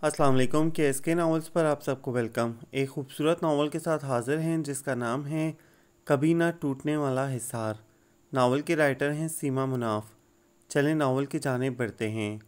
अस्सलाम वालेकुम के नावल्स पर आप सबको वेलकम। एक खूबसूरत नावल के साथ हाजिर हैं जिसका नाम है कभी ना टूटने वाला हिसार। नावल के राइटर हैं सीमा मुनाफ। चलें नावल की जानिब बढ़ते हैं।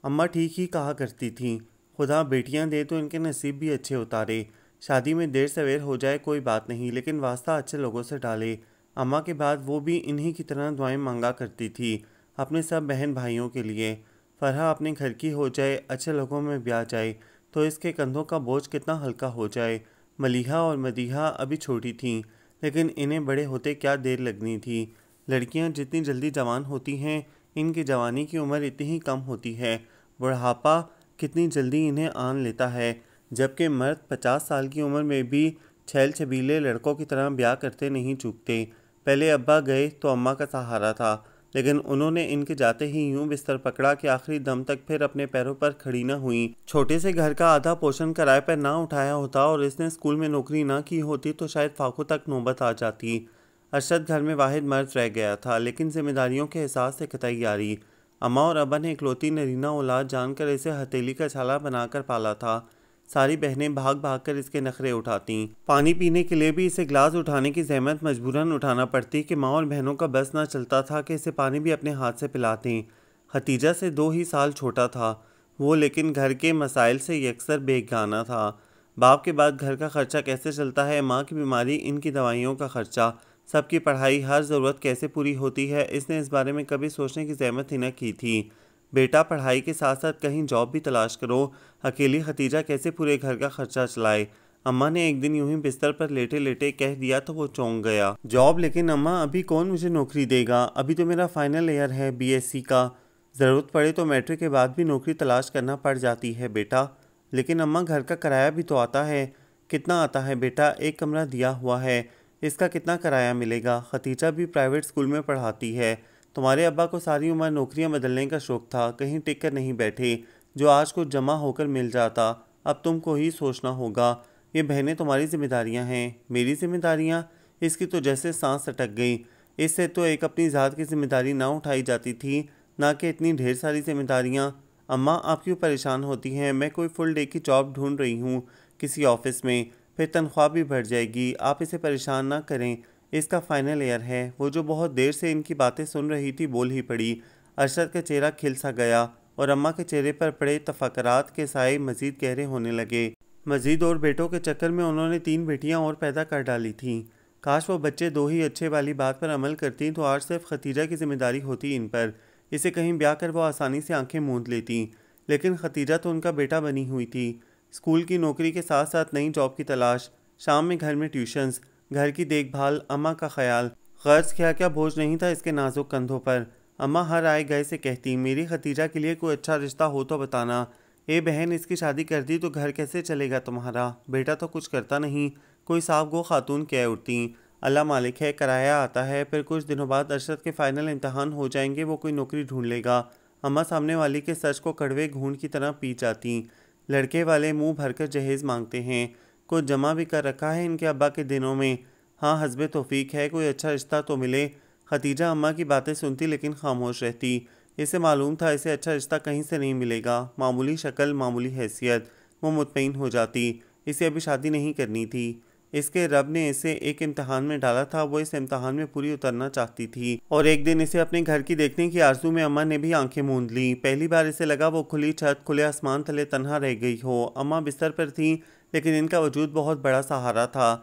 अम्मा ठीक ही कहा करती थीं, खुदा बेटियां दे तो इनके नसीब भी अच्छे उतारे। शादी में देर सवेर हो जाए कोई बात नहीं, लेकिन वास्ता अच्छे लोगों से डाले। अम्मा के बाद वो भी इन्हीं की तरह दुआएं मांगा करती थी अपने सब बहन भाइयों के लिए। फरहा अपने घर की हो जाए, अच्छे लोगों में ब्याह जाए तो इसके कंधों का बोझ कितना हल्का हो जाए। मलीहा और मदीहा अभी छोटी थीं, लेकिन इन्हें बड़े होते क्या देर लगनी थी। लड़कियां जितनी जल्दी जवान होती हैं, इनकी जवानी की उम्र इतनी ही कम होती है। बुढ़ापा कितनी जल्दी इन्हें आन लेता है, जबकि मर्द 50 साल की उम्र में भी छैल छबीले लड़कों की तरह ब्याह करते नहीं चूकते। पहले अब्बा गए तो अम्मा का सहारा था, लेकिन उन्होंने इनके जाते ही यूं बिस्तर पकड़ा कि आखिरी दम तक फिर अपने पैरों पर खड़ी न हुई। छोटे से घर का आधा पोषण किराए पर ना उठाया होता और इसने स्कूल में नौकरी ना की होती तो शायद फाकू तक नौबत आ जाती। अरशद घर में वाहिद मर्द रह गया था, लेकिन जिम्मेदारियों के एहसास से कतई यारी। अम्मा और अब्बा ने इकलौती नरीना औलाद जानकर इसे हथेली का छाला बनाकर पाला था। सारी बहनें भाग भाग कर इसके नखरे उठाती। पानी पीने के लिए भी इसे गिलास उठाने की जहमत मजबूरन उठाना पड़ती कि माँ और बहनों का बस न चलता था कि इसे पानी भी अपने हाथ से पिलाते। खतीजा से 2 ही साल छोटा था वो, लेकिन घर के मसाइल से यकसर बेगाना था। बाप के बाद घर का खर्चा कैसे चलता है, माँ की बीमारी, इनकी दवाइयों का खर्चा, सबकी पढ़ाई, हर ज़रूरत कैसे पूरी होती है, इसने इस बारे में कभी सोचने की जहमत ही न की थी। बेटा पढ़ाई के साथ साथ कहीं जॉब भी तलाश करो, अकेली खतीजा कैसे पूरे घर का खर्चा चलाए। अम्मा ने एक दिन यूं ही बिस्तर पर लेटे लेटे कह दिया तो वो चौंक गया। जॉब? लेकिन अम्मा अभी कौन मुझे नौकरी देगा, अभी तो मेरा फाइनल ईयर है बीएससी का। ज़रूरत पड़े तो मैट्रिक के बाद भी नौकरी तलाश करना पड़ जाती है बेटा। लेकिन अम्मा घर का किराया भी तो आता है। कितना आता है बेटा? एक कमरा दिया हुआ है, इसका कितना किराया मिलेगा? खतीजा भी प्राइवेट स्कूल में पढ़ाती है। तुम्हारे अब्बा को सारी उम्र नौकरियां बदलने का शौक था, कहीं टिक कर नहीं बैठे। जो आज को जमा होकर मिल जाता, अब तुमको ही सोचना होगा। ये बहनें तुम्हारी जिम्मेदारियां हैं। मेरी जिम्मेदारियां? इसकी तो जैसे सांस अटक गई। इससे तो एक अपनी ज़ात की जिम्मेदारी ना उठाई जाती थी, ना कि इतनी ढेर सारी जिम्मेदारियां। अम्मा आप क्यों परेशान होती हैं? मैं कोई फुल डे की जॉब ढूंढ रही हूँ किसी ऑफिस में, फिर तनख्वाह भी बढ़ जाएगी। आप इसे परेशान ना करें, इसका फाइनल ईयर है। वो जो बहुत देर से इनकी बातें सुन रही थी बोल ही पड़ी। अरशद का चेहरा खिल सा गया और अम्मा के चेहरे पर पड़े तफक्कुरात के साए मजीद गहरे होने लगे। मजीद और बेटों के चक्कर में उन्होंने 3 बेटियां और पैदा कर डाली थीं। काश वो बच्चे 2 ही अच्छे वाली बात पर अमल करती तो आज सिर्फ खतीजा की जिम्मेदारी होती इन पर। इसे कहीं ब्याह कर वो आसानी से आंखें मूंद लेती। लेकिन खतीजा तो उनका बेटा बनी हुई थी। स्कूल की नौकरी के साथ साथ नई जॉब की तलाश, शाम में घर में ट्यूशन्स, घर की देखभाल, अम्मा का ख्याल। गर्ज क्या क्या बोझ नहीं था इसके नाजुक कंधों पर। अम्मा हर आए गए से कहती, मेरी खतीजा के लिए कोई अच्छा रिश्ता हो तो बताना। ए बहन, इसकी शादी कर दी तो घर कैसे चलेगा तुम्हारा? बेटा तो कुछ करता नहीं। कोई साफ गो खातून कह उठती। अल्लाह मालिक है, कराया आता है, फिर कुछ दिनों बाद अरशद के फाइनल इम्तहान हो जाएंगे, वो कोई नौकरी ढूंढ लेगा। अम्मा सामने वाली के सच को कड़वे घूंट की तरह पी जाती। लड़के वाले मुंह भरकर जहेज मांगते हैं। कुछ जमा भी कर रखा है इनके अब्बा के दिनों में। हाँ, हस्बे तौफीक है, कोई अच्छा रिश्ता तो मिले। खतीजा अम्मा की बातें सुनती लेकिन खामोश रहती। इसे मालूम था इसे अच्छा रिश्ता कहीं से नहीं मिलेगा। मामूली शक्ल, मामूली हैसियत, वो मुतमईन हो जाती। इसे अभी शादी नहीं करनी थी। इसके रब ने इसे एक इम्तहान में डाला था, वो इस इम्तहान में पूरी उतरना चाहती थी। और एक दिन इसे अपने घर की देखने की आरज़ू में अम्मा ने भी आंखें मूंद ली। पहली बार इसे लगा वो खुली छत, खुले आसमान तले तन्हा रह गई हो। अम्मा बिस्तर पर थी, लेकिन इनका वजूद बहुत बड़ा सहारा था।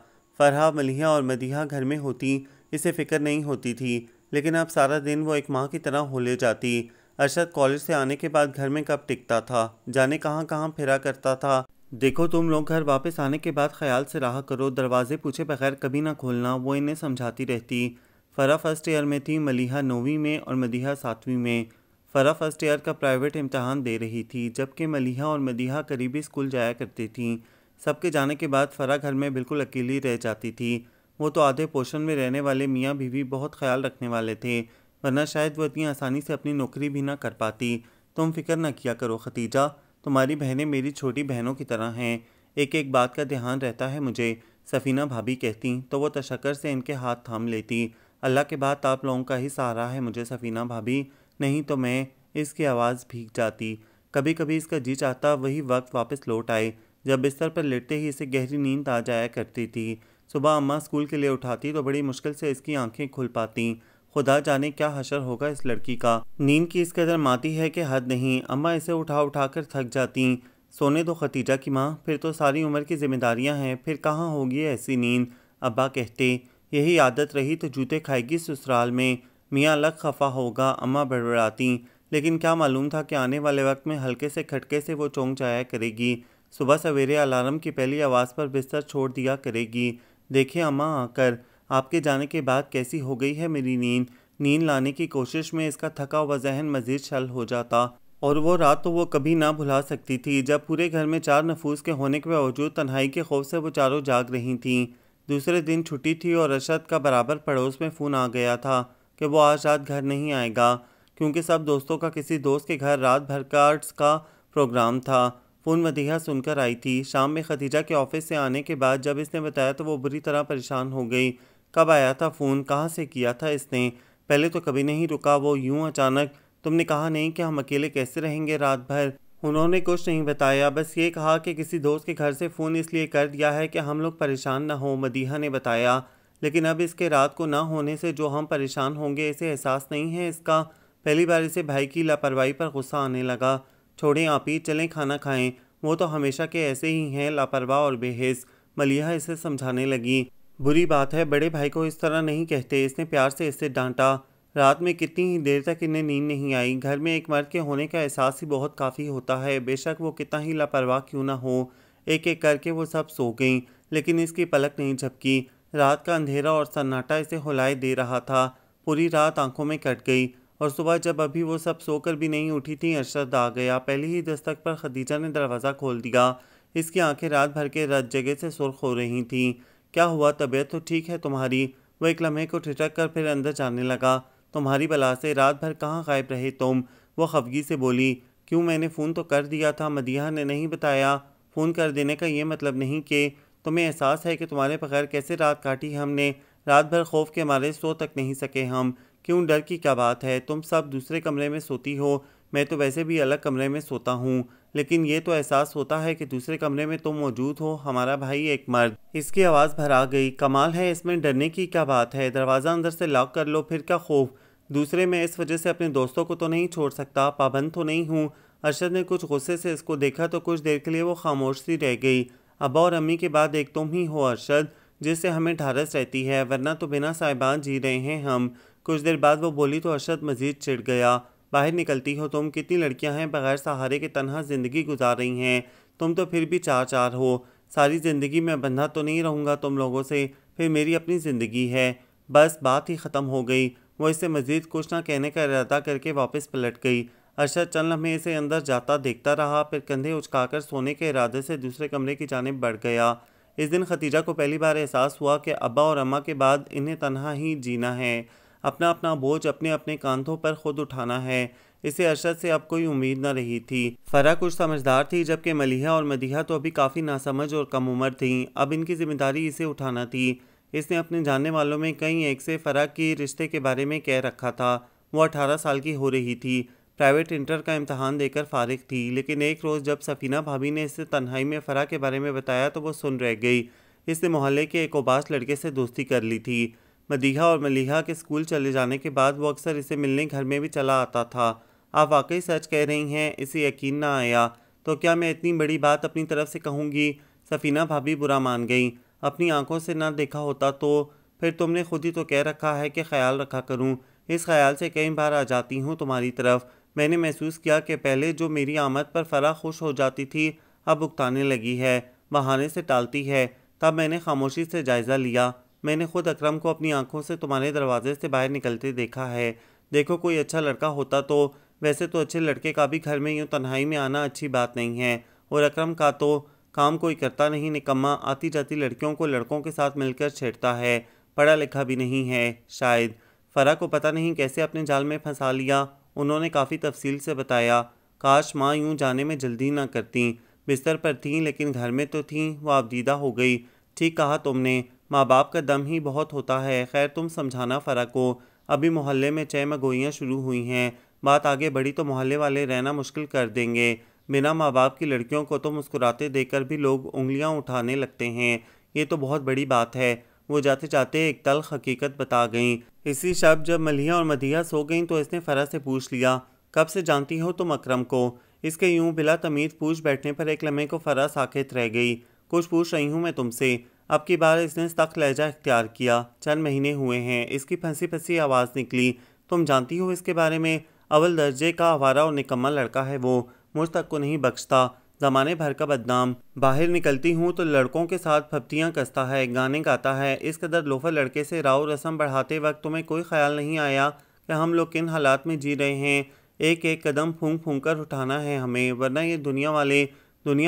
फरहा, मलिहा और मदीहा घर में होती, इसे फिक्र नहीं होती थी। लेकिन अब सारा दिन वो एक माँ की तरह होले जाती। अरशद कॉलेज से आने के बाद घर में कब टिकता था, जाने कहाँ कहाँ फिरा करता था। देखो तुम लोग घर वापस आने के बाद ख्याल से रहा करो, दरवाजे पूछे बगैर कभी ना खोलना, वो इन्हें समझाती रहती। फ़रा फर्स्ट ईयर में थी, मलिहा 9वीं में और मदीहा 7वीं में। फ़रा फर्स्ट ईयर का प्राइवेट इम्तहान दे रही थी, जबकि मलिहा और मदीहा करीबी स्कूल जाया करती थीं। सबके जाने के बाद फ़रा घर में बिल्कुल अकेली रह जाती थी। वो तो आधे पोषण में रहने वाले मियाँ बीवी बहुत ख्याल रखने वाले थे, वरना शायद वो इतनी आसानी से अपनी नौकरी भी ना कर पाती। तुम फिक्र ना किया करो खतीजा, तुम्हारी बहनें मेरी छोटी बहनों की तरह हैं। एक एक बात का ध्यान रहता है मुझे, सफ़ीना भाभी कहती तो वो तशक्कर से इनके हाथ थाम लेती। अल्लाह के बाद आप लोगों का ही सहारा है मुझे सफ़ीना भाभी, नहीं तो मैं। इसकी आवाज़ भीग जाती। कभी कभी इसका जी चाहता वही वक्त वापस लौट आए जब बिस्तर पर लेटते ही इसे गहरी नींद आ जाया करती थी। सुबह अम्मा स्कूल के लिए उठाती तो बड़ी मुश्किल से इसकी आंखें खुल पाती। खुदा जाने क्या हशर होगा इस लड़की का। नींद की इस कदर माती है कि हद नहीं। अम्मा इसे उठा उठा कर थक जाती। सोने दो खतीजा की माँ, फिर तो सारी उम्र की जिम्मेदारियां हैं, फिर कहाँ होगी ऐसी नींद। अब्बा कहते, यही आदत रही तो जूते खाएगी ससुराल में। मियाँ अलग खफा होगा, अम्मा बड़बड़ाती। लेकिन क्या मालूम था कि आने वाले वक्त में हल्के से खटके से वो चौंक जाया करेगी। सुबह सवेरे अलार्म की पहली आवाज़ पर बिस्तर छोड़ दिया करेगी। देखिए अम्मा आकर, आपके जाने के बाद कैसी हो गई है मेरी नींद। नींद लाने की कोशिश में इसका थका हुआ जहन मजीद छल हो जाता। और वो रात तो वो कभी ना भुला सकती थी जब पूरे घर में 4 नफूस के होने के बावजूद तन्हाई के खौफ से वो चारों जाग रही थीं। दूसरे दिन छुट्टी थी और अरशद का बराबर पड़ोस में फ़ोन आ गया था कि वो आज रात घर नहीं आएगा, क्योंकि सब दोस्तों का किसी दोस्त के घर रात भर कार्ड्स का प्रोग्राम था। फ़ोन मदीहा सुनकर आई थी। शाम में खतीजा के ऑफिस से आने के बाद जब इसने बताया तो वो बुरी तरह परेशान हो गई। कब आया था फ़ोन, कहाँ से किया था इसने? पहले तो कभी नहीं रुका वो यूं अचानक। तुमने कहा नहीं कि हम अकेले कैसे रहेंगे रात भर? उन्होंने कुछ नहीं बताया, बस ये कहा कि किसी दोस्त के घर से फ़ोन इसलिए कर दिया है कि हम लोग परेशान ना हो, मदीहा ने बताया। लेकिन अब इसके रात को ना होने से जो हम परेशान होंगे इसे एहसास नहीं है इसका। पहली बार इसे भाई की लापरवाही पर गुस्सा आने लगा। छोड़ें आप ही, चलें खाना खाएं। वो तो हमेशा के ऐसे ही हैं, लापरवाह और बेहिस। मलिहा इसे समझाने लगी। बुरी बात है, बड़े भाई को इस तरह नहीं कहते, इसने प्यार से इसे डांटा। रात में कितनी ही देर तक इन्हें नींद नहीं आई। घर में एक मर्द के होने का एहसास ही बहुत काफ़ी होता है, बेशक वो कितना ही लापरवाह क्यों ना हो। एक एक करके वो सब सो गईं, लेकिन इसकी पलक नहीं झपकी। रात का अंधेरा और सन्नाटा इसे हुलाए दे रहा था। पूरी रात आंखों में कट गई और सुबह जब अभी वो सब सोकर भी नहीं उठी थी, अरशद आ गया। पहली ही दस्तक पर खदीजा ने दरवाज़ा खोल दिया। इसकी आंखें रात भर के रत जगह से सुर्ख हो रही थीं। क्या हुआ, तबीयत तो ठीक है तुम्हारी? वो एक लम्हे को ठिठक कर फिर अंदर जाने लगा। तुम्हारी बला से, रात भर कहाँ गायब रहे तुम? वो खफगी से बोली। क्यों, मैंने फ़ोन तो कर दिया था, मदीहा ने नहीं बताया? फ़ोन कर देने का ये मतलब नहीं कि तुम्हें एहसास है कि तुम्हारे बगैर कैसे रात काटी हमने। रात भर खौफ के मारे सो तक नहीं सके हम। क्यों, डर की क्या बात है? तुम सब दूसरे कमरे में सोती हो, मैं तो वैसे भी अलग कमरे में सोता हूँ। लेकिन ये तो एहसास होता है कि दूसरे कमरे में तुम मौजूद हो, हमारा भाई एक मर्द। इसकी आवाज़ भर आ गई। कमाल है, इसमें डरने की क्या बात है? दरवाज़ा अंदर से लॉक कर लो, फिर क्या खौफ? दूसरे में इस वजह से अपने दोस्तों को तो नहीं छोड़ सकता, पाबंद तो नहीं हूँ। अरशद ने कुछ गुस्से से इसको देखा तो कुछ देर के लिए वो खामोश सी रह गई। अब्बा और अम्मी के बाद एक तुम ही हो अरशद, जिससे हमें ढारस रहती है, वरना तो बिना साहिबान जी रहे हैं हम। कुछ देर बाद वो बोली तो अरशद मजीद चिढ़ गया। बाहर निकलती हो तुम? कितनी लड़कियां हैं बगैर सहारे के तन्हा ज़िंदगी गुजार रही हैं। तुम तो फिर भी चार चार हो। सारी ज़िंदगी मैं बंधा तो नहीं रहूँगा तुम लोगों से, फिर मेरी अपनी ज़िंदगी है। बस बात ही ख़त्म हो गई। वो इसे मज़ीद कुछ ना कहने का इरादा करके वापस पलट गई। अरशद चंद लम्हे इसे अंदर जाता देखता रहा, फिर कंधे उचकाकर सोने के इरादे से दूसरे कमरे की जानिब बढ़ गया। इस दिन खतीजा को पहली बार एहसास हुआ कि अब्बा और अम्मा के बाद इन्हें तन्हा ही जीना है, अपना अपना बोझ अपने अपने कांधों पर खुद उठाना है। इसे अरशद से अब कोई उम्मीद न रही थी। फ़रा कुछ समझदार थी, जबकि मलिहा और मदीहा तो अभी काफ़ी नासमझ और कम उम्र थीं। अब इनकी जिम्मेदारी इसे उठाना थी। इसने अपने जानने वालों में कई एक से फ़रा की रिश्ते के बारे में कह रखा था। वो 18 साल की हो रही थी, प्राइवेट इंटर का इम्तहान देकर फारिग थी। लेकिन एक रोज़ जब सफ़ीना भाभी ने इसे तन्हाई में फ़रा के बारे में बताया तो वो सुन रह गई। इसने मोहल्ले के एक उबास लड़के से दोस्ती कर ली थी। मदीहा और मलिहा के स्कूल चले जाने के बाद वो अक्सर इसे मिलने घर में भी चला आता था। आप वाकई सच कह रही हैं? इसे यकीन ना आया। तो क्या मैं इतनी बड़ी बात अपनी तरफ से कहूँगी? सफ़ीना भाभी बुरा मान गई। अपनी आंखों से ना देखा होता तो? फिर तुमने खुद ही तो कह रखा है कि ख्याल रखा करूँ। इस ख्याल से कई बार आ जाती हूँ तुम्हारी तरफ। मैंने महसूस किया कि पहले जो मेरी आमद पर फ़रा खुश हो जाती थी, अब उकताने लगी है, बहाने से टालती है। तब मैंने खामोशी से जायज़ा लिया। मैंने खुद अकरम को अपनी आंखों से तुम्हारे दरवाजे से बाहर निकलते देखा है। देखो कोई अच्छा लड़का होता तो। वैसे तो अच्छे लड़के का भी घर में यूँ तन्हाई में आना अच्छी बात नहीं है। और अकरम का तो काम कोई करता नहीं, निकम्मा। आती जाती लड़कियों को लड़कों के साथ मिलकर छेड़ता है। पढ़ा लिखा भी नहीं है शायद। फ़रा को पता नहीं कैसे अपने जाल में फंसा लिया। उन्होंने काफ़ी तफसील से बताया। काश माँ यूँ जाने में जल्दी ना करती। बिस्तर पर थीं लेकिन घर में तो थीं। वो आबदीदा हो गई। ठीक कहा तुमने, माँ बाप का दम ही बहुत होता है। खैर तुम समझाना फ़रा को। अभी मोहल्ले में चह मगोइयाँ शुरू हुई हैं। बात आगे बढ़ी तो मोहल्ले वाले रहना मुश्किल कर देंगे। बिना माँ बाप की लड़कियों को तो मुस्कुराते देखकर भी लोग उंगलियां उठाने लगते हैं। ये तो बहुत बड़ी बात है। वो जाते जाते एक तल्ख हकीकत बता गईं। इसी शब जब मलिहा और मदिहा सो गईं तो इसने फ़रह से पूछ लिया, कब से जानती हो तुम अकरम को? इसके यूं बिला तमीज़ पूछ बैठने पर एक लम्हे को फ़रह साकित रह गई। कुछ पूछ रही हूँ मैं तुमसे। अब की बार इसने सख्त लहजा इख्तियार किया। चंद महीने हुए हैं। इसकी फंसी फंसी आवाज़ निकली, तुम जानती हो इसके बारे में? अव्वल दर्जे का आवारा और निकम्मा लड़का है वो। मुझ तक को नहीं बख्शता। ज़माने भर का बदनाम। बाहर निकलती हूँ तो लड़कों के साथ फप्तियाँ कसता है, गाने गाता है। इस कदर लोफर लड़के से राव रस्म बढ़ाते वक्त तुम्हें कोई ख्याल नहीं आया कि हम लोग किन हालात में जी रहे हैं? एक एक कदम फूंक फूंक कर उठाना है हमें, वरना ये दुनिया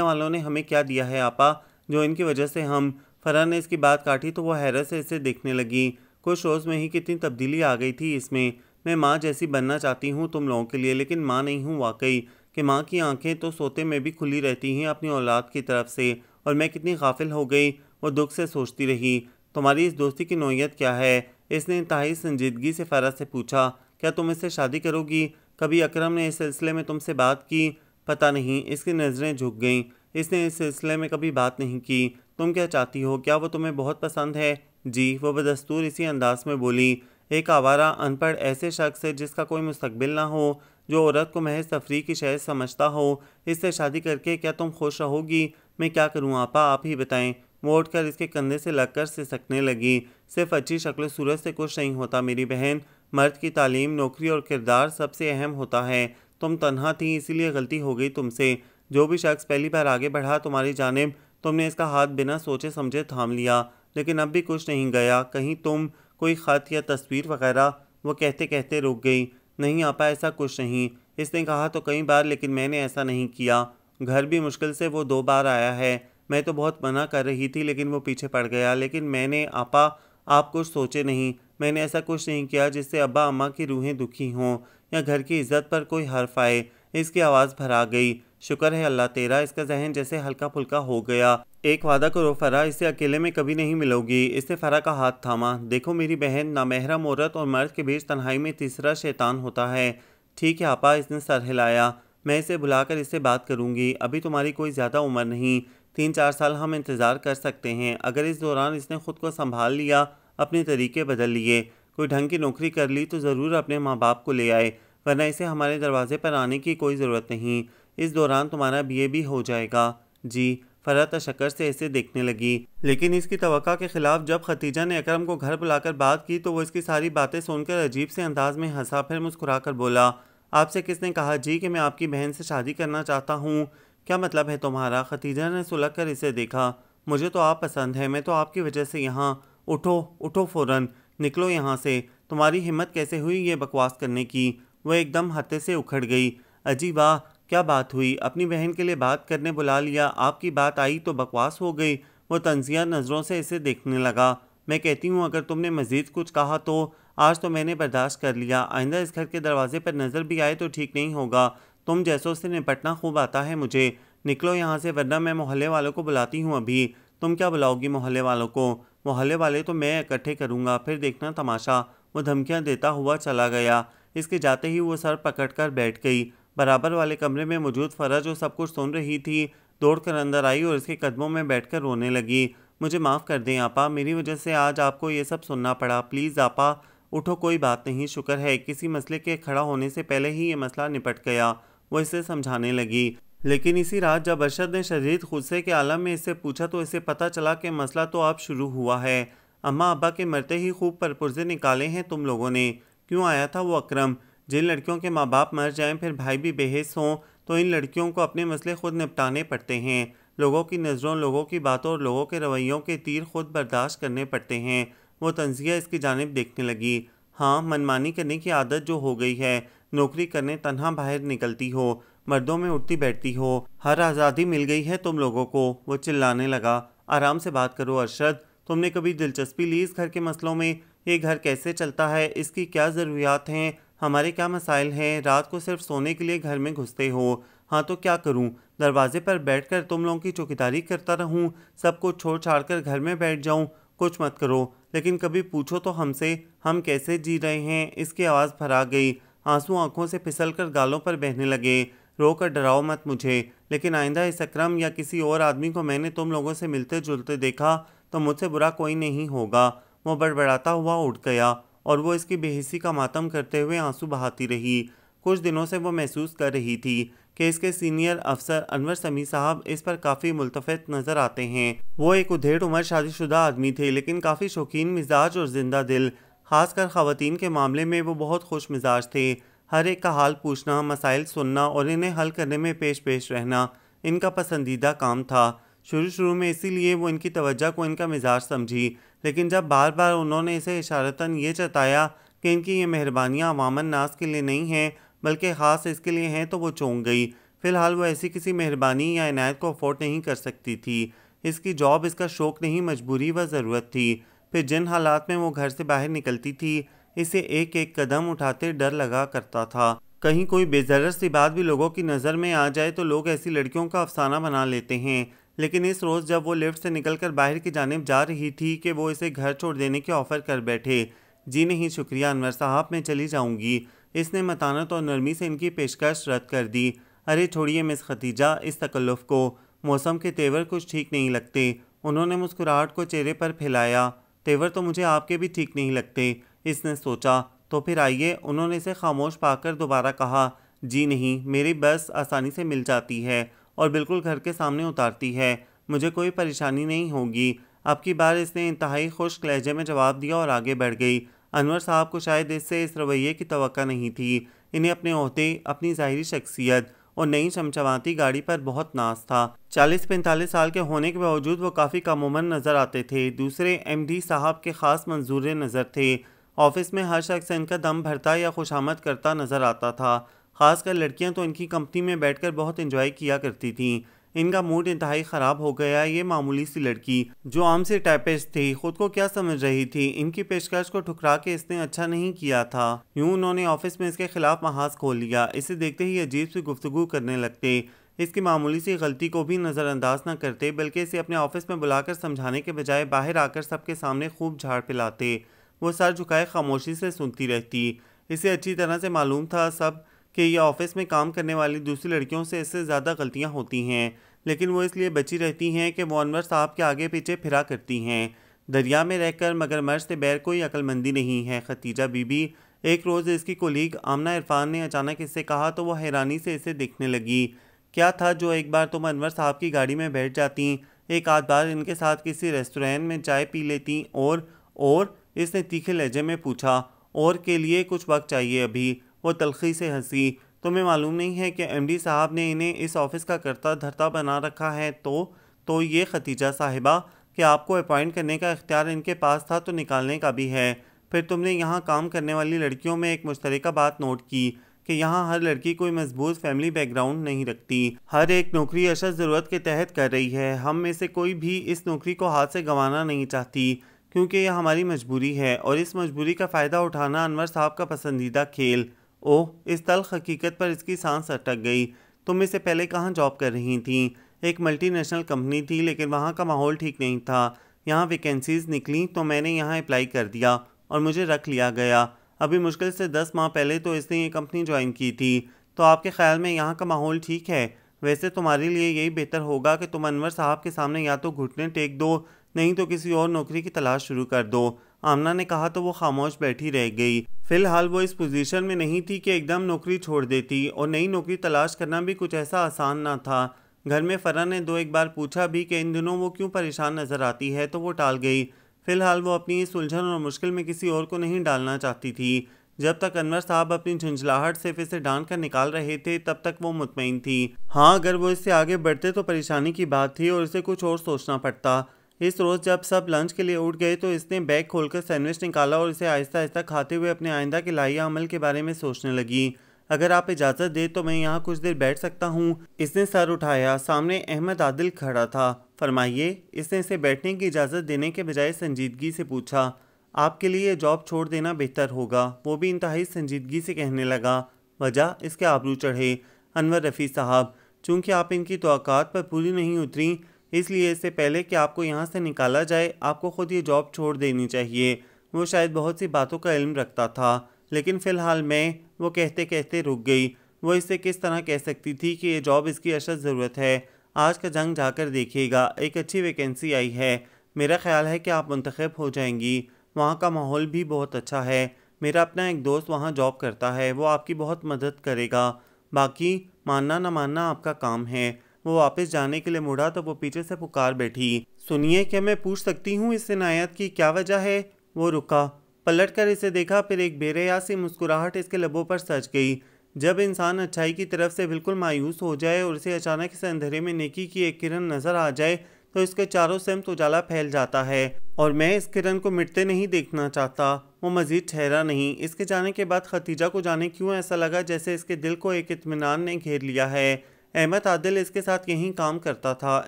वालों ने हमें क्या दिया है आपा, जो इनकी वजह से हम। फ़रह ने इसकी बात काटी तो वह हैरत से इसे देखने लगी। कुछ रोज़ में ही कितनी तब्दीली आ गई थी इसमें। मैं माँ जैसी बनना चाहती हूँ तुम लोगों के लिए, लेकिन माँ नहीं हूँ वाकई। कि माँ की आंखें तो सोते में भी खुली रहती हैं अपनी औलाद की तरफ से, और मैं कितनी गाफिल हो गई। वो दुख से सोचती रही। तुम्हारी इस दोस्ती की नौयत क्या है? इसने इंतहाई संजीदगी से फ़रह से पूछा। क्या तुम इससे शादी करोगी? कभी अकरम ने इस सिलसिले में तुमसे बात की? पता नहीं। इसकी नज़रें झुक गईं। इसने इस सिलसिले में कभी बात नहीं की। तुम क्या चाहती हो? क्या वो तुम्हें बहुत पसंद है? जी, वो बदस्तूर इसी अंदाज में बोली। एक आवारा अनपढ़ ऐसे शख्स से जिसका कोई मुस्तकबिल ना हो, जो औरत को महज तफरीह की शय समझता हो, इससे शादी करके क्या तुम खुश रहोगी? मैं क्या करूं आपा, आप ही बताएं। वो उठकर इसके कंधे से लगकर सिसकने लगी। सिर्फ अच्छी शक्ल सूरत से कुछ नहीं होता मेरी बहन। मर्द की तालीम, नौकरी और किरदार सबसे अहम होता है। तुम तन्हा थी, इसीलिए गलती हो गई तुमसे। जो भी शख्स पहली बार आगे बढ़ा तुम्हारी जानिब, तुमने इसका हाथ बिना सोचे समझे थाम लिया। लेकिन अब भी कुछ नहीं गया। कहीं तुम कोई ख़त या तस्वीर वगैरह? वो कहते कहते रुक गई। नहीं आपा, ऐसा कुछ नहीं। इसने कहा तो कई बार, लेकिन मैंने ऐसा नहीं किया। घर भी मुश्किल से वो 2 बार आया है। मैं तो बहुत मना कर रही थी, लेकिन वो पीछे पड़ गया। लेकिन मैंने आपा, आप कुछ सोचे नहीं। मैंने ऐसा कुछ नहीं किया जिससे अब्बा अम्मा की रूहें दुखी हों या घर की इज्जत पर कोई हर्फ आए। इसकी आवाज़ भरा गई। शुक्र है अल्लाह तेरा, इसका जहन जैसे हल्का फुल्का हो गया। एक वादा करो फ़रह, इससे अकेले में कभी नहीं मिलोगी। इसने फ़रह का हाथ थामा। देखो मेरी बहन, नामहरम औरत और मर्द के बीच तन्हाई में तीसरा शैतान होता है। ठीक है आपा, इसने सर हिलाया। मैं इसे बुलाकर इससे बात करूंगी। अभी तुम्हारी कोई ज़्यादा उम्र नहीं। 3-4 साल हम इंतज़ार कर सकते हैं। अगर इस दौरान इसने खुद को संभाल लिया, अपने तरीके बदल लिए, कोई ढंग की नौकरी कर ली, तो ज़रूर अपने माँ बाप को ले आए, वरना इसे हमारे दरवाजे पर आने की कोई ज़रूरत नहीं। इस दौरान तुम्हारा बीए भी हो जाएगा। जी। फ़रह तशक्कर से इसे देखने लगी। लेकिन इसकी तवक्का के खिलाफ जब खतीजा ने अकरम को घर बुलाकर बात की तो वो इसकी सारी बातें सुनकर अजीब से अंदाज में हंसा, फिर मुस्कुराकर बोला, आपसे किसने कहा जी कि मैं आपकी बहन से शादी करना चाहता हूँ? क्या मतलब है तुम्हारा? खतीजा ने सुलग कर इसे देखा। मुझे तो आप पसंद है, मैं तो आपकी वजह से यहाँ। उठो उठो फ़ौरन, निकलो यहाँ से। तुम्हारी हिम्मत कैसे हुई ये बकवास करने की? वह एकदम हत्थे से उखड़ गई। अजी वाह, क्या बात हुई? अपनी बहन के लिए बात करने बुला लिया, आपकी बात आई तो बकवास हो गई। वो तंजिया नज़रों से इसे देखने लगा। मैं कहती हूँ अगर तुमने मज़ीद कुछ कहा तो आज तो मैंने बर्दाश्त कर लिया। आइंदा इस घर के दरवाजे पर नज़र भी आए तो ठीक नहीं होगा। तुम जैसों से निपटना खूब आता है मुझे। निकलो यहाँ से, वरना मैं मोहल्ले वालों को बुलाती हूँ अभी। तुम क्या बुलाओगी मोहल्ले वालों को? मोहल्ले वाले तो मैं इकट्ठे करूँगा, फिर देखना तमाशा। वो धमकियाँ देता हुआ चला गया। इसके जाते ही वो सर पकड़ कर बैठ गई। बराबर वाले कमरे में मौजूद फ़रह, जो सब कुछ सुन रही थी, दौड़कर अंदर आई और इसके कदमों में बैठकर रोने लगी। मुझे माफ़ कर दें आपा, मेरी वजह से आज आपको ये सब सुनना पड़ा। प्लीज़ आपा उठो, कोई बात नहीं। शुक्र है किसी मसले के खड़ा होने से पहले ही ये मसला निपट गया। वो इसे समझाने लगी। लेकिन इसी रात जब अरशद ने शदीद गुस्से के आलम में इससे पूछा तो इसे पता चला कि मसला तो अब शुरू हुआ है। अम्मा अब्बा के मरते ही खूब परपुर्जे निकाले हैं तुम लोगों ने। क्यों आया था वो अकरम? जिन लड़कियों के माँ बाप मर जाएं, फिर भाई भी बेहिस हों, तो इन लड़कियों को अपने मसले खुद निपटाने पड़ते हैं। लोगों की नज़रों, लोगों की बातों और लोगों के रवैयों के तीर खुद बर्दाश्त करने पड़ते हैं। वो तंजिया इसकी जानिब देखने लगी। हाँ, मनमानी करने की आदत जो हो गई है। नौकरी करने तन्हा बाहर निकलती हो, मर्दों में उठती बैठती हो, हर आज़ादी मिल गई है तुम लोगों को। वो चिल्लाने लगा। आराम से बात करो अरशद। तुमने कभी दिलचस्पी ली इस घर के मसलों में? ये घर कैसे चलता है, इसकी क्या ज़रूरियात हैं, हमारे क्या मसाइल हैं? रात को सिर्फ सोने के लिए घर में घुसते हो। हाँ तो क्या करूँ? दरवाजे पर बैठकर तुम लोगों की चौकीदारी करता रहूँ? सब कुछ छोड़ छाड़ कर घर में बैठ जाऊँ? कुछ मत करो, लेकिन कभी पूछो तो हमसे, हम कैसे जी रहे हैं? इसकी आवाज़ भरा गई। आंसू आंखों से फिसलकर गालों पर बहने लगे। रोकर डराओ मत मुझे, लेकिन आइंदा इस अकरम या किसी और आदमी को मैंने तुम लोगों से मिलते जुलते देखा तो मुझसे बुरा कोई नहीं होगा। वो बड़बड़ाता हुआ उठ गया और वो इसकी बेहिसी का मातम करते हुए आंसू बहाती रही। कुछ दिनों से वो महसूस कर रही थी कि इसके सीनियर अफसर अनवर समी साहब इस पर काफ़ी मुल्तफित नज़र आते हैं। वो एक उधेड़ उम्र शादीशुदा आदमी थे, लेकिन काफ़ी शौकीन मिजाज और जिंदा दिल। खासकर ख़वातीन के मामले में वो बहुत खुश मिजाज थे। हर एक का हाल पूछना, मसाइल सुनना और इन्हें हल करने में पेश पेश रहना इनका पसंदीदा काम था। शुरू शुरू में इसीलिए वो इनकी तवज्जो को इनका मिजाज समझी, लेकिन जब बार बार उन्होंने इसे इशारतन ये जताया कि इनकी ये मेहरबानियाँ अवामन नास के लिए नहीं हैं बल्कि ख़ास इसके लिए हैं, तो वो चौंक गई। फ़िलहाल वो ऐसी किसी मेहरबानी या इनायत को अफोर्ड नहीं कर सकती थी। इसकी जॉब इसका शौक़ नहीं, मजबूरी व ज़रूरत थी। फिर जिन हालात में वो घर से बाहर निकलती थी, इसे एक एक कदम उठाते डर लगा करता था। कहीं कोई बेज़रर सी बात भी लोगों की नज़र में आ जाए तो लोग ऐसी लड़कियों का अफसाना बना लेते हैं। लेकिन इस रोज़ जब वो लिफ्ट से निकलकर बाहर की जानिब जा रही थी कि वो इसे घर छोड़ देने के ऑफ़र कर बैठे। जी नहीं शुक्रिया अनवर साहब, मैं चली जाऊंगी। इसने मतानत और नरमी से इनकी पेशकश रद्द कर दी। अरे छोड़िए मिस खतीजा इस तकल्लुफ़ को, मौसम के तेवर कुछ ठीक नहीं लगते। उन्होंने मुस्कुराहट को चेहरे पर फैलाया। तेवर तो मुझे आपके भी ठीक नहीं लगते, इसने सोचा। तो फिर आइए, उन्होंने इसे खामोश पाकर दोबारा कहा। जी नहीं, मेरी बस आसानी से मिल जाती है और बिल्कुल घर के सामने उतारती है। मुझे कोई परेशानी नहीं होगी। अब की बार इसने इंतहाई खुश्क लहजे में जवाब दिया और आगे बढ़ गई। अनवर साहब को शायद इससे इस रवैये की तवक्का नहीं थी। इन्हें अपने ओहदे, अपनी ज़ाहिरी शख्सियत और नई चमचमाती गाड़ी पर बहुत नाज था। 40-45 साल के होने के बावजूद वो काफ़ी कम उम्र नज़र आते थे। दूसरे एमडी साहब के ख़ास मंजूर नज़र थे। ऑफिस में हर शख्स इनका दम भरता या खुशामद करता नज़र आता था। ख़ासकर लड़कियां तो इनकी कंपनी में बैठकर बहुत एंजॉय किया करती थीं। इनका मूड इंतहाई ख़राब हो गया। ये मामूली सी लड़की जो आम से टाइपिस्ट थी, खुद को क्या समझ रही थी। इनकी पेशकश को ठुकरा के इसने अच्छा नहीं किया था। यूं उन्होंने ऑफिस में इसके खिलाफ महाज खोल लिया। इसे देखते ही अजीब सी गुफ्तगू करने लगते। इसकी मामूली सी गलती को भी नज़रअंदाज न करते, बल्कि इसे अपने ऑफिस में बुलाकर समझाने के बजाय बाहर आकर सबके सामने खूब झाड़ पिलाते। वो सर झुकाए खामोशी से सुनती रहती। इसे अच्छी तरह से मालूम था सब कि यह ऑफिस में काम करने वाली दूसरी लड़कियों से इससे ज़्यादा गलतियां होती हैं, लेकिन वो इसलिए बची रहती हैं कि वो अनवर साहब के आगे पीछे फिरा करती हैं। दरिया में रहकर मगरमच्छ से बैर कोई अक्लमंदी नहीं है खतीजा बीबी। एक रोज़ इसकी कोलीग आमना इरफान ने अचानक इससे कहा तो वह हैरानी से इसे देखने लगी। क्या था जो एक बार तुम अनवर साहब की गाड़ी में बैठ जाती, एक आध बार इनके साथ किसी रेस्टोरेंट में चाय पी लेती और इसने तीखे लहजे में पूछा। और के लिए कुछ वक्त चाहिए अभी। वो तलखी से हंसी। तुम्हें मालूम नहीं है कि एमडी साहब ने इन्हें इस ऑफिस का करता धरता बना रखा है। तो ये खतीजा साहिबा कि आपको अपॉइंट करने का इख्तियार इनके पास था तो निकालने का भी है। फिर तुमने यहाँ काम करने वाली लड़कियों में एक मुश्तरका बात नोट की कि यहाँ हर लड़की कोई मजबूत फैमिली बैकग्राउंड नहीं रखती। हर एक नौकरी अशद ज़रूरत के तहत कर रही है। हम में से कोई भी इस नौकरी को हाथ से गंवाना नहीं चाहती, क्योंकि यह हमारी मजबूरी है और इस मजबूरी का फ़ायदा उठाना अनवर साहब का पसंदीदा खेल। ओह, इस तल्ख हकीकत पर इसकी सांस अटक गई। तुम इससे पहले कहाँ जॉब कर रही थीं? एक मल्टीनेशनल कंपनी थी, लेकिन वहाँ का माहौल ठीक नहीं था। यहाँ वैकेंसीज़ निकली तो मैंने यहाँ अप्लाई कर दिया और मुझे रख लिया गया। अभी मुश्किल से 10 माह पहले तो इसने ये कंपनी ज्वाइन की थी। तो आपके ख्याल में यहाँ का माहौल ठीक है? वैसे तुम्हारे लिए यही बेहतर होगा कि तुम अनवर साहब के सामने या तो घुटने टेक दो, नहीं तो किसी और नौकरी की तलाश शुरू कर दो। आमना ने कहा तो वो खामोश बैठी रह गई। फिलहाल वो इस पोजीशन में नहीं थी कि एकदम नौकरी छोड़ देती, और नई नौकरी तलाश करना भी कुछ ऐसा आसान ना था। घर में फरहा ने 2-1 बार पूछा भी कि इन दिनों वो क्यों परेशान नज़र आती है, तो वो टाल गई। फिलहाल वो अपनी इस उलझन और मुश्किल में किसी और को नहीं डालना चाहती थी। जब तक अनवर साहब अपनी झुंझलाहट से इसे डांट कर निकाल रहे थे, तब तक वो मुतमईन थी। हाँ, अगर वो इससे आगे बढ़ते तो परेशानी की बात थी और इसे कुछ और सोचना पड़ता। इस रोज़ जब सब लंच के लिए उठ गए तो इसने बैग खोलकर सैंडविच निकाला और इसे आहिस्ता आहिस्ता खाते हुए अपने आइंदा के लाहिया अमल के बारे में सोचने लगी। अगर आप इजाज़त दें तो मैं यहाँ कुछ देर बैठ सकता हूँ। इसने सर उठाया। सामने अहमद आदिल खड़ा था। फरमाइए। इसने इसे बैठने की इजाज़त देने के बजाय संजीदगी से पूछा। आपके लिए जॉब छोड़ देना बेहतर होगा, वो भी इंतहाई संजीदगी से कहने लगा। वजह? इसके आबरू चढ़े। अनवर रफ़ी साहब, चूँकि आप इनकी तवक्कात पर पूरी नहीं उतरी, इसलिए इससे पहले कि आपको यहाँ से निकाला जाए, आपको ख़ुद ये जॉब छोड़ देनी चाहिए। वो शायद बहुत सी बातों का इल्म रखता था, लेकिन फ़िलहाल मैं वो कहते कहते रुक गई। वो इससे किस तरह कह सकती थी कि ये जॉब इसकी अशद ज़रूरत है। आज का जंग जाकर देखिएगा, एक अच्छी वैकेंसी आई है। मेरा ख्याल है कि आप मुंतखब हो जाएंगी। वहाँ का माहौल भी बहुत अच्छा है। मेरा अपना एक दोस्त वहाँ जॉब करता है, वो आपकी बहुत मदद करेगा। बाकी मानना न मानना आपका काम है। वो वापस जाने के लिए मुड़ा तो वो पीछे से पुकार बैठी, सुनिए, क्या मैं पूछ सकती हूँ इस इनायत की क्या वजह है? वो रुका, पलट कर इसे देखा, फिर एक बेरया सी मुस्कुराहट इसके लबों पर सज गई। जब इंसान अच्छाई की तरफ से बिल्कुल मायूस हो जाए और उसे अचानक से अंधेरे में नेकी की एक किरण नजर आ जाए तो इसके चारों सिमत उजाला फैल जाता है, और मैं इस किरण को मिटते नहीं देखना चाहता। वो मजीद ठहरा नहीं। इसके जाने के बाद खतीजा को जाने क्यों ऐसा लगा जैसे इसके दिल को एक इत्मीनान ने घेर लिया है। अहमद आदिल इसके साथ यहीं काम करता था।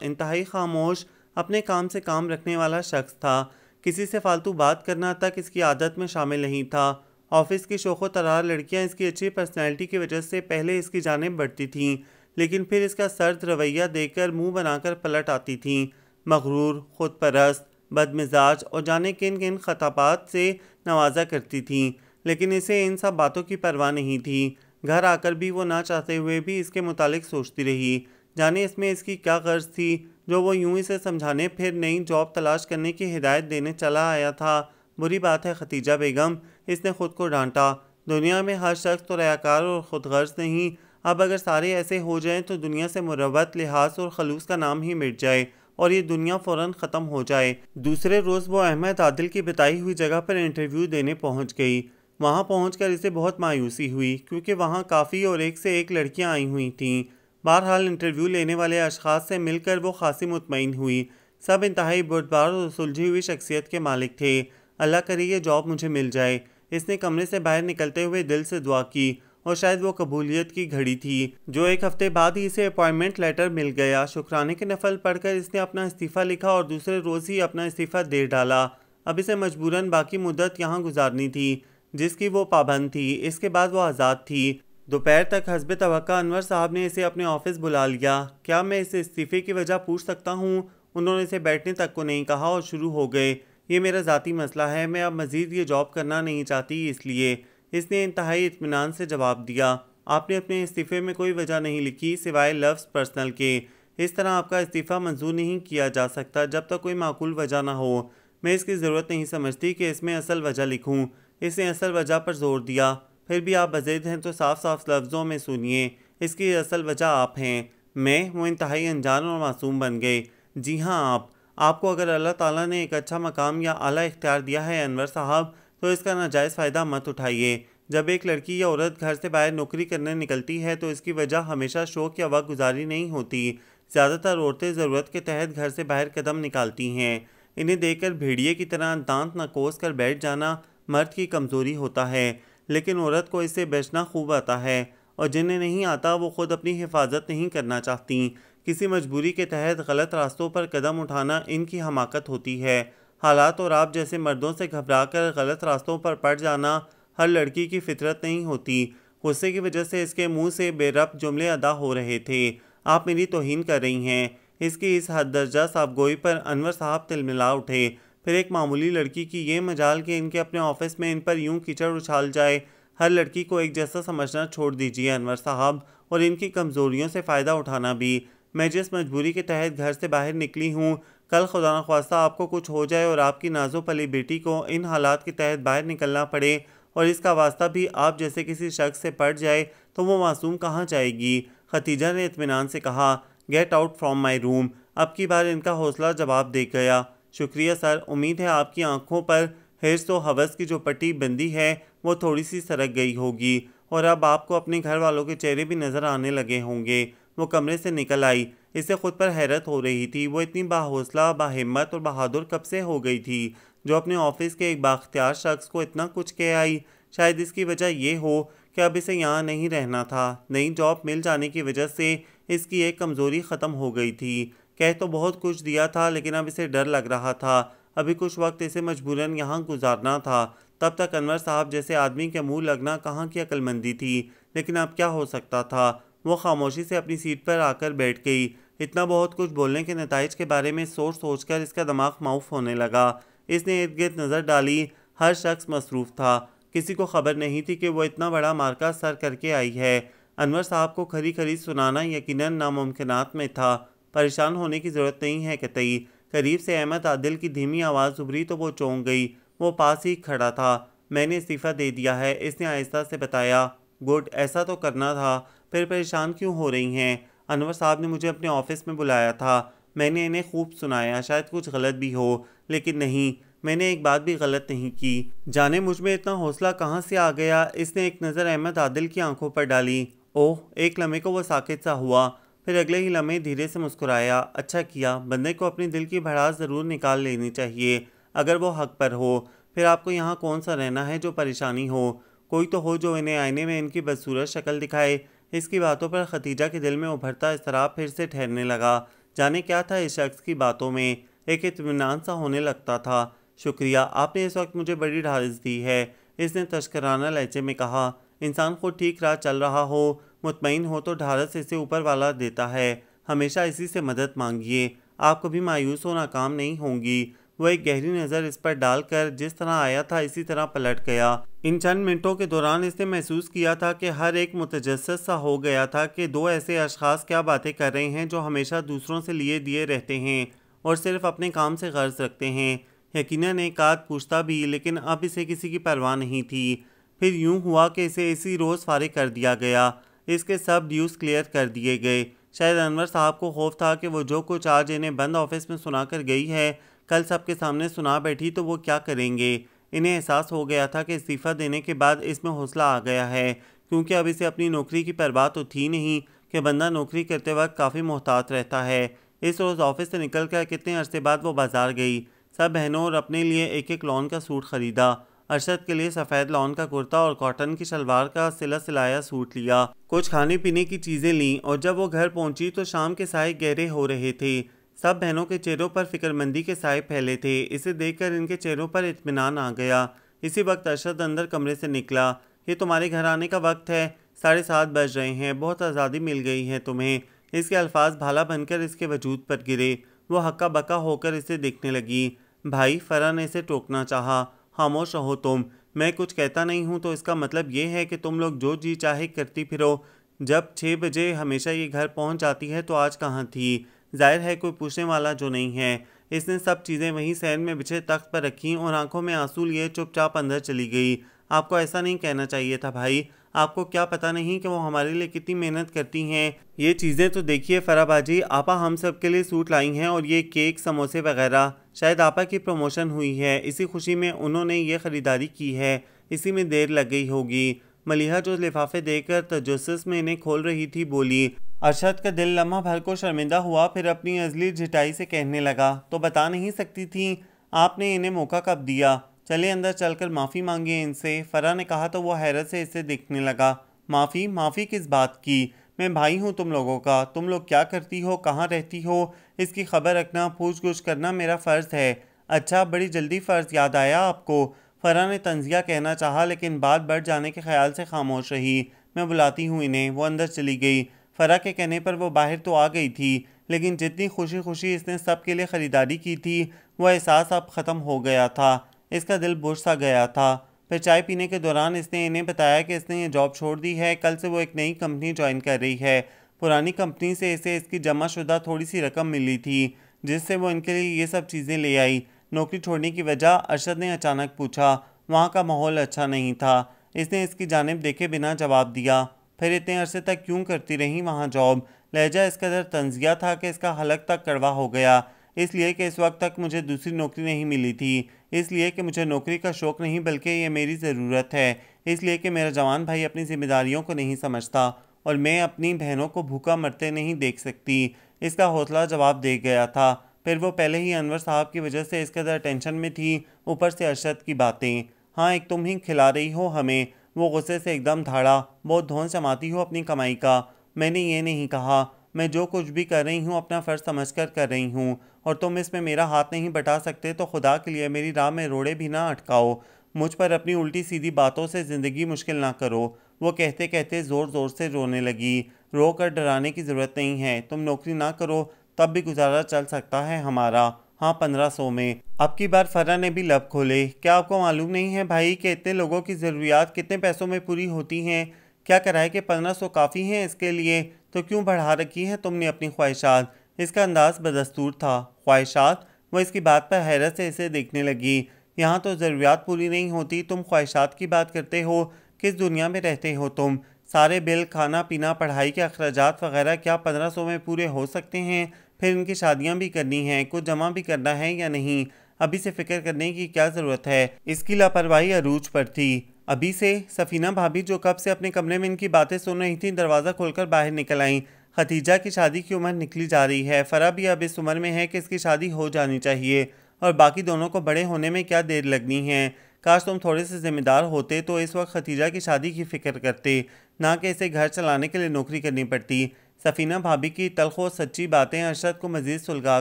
इंतहाई खामोश, अपने काम से काम रखने वाला शख्स था। किसी से फालतू बात करना तक इसकी आदत में शामिल नहीं था। ऑफिस की शोखो तरार लड़कियां इसकी अच्छी पर्सनैलिटी की वजह से पहले इसकी जानिब बढ़ती थीं, लेकिन फिर इसका सर्द रवैया देखकर मुंह बनाकर पलट आती थीं। मगरूर, खुद परस्त, बदमिजाज और जाने किन किन खताबात से नवाजा करती थीं, लेकिन इसे इन सब बातों की परवाह नहीं थी। घर आकर भी वो ना चाहते हुए भी इसके मुतालिक सोचती रही। जाने इसमें इसकी क्या गर्ज थी जो वो यूं इसे समझाने फिर नई जॉब तलाश करने की हिदायत देने चला आया था। बुरी बात है खतीजा बेगम, इसने खुद को डांटा। दुनिया में हर शख्स तो रयाकार और खुदगर्ज नहीं। अब अगर सारे ऐसे हो जाएं तो दुनिया से मुरवत, लिहाज और खलूस का नाम ही मिट जाए और ये दुनिया फ़ौरन ख़त्म हो जाए। दूसरे रोज़ वो अहमद आदिल की बताई हुई जगह पर इंटरव्यू देने पहुंच गई। वहां पहुंचकर इसे बहुत मायूसी हुई क्योंकि वहां काफ़ी और एक से एक लड़कियां आई हुई थीं। बहरहाल इंटरव्यू लेने वाले अशखास से मिलकर वो खासी मुतमईन हुई। सब इंतहाई बुर्दबार और सुलझी हुई शख्सियत के मालिक थे। अल्लाह करे ये जॉब मुझे मिल जाए। इसने कमरे से बाहर निकलते हुए दिल से दुआ की, और शायद वो कबूलियत की घड़ी थी जो एक हफ्ते बाद ही इसे अपॉइंटमेंट लेटर मिल गया। शुक्राने के नफल पढ़कर इसने अपना इस्तीफ़ा लिखा और दूसरे रोज़ ही अपना इस्तीफ़ा दे डाला। अब इसे मजबूरन बाकी मुद्दत यहाँ गुजारनी थी जिसकी वो पाबंद थी। इसके बाद वो आज़ाद थी। दोपहर तक हस्ब तवक्का अनवर साहब ने इसे अपने ऑफिस बुला लिया। क्या मैं इस इस्तीफ़े की वजह पूछ सकता हूँ? उन्होंने इसे बैठने तक को नहीं कहा और शुरू हो गए, ये मेरा ज़ाती मसला है, मैं अब मज़ीद ये जॉब करना नहीं चाहती इसलिए। इसने इंतहाई इत्मीनान से जवाब दिया, आपने अपने इस्तीफ़े में कोई वजह नहीं लिखी सिवाय लफ्ज़ पर्सनल के। इस तरह आपका इस्तीफ़ा मंजूर नहीं किया जा सकता जब तक कोई माकूल वजह ना हो। मैं इसकी ज़रूरत नहीं समझती कि इसमें असल वजह लिखूँ। इसने असल वजह पर जोर दिया। फिर भी आप बज़ेद हैं तो साफ साफ लफ्ज़ों में सुनिए, इसकी असल वजह आप हैं। मैं वो इंतहाई अनजान और मासूम बन गए। जी हाँ, आपको अगर अल्लाह ताला ने एक अच्छा मकाम या आला इख्तियार दिया है अनवर साहब, तो इसका नाजायज़ फ़ायदा मत उठाइए। जब एक लड़की या औरत घर से बाहर नौकरी करने निकलती है तो इसकी वजह हमेशा शौक़ या वक्त गुजारी नहीं होती। ज़्यादातर औरतें ज़रूरत के तहत घर से बाहर कदम निकालती हैं। इन्हें देखकर भेड़िए की तरह दांत न कोस कर बैठ जाना मर्द की कमज़ोरी होता है, लेकिन औरत को इससे बचना खूब आता है, और जिन्हें नहीं आता वो ख़ुद अपनी हिफाजत नहीं करना चाहती। किसी मजबूरी के तहत गलत रास्तों पर कदम उठाना इनकी हमाकत होती है। हालात और आप जैसे मर्दों से घबराकर गलत रास्तों पर पड़ जाना हर लड़की की फितरत नहीं होती। गुस्से की वजह से इसके मुंह से बेरब जुमले अदा हो रहे थे। आप मेरी तौहीन कर रही हैं। इसकी इस हद दर्जा साफगोई पर अनवर साहब तिलमिला उठे। फिर एक मामूली लड़की की ये मजाल कि इनके अपने ऑफिस में इन पर यूं कीचड़ उछाल जाए। हर लड़की को एक जैसा समझना छोड़ दीजिए अनवर साहब, और इनकी कमज़ोरियों से फ़ायदा उठाना भी। मैं जिस मजबूरी के तहत घर से बाहर निकली हूँ, कल खुदा न ख्वास्ता आपको कुछ हो जाए और आपकी नाजो पली बेटी को इन हालात के तहत बाहर निकलना पड़े और इसका वास्ता भी आप जैसे किसी शख्स से पड़ जाए तो वो मासूम कहाँ जाएगी? खतीजा ने इत्मीनान से कहा, get out from my room. अब की बार इनका हौसला जवाब दे गया। शुक्रिया सर, उम्मीद है आपकी आंखों पर हिर्स व हवस की जो पट्टी बंदी है वो थोड़ी सी सरक गई होगी और अब आपको अपने घर वालों के चेहरे भी नज़र आने लगे होंगे। वो कमरे से निकल आई। इसे खुद पर हैरत हो रही थी। वो इतनी बाहौसला, बाहिम्मत और बहादुर कब से हो गई थी जो अपने ऑफिस के एक बाख्तियार शख्स को इतना कुछ कह आई। शायद इसकी वजह ये हो कि अब इसे यहाँ नहीं रहना था। नई जॉब मिल जाने की वजह से इसकी एक कमज़ोरी ख़त्म हो गई थी। कह तो बहुत कुछ दिया था लेकिन अब इसे डर लग रहा था। अभी कुछ वक्त इसे मजबूरन यहाँ गुजारना था। तब तक अनवर साहब जैसे आदमी के मुंह लगना कहाँ की अक्लमंदी थी, लेकिन अब क्या हो सकता था। वो खामोशी से अपनी सीट पर आकर बैठ गई। इतना बहुत कुछ बोलने के नताइज के बारे में सोच सोच कर इसका दिमाग माउफ होने लगा। इसने इर्द गिर्द नज़र डाली। हर शख्स मसरूफ़ था। किसी को खबर नहीं थी कि वो इतना बड़ा मार्का सर करके आई है। अनवर साहब को खरी खरी सुनाना यकीनन नामुमकिनात में था। परेशान होने की ज़रूरत नहीं है कतई। करीब से अहमद आदिल की धीमी आवाज़ उभरी तो वो चौंक गई। वो पास ही खड़ा था। मैंने इस्तीफ़ा दे दिया है, इसने आहिस्ता से बताया। गुड, ऐसा तो करना था। फिर परेशान क्यों हो रही हैं? अनवर साहब ने मुझे अपने ऑफिस में बुलाया था। मैंने इन्हें खूब सुनाया, शायद कुछ गलत भी हो, लेकिन नहीं, मैंने एक बात भी गलत नहीं की। जाने मुझ में इतना हौसला कहाँ से आ गया। इसने एक नज़र अहमद आदिल की आंखों पर डाली। ओह, एक लम्हे को वो साकित सा हुआ, फिर अगले ही लम्हे धीरे से मुस्कुराया। अच्छा किया, बंदे को अपने दिल की भड़ास ज़रूर निकाल लेनी चाहिए अगर वो हक पर हो। फिर आपको यहाँ कौन सा रहना है जो परेशानी हो? कोई तो हो जो इन्हें आईने में इनकी बदसूरत शक्ल दिखाए। इसकी बातों पर खतीजा के दिल में उभरता इसराब फिर से ठहरने लगा। जाने क्या था इस शख्स की बातों में, एक इत्मीनान सा होने लगता था। शुक्रिया, आपने इस वक्त मुझे बड़ी ढाढ़स दी है, इसने तशकराना लहजे में कहा। इंसान खुद ठीक राह चल रहा हो, मुतमईन हो तो ढाढ़स इसे ऊपर वाला देता है। हमेशा इसी से मदद मांगिए, आप कभी मायूस हो नाकाम नहीं होंगी। वह एक गहरी नज़र इस पर डालकर जिस तरह आया था इसी तरह पलट गया। इन चंद मिनटों के दौरान इसने महसूस किया था कि हर एक मुतजस्सिस सा हो गया था कि दो ऐसे अशखास क्या बातें कर रहे हैं जो हमेशा दूसरों से लिए दिए रहते हैं और सिर्फ अपने काम से गर्ज रखते हैं। यकीनन एक आध पूछता भी, लेकिन अब इसे किसी की परवाह नहीं थी। फिर यूं हुआ कि इसे इसी रोज़ फारिग कर दिया गया। इसके सब ड्यूज क्लियर कर दिए गए। शायद अनवर साहब को खौफ था कि वो जो कुछ आज इन्हें बंद ऑफिस में सुना कर गई है, कल सबके सामने सुना बैठी तो वो क्या करेंगे। इन्हें एहसास हो गया था कि इस्तीफ़ा देने के बाद इसमें हौसला आ गया है, क्योंकि अब इसे अपनी नौकरी की परवाह तो थी नहीं कि बंदा नौकरी करते वक्त काफ़ी मोहतात रहता है। इस रोज़ ऑफिस से निकल कर कितने अरसे बाद वो बाज़ार गई। सब बहनों और अपने लिए एक एक लॉन का सूट ख़रीदा। अरशद के लिए सफ़ेद लॉन का कुर्ता और कॉटन की शलवार का सिला सिलाया सूट लिया। कुछ खाने पीने की चीज़ें लीं और जब वो घर पहुंची तो शाम के साए गहरे हो रहे थे। सब बहनों के चेहरों पर फिक्रमंदी के साए फैले थे। इसे देखकर इनके चेहरों पर इत्मीनान आ गया। इसी वक्त अरशद अंदर कमरे से निकला। ये तुम्हारे घर आने का वक्त है, 7:30 बज रहे हैं, बहुत आज़ादी मिल गई है तुम्हें। इसके अल्फाज भाला बनकर इसके वजूद पर गिरे। वो हक्का बक्का होकर इसे देखने लगी। भाई, फरा ने इसे टोकना चाहा। खामोश रहो तुम, मैं कुछ कहता नहीं हूँ तो इसका मतलब ये है कि तुम लोग जो जी चाहे करती फिरो। जब 6 बजे हमेशा ये घर पहुँच जाती है तो आज कहाँ थी? जाहिर है कोई पूछने वाला जो नहीं है। इसने सब चीज़ें वहीं सहन में बिछे तख्त पर रखी और आंखों में आंसू लिए चुपचाप अंदर चली गई। आपको ऐसा नहीं कहना चाहिए था भाई। आपको क्या पता नहीं कि वो हमारे लिए कितनी मेहनत करती हैं। ये चीज़ें तो देखिए फराबाजी, आपा हम सब के लिए सूट लाई हैं और ये केक समोसे वगैरह। शायद आपा की प्रमोशन हुई है, इसी खुशी में उन्होंने ये ख़रीदारी की है। इसी में देर लग गई होगी। मलिहा जो लिफाफे देकर तजस्सुस में इन्हें खोल रही थी बोली। अरशद का दिल लम्हा भर को शर्मिंदा हुआ, फिर अपनी अजली झिटाई से कहने लगा, तो बता नहीं सकती थी? आपने इन्हें मौका कब दिया? चले अंदर चलकर माफ़ी मांगिए इनसे। फरा ने कहा तो वो हैरत से इसे देखने लगा। माफ़ी? माफ़ी किस बात की? मैं भाई हूँ तुम लोगों का। तुम लोग क्या करती हो, कहाँ रहती हो, इसकी खबर रखना, पूछ गुछ करना मेरा फ़र्ज़ है। अच्छा, बड़ी जल्दी फ़र्ज़ याद आया आपको? फरा ने तंजिया कहना चाहा, लेकिन बात बढ़ जाने के ख्याल से खामोश रही। मैं बुलाती हूँ इन्हें। वो अंदर चली गई। फरा के कहने पर वो बाहर तो आ गई थी, लेकिन जितनी खुशी खुशी इसने सब के लिए ख़रीदारी की थी, वह एहसास अब ख़त्म हो गया था। इसका दिल बुझ सा गया था। फिर चाय पीने के दौरान इसने इन्हें बताया कि इसने ये जॉब छोड़ दी है। कल से वो एक नई कंपनी ज्वाइन कर रही है। पुरानी कंपनी से इसे इसकी जमाशुदा थोड़ी सी रकम मिली थी, जिससे वो इनके लिए ये सब चीज़ें ले आई। नौकरी छोड़ने की वजह? अरशद ने अचानक पूछा। वहाँ का माहौल अच्छा नहीं था। इसने इसकी जानिब देखे बिना जवाब दिया। फिर इतने अरसे तक क्यों करती रही वहाँ जॉब? लहजा इस कदर तंजिया था कि इसका हलक तक कड़वा हो गया। इसलिए कि इस वक्त तक मुझे दूसरी नौकरी नहीं मिली थी। इसलिए कि मुझे नौकरी का शौक़ नहीं, बल्कि ये मेरी ज़रूरत है। इसलिए कि मेरा जवान भाई अपनी जिम्मेदारियों को नहीं समझता और मैं अपनी बहनों को भूखा मरते नहीं देख सकती। इसका हौसला जवाब दे गया था। फिर वो पहले ही अनवर साहब की वजह से इस कदर टेंशन में थी, ऊपर से अरशद की बातें। हाँ, एक तुम ही खिला रही हो हमें। वो गुस्से से एकदम धाड़ा। बहुत धौंस जमाती हो अपनी कमाई का। मैंने ये नहीं कहा। मैं जो कुछ भी कर रही हूँ अपना फ़र्ज़ समझकर कर रही हूँ, और तुम इसमें मेरा हाथ नहीं बटा सकते तो खुदा के लिए मेरी राह में रोड़े भी ना अटकाओ। मुझ पर अपनी उल्टी सीधी बातों से ज़िंदगी मुश्किल ना करो। वो कहते कहते ज़ोर ज़ोर से रोने लगी। रो कर डराने की ज़रूरत नहीं है। तुम नौकरी ना करो तब भी गुजारा चल सकता है हमारा। हाँ 1500 में। अब की बार फरहा ने भी लब खोले। क्या आपको मालूम नहीं है भाई कि इतने लोगों की ज़रूरियात कितने पैसों में पूरी होती हैं? क्या कराए कि 1500 काफ़ी हैं इसके लिए? तो क्यों बढ़ा रखी हैं तुमने अपनी ख्वाहिशात? इसका अंदाज बदस्तूर था। ख्वाहिशात? वह इसकी बात पर हैरत से इसे देखने लगी। यहाँ तो ज़रूरियात पूरी नहीं होती, तुम ख्वाहिशात की बात करते हो? किस दुनिया में रहते हो तुम? सारे बिल, खाना पीना, पढ़ाई के अखराजात वगैरह क्या 1500 में पूरे हो सकते हैं? फिर इनकी शादियां भी करनी हैं, कुछ जमा भी करना है या नहीं? अभी से फिक्र करने की क्या ज़रूरत है? इसकी लापरवाही अरूज पर थी। अभी से? सफीना भाभी जो कब से अपने कमरे में इनकी बातें सुन रही थी, दरवाज़ा खोलकर बाहर निकल आईं। खतीजा की शादी की उम्र निकली जा रही है। फरहा भी अब इस उम्र में है कि इसकी शादी हो जानी चाहिए, और बाकी दोनों को बड़े होने में क्या देर लगनी है। काश तुम थोड़े से जिम्मेदार होते तो इस वक्त खतीजा की शादी की फिक्र करते, ना कि इसे घर चलाने के लिए नौकरी करनी पड़ती। सफीना भाभी की तल्ख व सच्ची बातें अरशद को मज़ीद सुलगा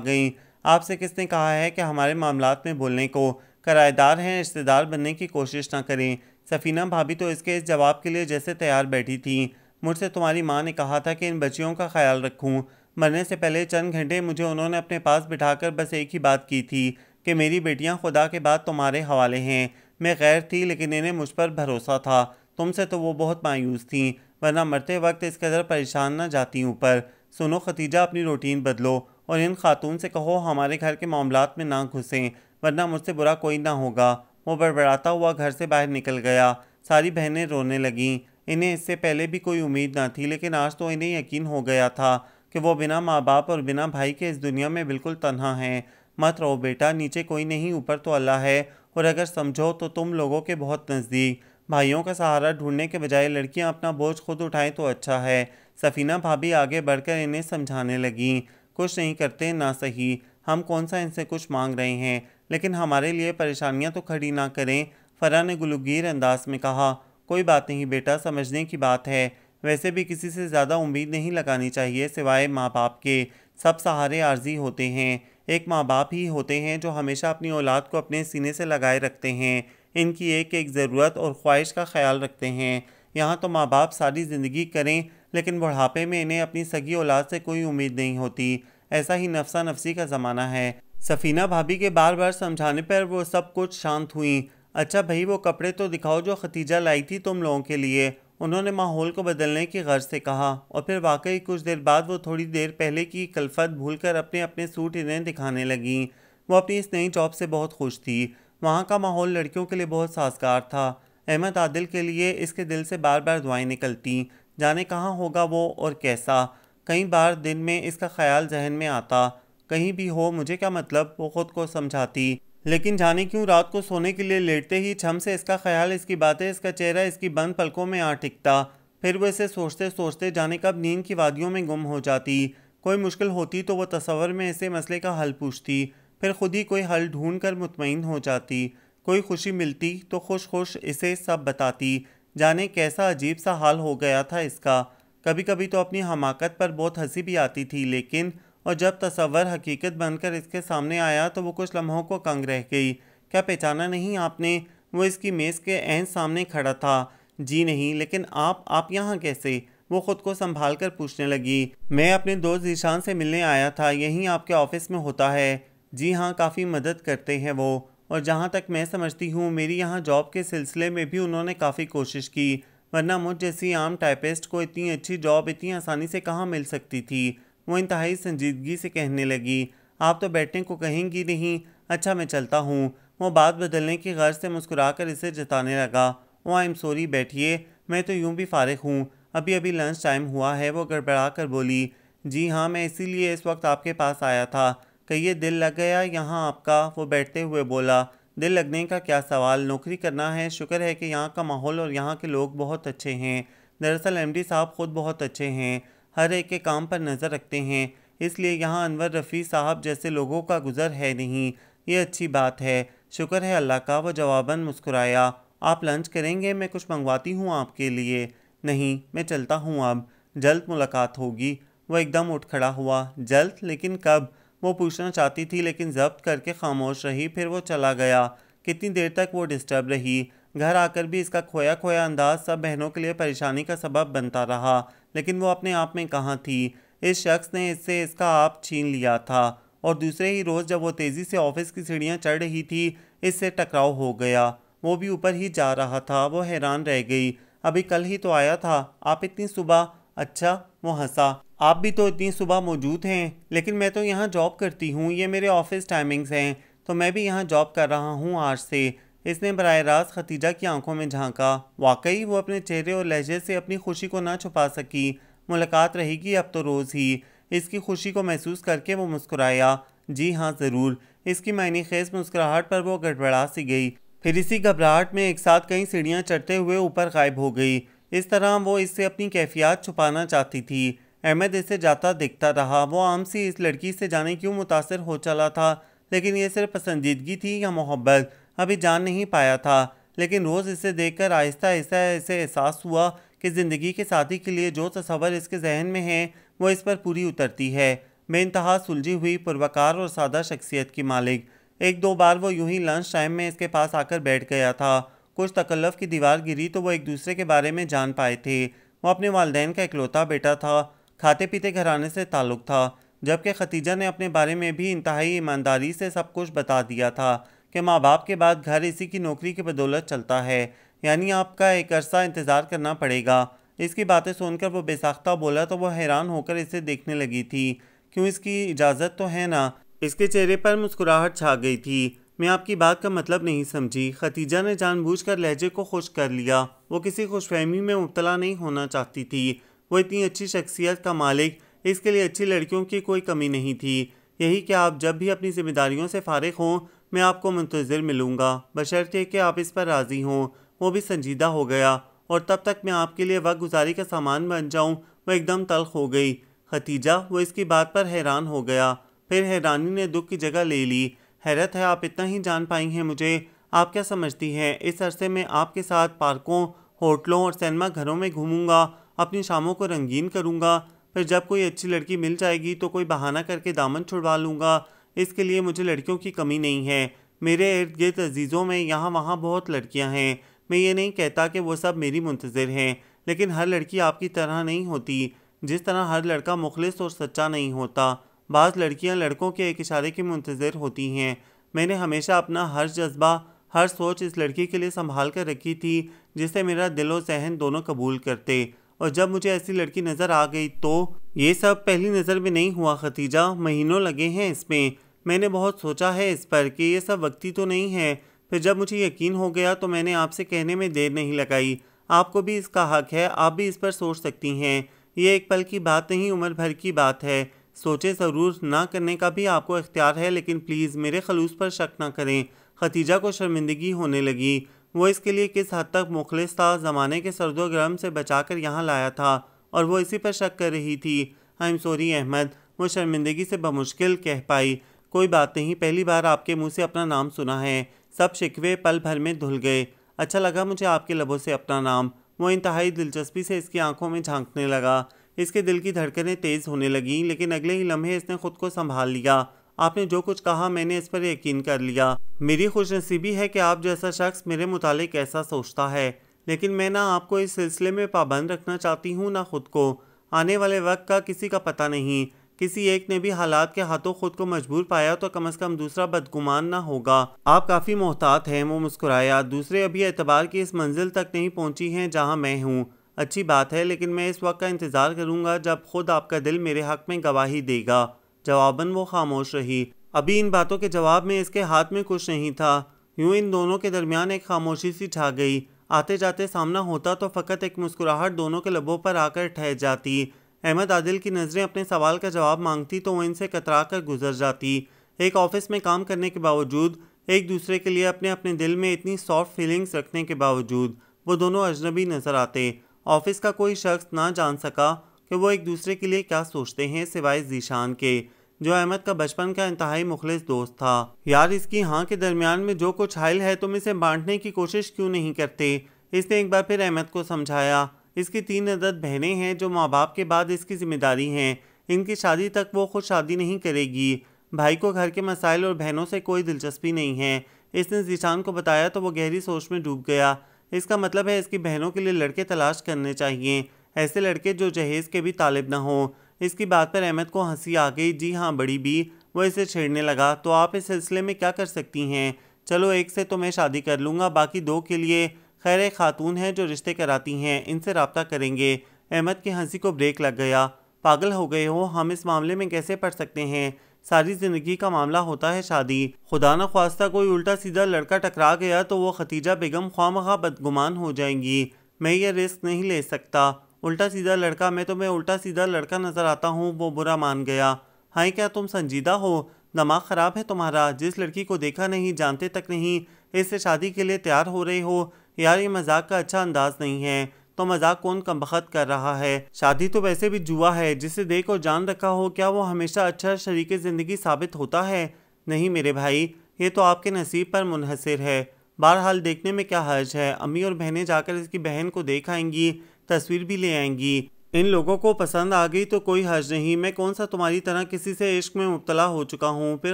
गईं। आपसे किसने कहा है कि हमारे मामलात में बोलने को? किराएदार हैं, रिश्तेदार बनने की कोशिश ना करें। सफीना भाभी तो इसके इस जवाब के लिए जैसे तैयार बैठी थी। मुझसे तुम्हारी माँ ने कहा था कि इन बच्चियों का ख्याल रखूं। मरने से पहले चंद घंटे मुझे उन्होंने अपने पास बिठाकर बस एक ही बात की थी कि मेरी बेटियां खुदा के बाद तुम्हारे हवाले हैं। मैं गैर थी, लेकिन इन्हें मुझ पर भरोसा था। तुमसे तो वो बहुत मायूस थीं, वरना मरते वक्त इस कदर परेशान न जाती ऊपर। सुनो खतीजा, अपनी रूटीन बदलो और इन खातून से कहो हमारे घर के मामलात में ना घुसें, वरना मुझसे बुरा कोई ना होगा। वो बड़बड़ाता हुआ घर से बाहर निकल गया। सारी बहनें रोने लगीं। इन्हें इससे पहले भी कोई उम्मीद ना थी, लेकिन आज तो इन्हें यकीन हो गया था कि वो बिना माँ बाप और बिना भाई के इस दुनिया में बिल्कुल तन्हा हैं। मत रो बेटा, नीचे कोई नहीं, ऊपर तो अल्लाह है, और अगर समझो तो तुम लोगों के बहुत नज़दीक। भाइयों का सहारा ढूंढने के बजाय लड़कियां अपना बोझ खुद उठाएं तो अच्छा है। सफीना भाभी आगे बढ़कर इन्हें समझाने लगीं। कुछ नहीं करते ना सही, हम कौन सा इनसे कुछ मांग रहे हैं, लेकिन हमारे लिए परेशानियां तो खड़ी ना करें। फरहा ने गुलगीर अंदाज में कहा। कोई बात नहीं बेटा, समझने की बात है। वैसे भी किसी से ज़्यादा उम्मीद नहीं लगानी चाहिए सिवाय माँ बाप के। सब सहारे आर्जी होते हैं। एक माँ बाप ही होते हैं जो हमेशा अपनी औलाद को अपने सीने से लगाए रखते हैं, इनकी एक एक ज़रूरत और ख्वाहिश का ख्याल रखते हैं। यहाँ तो माँ बाप सारी ज़िंदगी करें, लेकिन बुढ़ापे में इन्हें अपनी सगी औलाद से कोई उम्मीद नहीं होती। ऐसा ही नफसा नफसी का ज़माना है। सफ़ीना भाभी के बार बार समझाने पर वो सब कुछ शांत हुई। अच्छा भाई, वो कपड़े तो दिखाओ जो खतीजा लाई थी तुम लोगों के लिए, उन्होंने माहौल को बदलने की गर्ज से कहा। और फिर वाकई कुछ देर बाद वो थोड़ी देर पहले की कल्फत भूलकर अपने अपने सूट इन्हें दिखाने लगी। वो अपनी इस नई जॉब से बहुत खुश थी। वहाँ का माहौल लड़कियों के लिए बहुत साजगार था। अहमद आदिल के लिए इसके दिल से बार बार दुआएं निकलती। जाने कहाँ होगा वो और कैसा। कई बार दिन में इसका ख्याल जहन में आता। कहीं भी हो, मुझे क्या मतलब, वो खुद को समझाती। लेकिन जाने क्यों रात को सोने के लिए लेटते ही छम से इसका ख्याल, इसकी बातें, इसका चेहरा इसकी बंद पलकों में आ टिकता। फिर वो इसे सोचते सोचते जाने कब नींद की वादियों में गुम हो जाती। कोई मुश्किल होती तो वो तसव्वुर में इसे मसले का हल पूछती, फिर खुद ही कोई हल ढूंढ कर मुतमईन हो जाती। कोई खुशी मिलती तो खुश खुश इसे सब बताती। जाने कैसा अजीब सा हाल हो गया था इसका। कभी कभी तो अपनी हमाकत पर बहुत हंसी भी आती थी, लेकिन और जब तसव्वुर हकीकत बनकर इसके सामने आया तो वो कुछ लम्हों को कंग रह गई। क्या पहचाना नहीं आपने? वो इसकी मेज़ के ऐन सामने खड़ा था। जी नहीं, लेकिन आप यहाँ कैसे? वो खुद को संभाल कर पूछने लगी। मैं अपने दोस्त जीशान से मिलने आया था, यहीं आपके ऑफिस में होता है। जी हाँ, काफ़ी मदद करते हैं वो, और जहाँ तक मैं समझती हूँ मेरी यहाँ जॉब के सिलसिले में भी उन्होंने काफ़ी कोशिश की, वरना मुझ जैसी आम टाइपिस्ट को इतनी अच्छी जॉब इतनी आसानी से कहाँ मिल सकती थी। वो इंतहाई संजीदगी से कहने लगी। आप तो बैठने को कहेंगी नहीं। अच्छा मैं चलता हूँ। वो बात बदलने की गर्ज से मुस्कुराकर इसे जताने लगा। ओ आई एम सॉरी, बैठिए, मैं तो यूं भी फारिग हूँ, अभी अभी लंच टाइम हुआ है। वो गड़बड़ा कर बोली। जी हाँ, मैं इसीलिए इस वक्त आपके पास आया था। कहिए, दिल लग गया यहाँ आपका? वो बैठते हुए बोला। दिल लगने का क्या सवाल, नौकरी करना है। शुक्र है कि यहाँ का माहौल और यहाँ के लोग बहुत अच्छे हैं। दरअसल एमडी साहब खुद बहुत अच्छे हैं, हर एक के काम पर नज़र रखते हैं, इसलिए यहाँ अनवर रफ़ी साहब जैसे लोगों का गुज़र है नहीं। ये अच्छी बात है, शुक्र है अल्लाह का। वो जवाबन मुस्कुराया। आप लंच करेंगे? मैं कुछ मंगवाती हूँ आपके लिए। नहीं, मैं चलता हूँ अब, जल्द मुलाकात होगी। वो एकदम उठ खड़ा हुआ। जल्द? लेकिन कब? वो पूछना चाहती थी, लेकिन जब्त करके खामोश रही। फिर वो चला गया। कितनी देर तक वो डिस्टर्ब रही। घर आकर भी इसका खोया खोया अंदाज सब बहनों के लिए परेशानी का सबब बनता रहा, लेकिन वो अपने आप में कहाँ थी। इस शख्स ने इससे इसका आप छीन लिया था, और दूसरे ही रोज़ जब वो तेज़ी से ऑफिस की सीढ़ियाँ चढ़ रही थी, इससे टकराव हो गया। वो भी ऊपर ही जा रहा था। वो हैरान रह गई। अभी कल ही तो आया था, आप इतनी सुबह। अच्छा, वो हंसा। आप भी तो इतनी सुबह मौजूद हैं। लेकिन मैं तो यहाँ जॉब करती हूँ, ये मेरे ऑफिस टाइमिंग्स हैं, तो मैं भी यहाँ जॉब कर रहा हूँ आज से। इसने बराह रास्त खतीजा की आंखों में झांका। वाकई वो अपने चेहरे और लहजे से अपनी खुशी को ना छुपा सकी। मुलाकात रहेगी अब तो रोज़ ही। इसकी खुशी को महसूस करके वो मुस्कुराया। जी हाँ, ज़रूर। इसकी मायने खेज मुस्कुराहट पर वो गड़बड़ा सी गई। फिर इसी घबराहट में एक साथ कई सीढ़ियाँ चढ़ते हुए ऊपर गायब हो गई। इस तरह वो इससे अपनी कैफियत छुपाना चाहती थी। अहमद इसे जाता दिखता रहा। वो आम सी इस लड़की से जाने क्यों मुतासर हो चला था, लेकिन ये सिर्फ पसंदीदगी थी या मोहब्बत, अभी जान नहीं पाया था। लेकिन रोज़ इसे देखकर आहिस्ता आहिस्ता इसे एहसास हुआ कि ज़िंदगी के साथी के लिए जो तस्वर इसके जहन में है, वो इस पर पूरी उतरती है। बेइंतहा सुलझी हुई, पुरवकार और सादा शख्सियत की मालिक। एक दो बार वो यूं ही लंच टाइम में इसके पास आकर बैठ गया था। कुछ तकल्लुफ़ की दीवार गिरी तो वो एक दूसरे के बारे में जान पाए थे। वो अपने वालिदैन का इकलौता बेटा था। खाते पीते घराने से ताल्लुक़ था। जबकि खतीजा ने अपने बारे में भी इंतहाई ईमानदारी से सब कुछ बता दिया था कि माँ बाप के बाद घर इसी की नौकरी की बदौलत चलता है, यानी आपका एक अरसा इंतज़ार करना पड़ेगा। इसकी बातें सुनकर वो बेसाख्ता बोला तो वो हैरान होकर इसे देखने लगी थी। क्यों, इसकी इजाज़त तो है ना। इसके चेहरे पर मुस्कुराहट छा गई थी। मैं आपकी बात का मतलब नहीं समझी। खतीजा ने जानबूझकर लहजे को खुश कर लिया। वो किसी खुशफहमी में मुब्तला नहीं होना चाहती थी। वो इतनी अच्छी शख्सियत का मालिक, इसके लिए अच्छी लड़कियों की कोई कमी नहीं थी। यही कि आप जब भी अपनी जिम्मेदारियों से फारिग हों, मैं आपको मुंतज़िर मिलूँगा, बशर्ते कि आप इस पर राज़ी हों। वो भी संजीदा हो गया। और तब तक मैं आपके लिए वक्त गुजारी का सामान बन जाऊँ। वो एकदम तल्ख हो गई। खतीजा, वो इसकी बात पर हैरान हो गया। फिर हैरानी ने दुख की जगह ले ली। हैरत है, आप इतना ही जान पाई हैं मुझे। आप क्या समझती हैं, इस अरसे में आपके साथ पार्कों, होटलों और सिनेमा घरों में घूमूंगा, अपनी शामों को रंगीन करूंगा। फिर जब कोई अच्छी लड़की मिल जाएगी तो कोई बहाना करके दामन छुड़वा लूँगा। इसके लिए मुझे लड़कियों की कमी नहीं है। मेरे इर्द गिर्द अजीज़ों में यहाँ वहाँ बहुत लड़कियाँ हैं। मैं ये नहीं कहता कि वो सब मेरी मुंतज़िर हैं, लेकिन हर लड़की आपकी तरह नहीं होती। जिस तरह हर लड़का मुखलिस और सच्चा नहीं होता। बाज़ लड़कियां लड़कों के एक इशारे की मुंतज़िर होती हैं। मैंने हमेशा अपना हर जज्बा, हर सोच इस लड़की के लिए संभाल कर रखी थी, जिसे मेरा दिल और जहन दोनों कबूल करते। और जब मुझे ऐसी लड़की नज़र आ गई तो ये सब पहली नज़र में नहीं हुआ खतीजा, महीनों लगे हैं इसमें। मैंने बहुत सोचा है इस पर कि ये सब वक्ती तो नहीं है। फिर जब मुझे यकीन हो गया तो मैंने आपसे कहने में देर नहीं लगाई। आपको भी इसका हक है, आप भी इस पर सोच सकती हैं। ये एक पल की बात नहीं, उम्र भर की बात है। सोचे ज़रूर, ना करने का भी आपको इख्तियार है, लेकिन प्लीज़ मेरे खलूस पर शक ना करें। खतीजा को शर्मिंदगी होने लगी। वो इसके लिए किस हद तक मुखलिस था, ज़माने के सर्दो गर्म से बचाकर यहाँ लाया था और वो इसी पर शक कर रही थी। आई एम सॉरी अहमद, वो शर्मिंदगी से बमुश्किल कह पाई। कोई बात नहीं, पहली बार आपके मुंह से अपना नाम सुना है। सब शिकवे पल भर में धुल गए। अच्छा लगा मुझे आपके लबों से अपना नाम। वो इंतहाई दिलचस्पी से इसकी आंखों में झांकने लगा। इसके दिल की धड़कनें तेज़ होने लगीं, लेकिन अगले ही लम्हे इसने खुद को संभाल लिया। आपने जो कुछ कहा मैंने इस पर यकीन कर लिया। मेरी खुशनसीबी है कि आप जैसा शख्स मेरे मुतालिक ऐसा सोचता है, लेकिन मैं ना आपको इस सिलसिले में पाबंद रखना चाहती हूँ ना खुद को। आने वाले वक्त का किसी का पता नहीं। किसी एक ने भी हालात के हाथों खुद को मजबूर पाया तो कम से कम दूसरा बदगुमान ना होगा। आप काफ़ी मोहतात हैं। वो मुस्कुराया। दूसरे अभी एतबार की इस मंजिल तक नहीं पहुँची हैं जहाँ मैं हूँ। अच्छी बात है, लेकिन मैं इस वक्त का इंतज़ार करूँगा जब खुद आपका दिल मेरे हक़ में गवाही देगा। जवाबन वो खामोश रही। अभी इन बातों के जवाब में इसके हाथ में कुछ नहीं था। यूं इन दोनों के दरमियान एक खामोशी सी छा गई। आते जाते सामना होता तो फ़कत एक मुस्कुराहट दोनों के लबों पर आकर ठहर जाती। अहमद आदिल की नज़रें अपने सवाल का जवाब मांगती तो वो इनसे कतरा कर गुजर जाती। एक ऑफिस में काम करने के बावजूद, एक दूसरे के लिए अपने अपने दिल में इतनी सॉफ्ट फीलिंग्स रखने के बावजूद, वो दोनों अजनबी नज़र आते। ऑफिस का कोई शख्स ना जान सका कि वो एक दूसरे के लिए क्या सोचते हैं, सिवाय जीशान के, जो अहमद का बचपन का इंतहाई मुखलिस दोस्त था। यार, इसकी हाँ के दरमियान में जो कुछ हाइल है तुम इसे बांटने की कोशिश क्यों नहीं करते? इसने एक बार फिर अहमद को समझाया। इसकी 3 अदद बहनें हैं जो माँ बाप के बाद इसकी जिम्मेदारी हैं। इनकी शादी तक वो खुद शादी नहीं करेगी। भाई को घर के मसाइल और बहनों से कोई दिलचस्पी नहीं है। इसने जीशान को बताया तो वो गहरी सोच में डूब गया। इसका मतलब है इसकी बहनों के लिए लड़के तलाश करने चाहिए, ऐसे लड़के जो जहेज़ के भी तालिब ना हो। इसकी बात पर अहमद को हंसी आ गई। जी हाँ बड़ी बी, वो इसे छेड़ने लगा। तो आप इस सिलसिले में क्या कर सकती हैं? चलो एक से तो मैं शादी कर लूँगा, बाकी दो के लिए खैर एक खातून है जो रिश्ते कराती हैं, इनसे रब्ता करेंगे। अहमद की हंसी को ब्रेक लग गया। पागल हो गए हो, हम इस मामले में कैसे पड़ सकते हैं? सारी ज़िंदगी का मामला होता है शादी। खुदा न ख्वास्ता कोई उल्टा सीधा लड़का टकरा गया तो वो खतीजा बेगम ख्वामखा बदगुमान हो जाएंगी। मैं ये रिस्क नहीं ले सकता। उल्टा सीधा लड़का? मैं तुम्हें उल्टा सीधा लड़का नज़र आता हूँ? वो बुरा मान गया। हाय, क्या तुम संजीदा हो? दिमाग ख़राब है तुम्हारा? जिस लड़की को देखा नहीं, जानते तक नहीं, इससे शादी के लिए तैयार हो रहे हो? यार ये मजाक का अच्छा अंदाज नहीं है। तो मजाक कौन कमबख्त कर रहा है? शादी तो वैसे भी जुआ है, जिसे देख और जान रखा हो क्या वो हमेशा अच्छा शरीके ज़िंदगी साबित होता है? नहीं मेरे भाई, ये तो आपके नसीब पर मुनहसर है। बहरहाल देखने में क्या हर्ज है? अम्मी और बहनें जाकर इसकी बहन को देख आएंगी, तस्वीर भी ले आएंगी। इन लोगों को पसंद आ गई तो कोई हर्ज नहीं। मैं कौन सा तुम्हारी तरह किसी से इश्क में मुब्तला हो चुका हूँ। फिर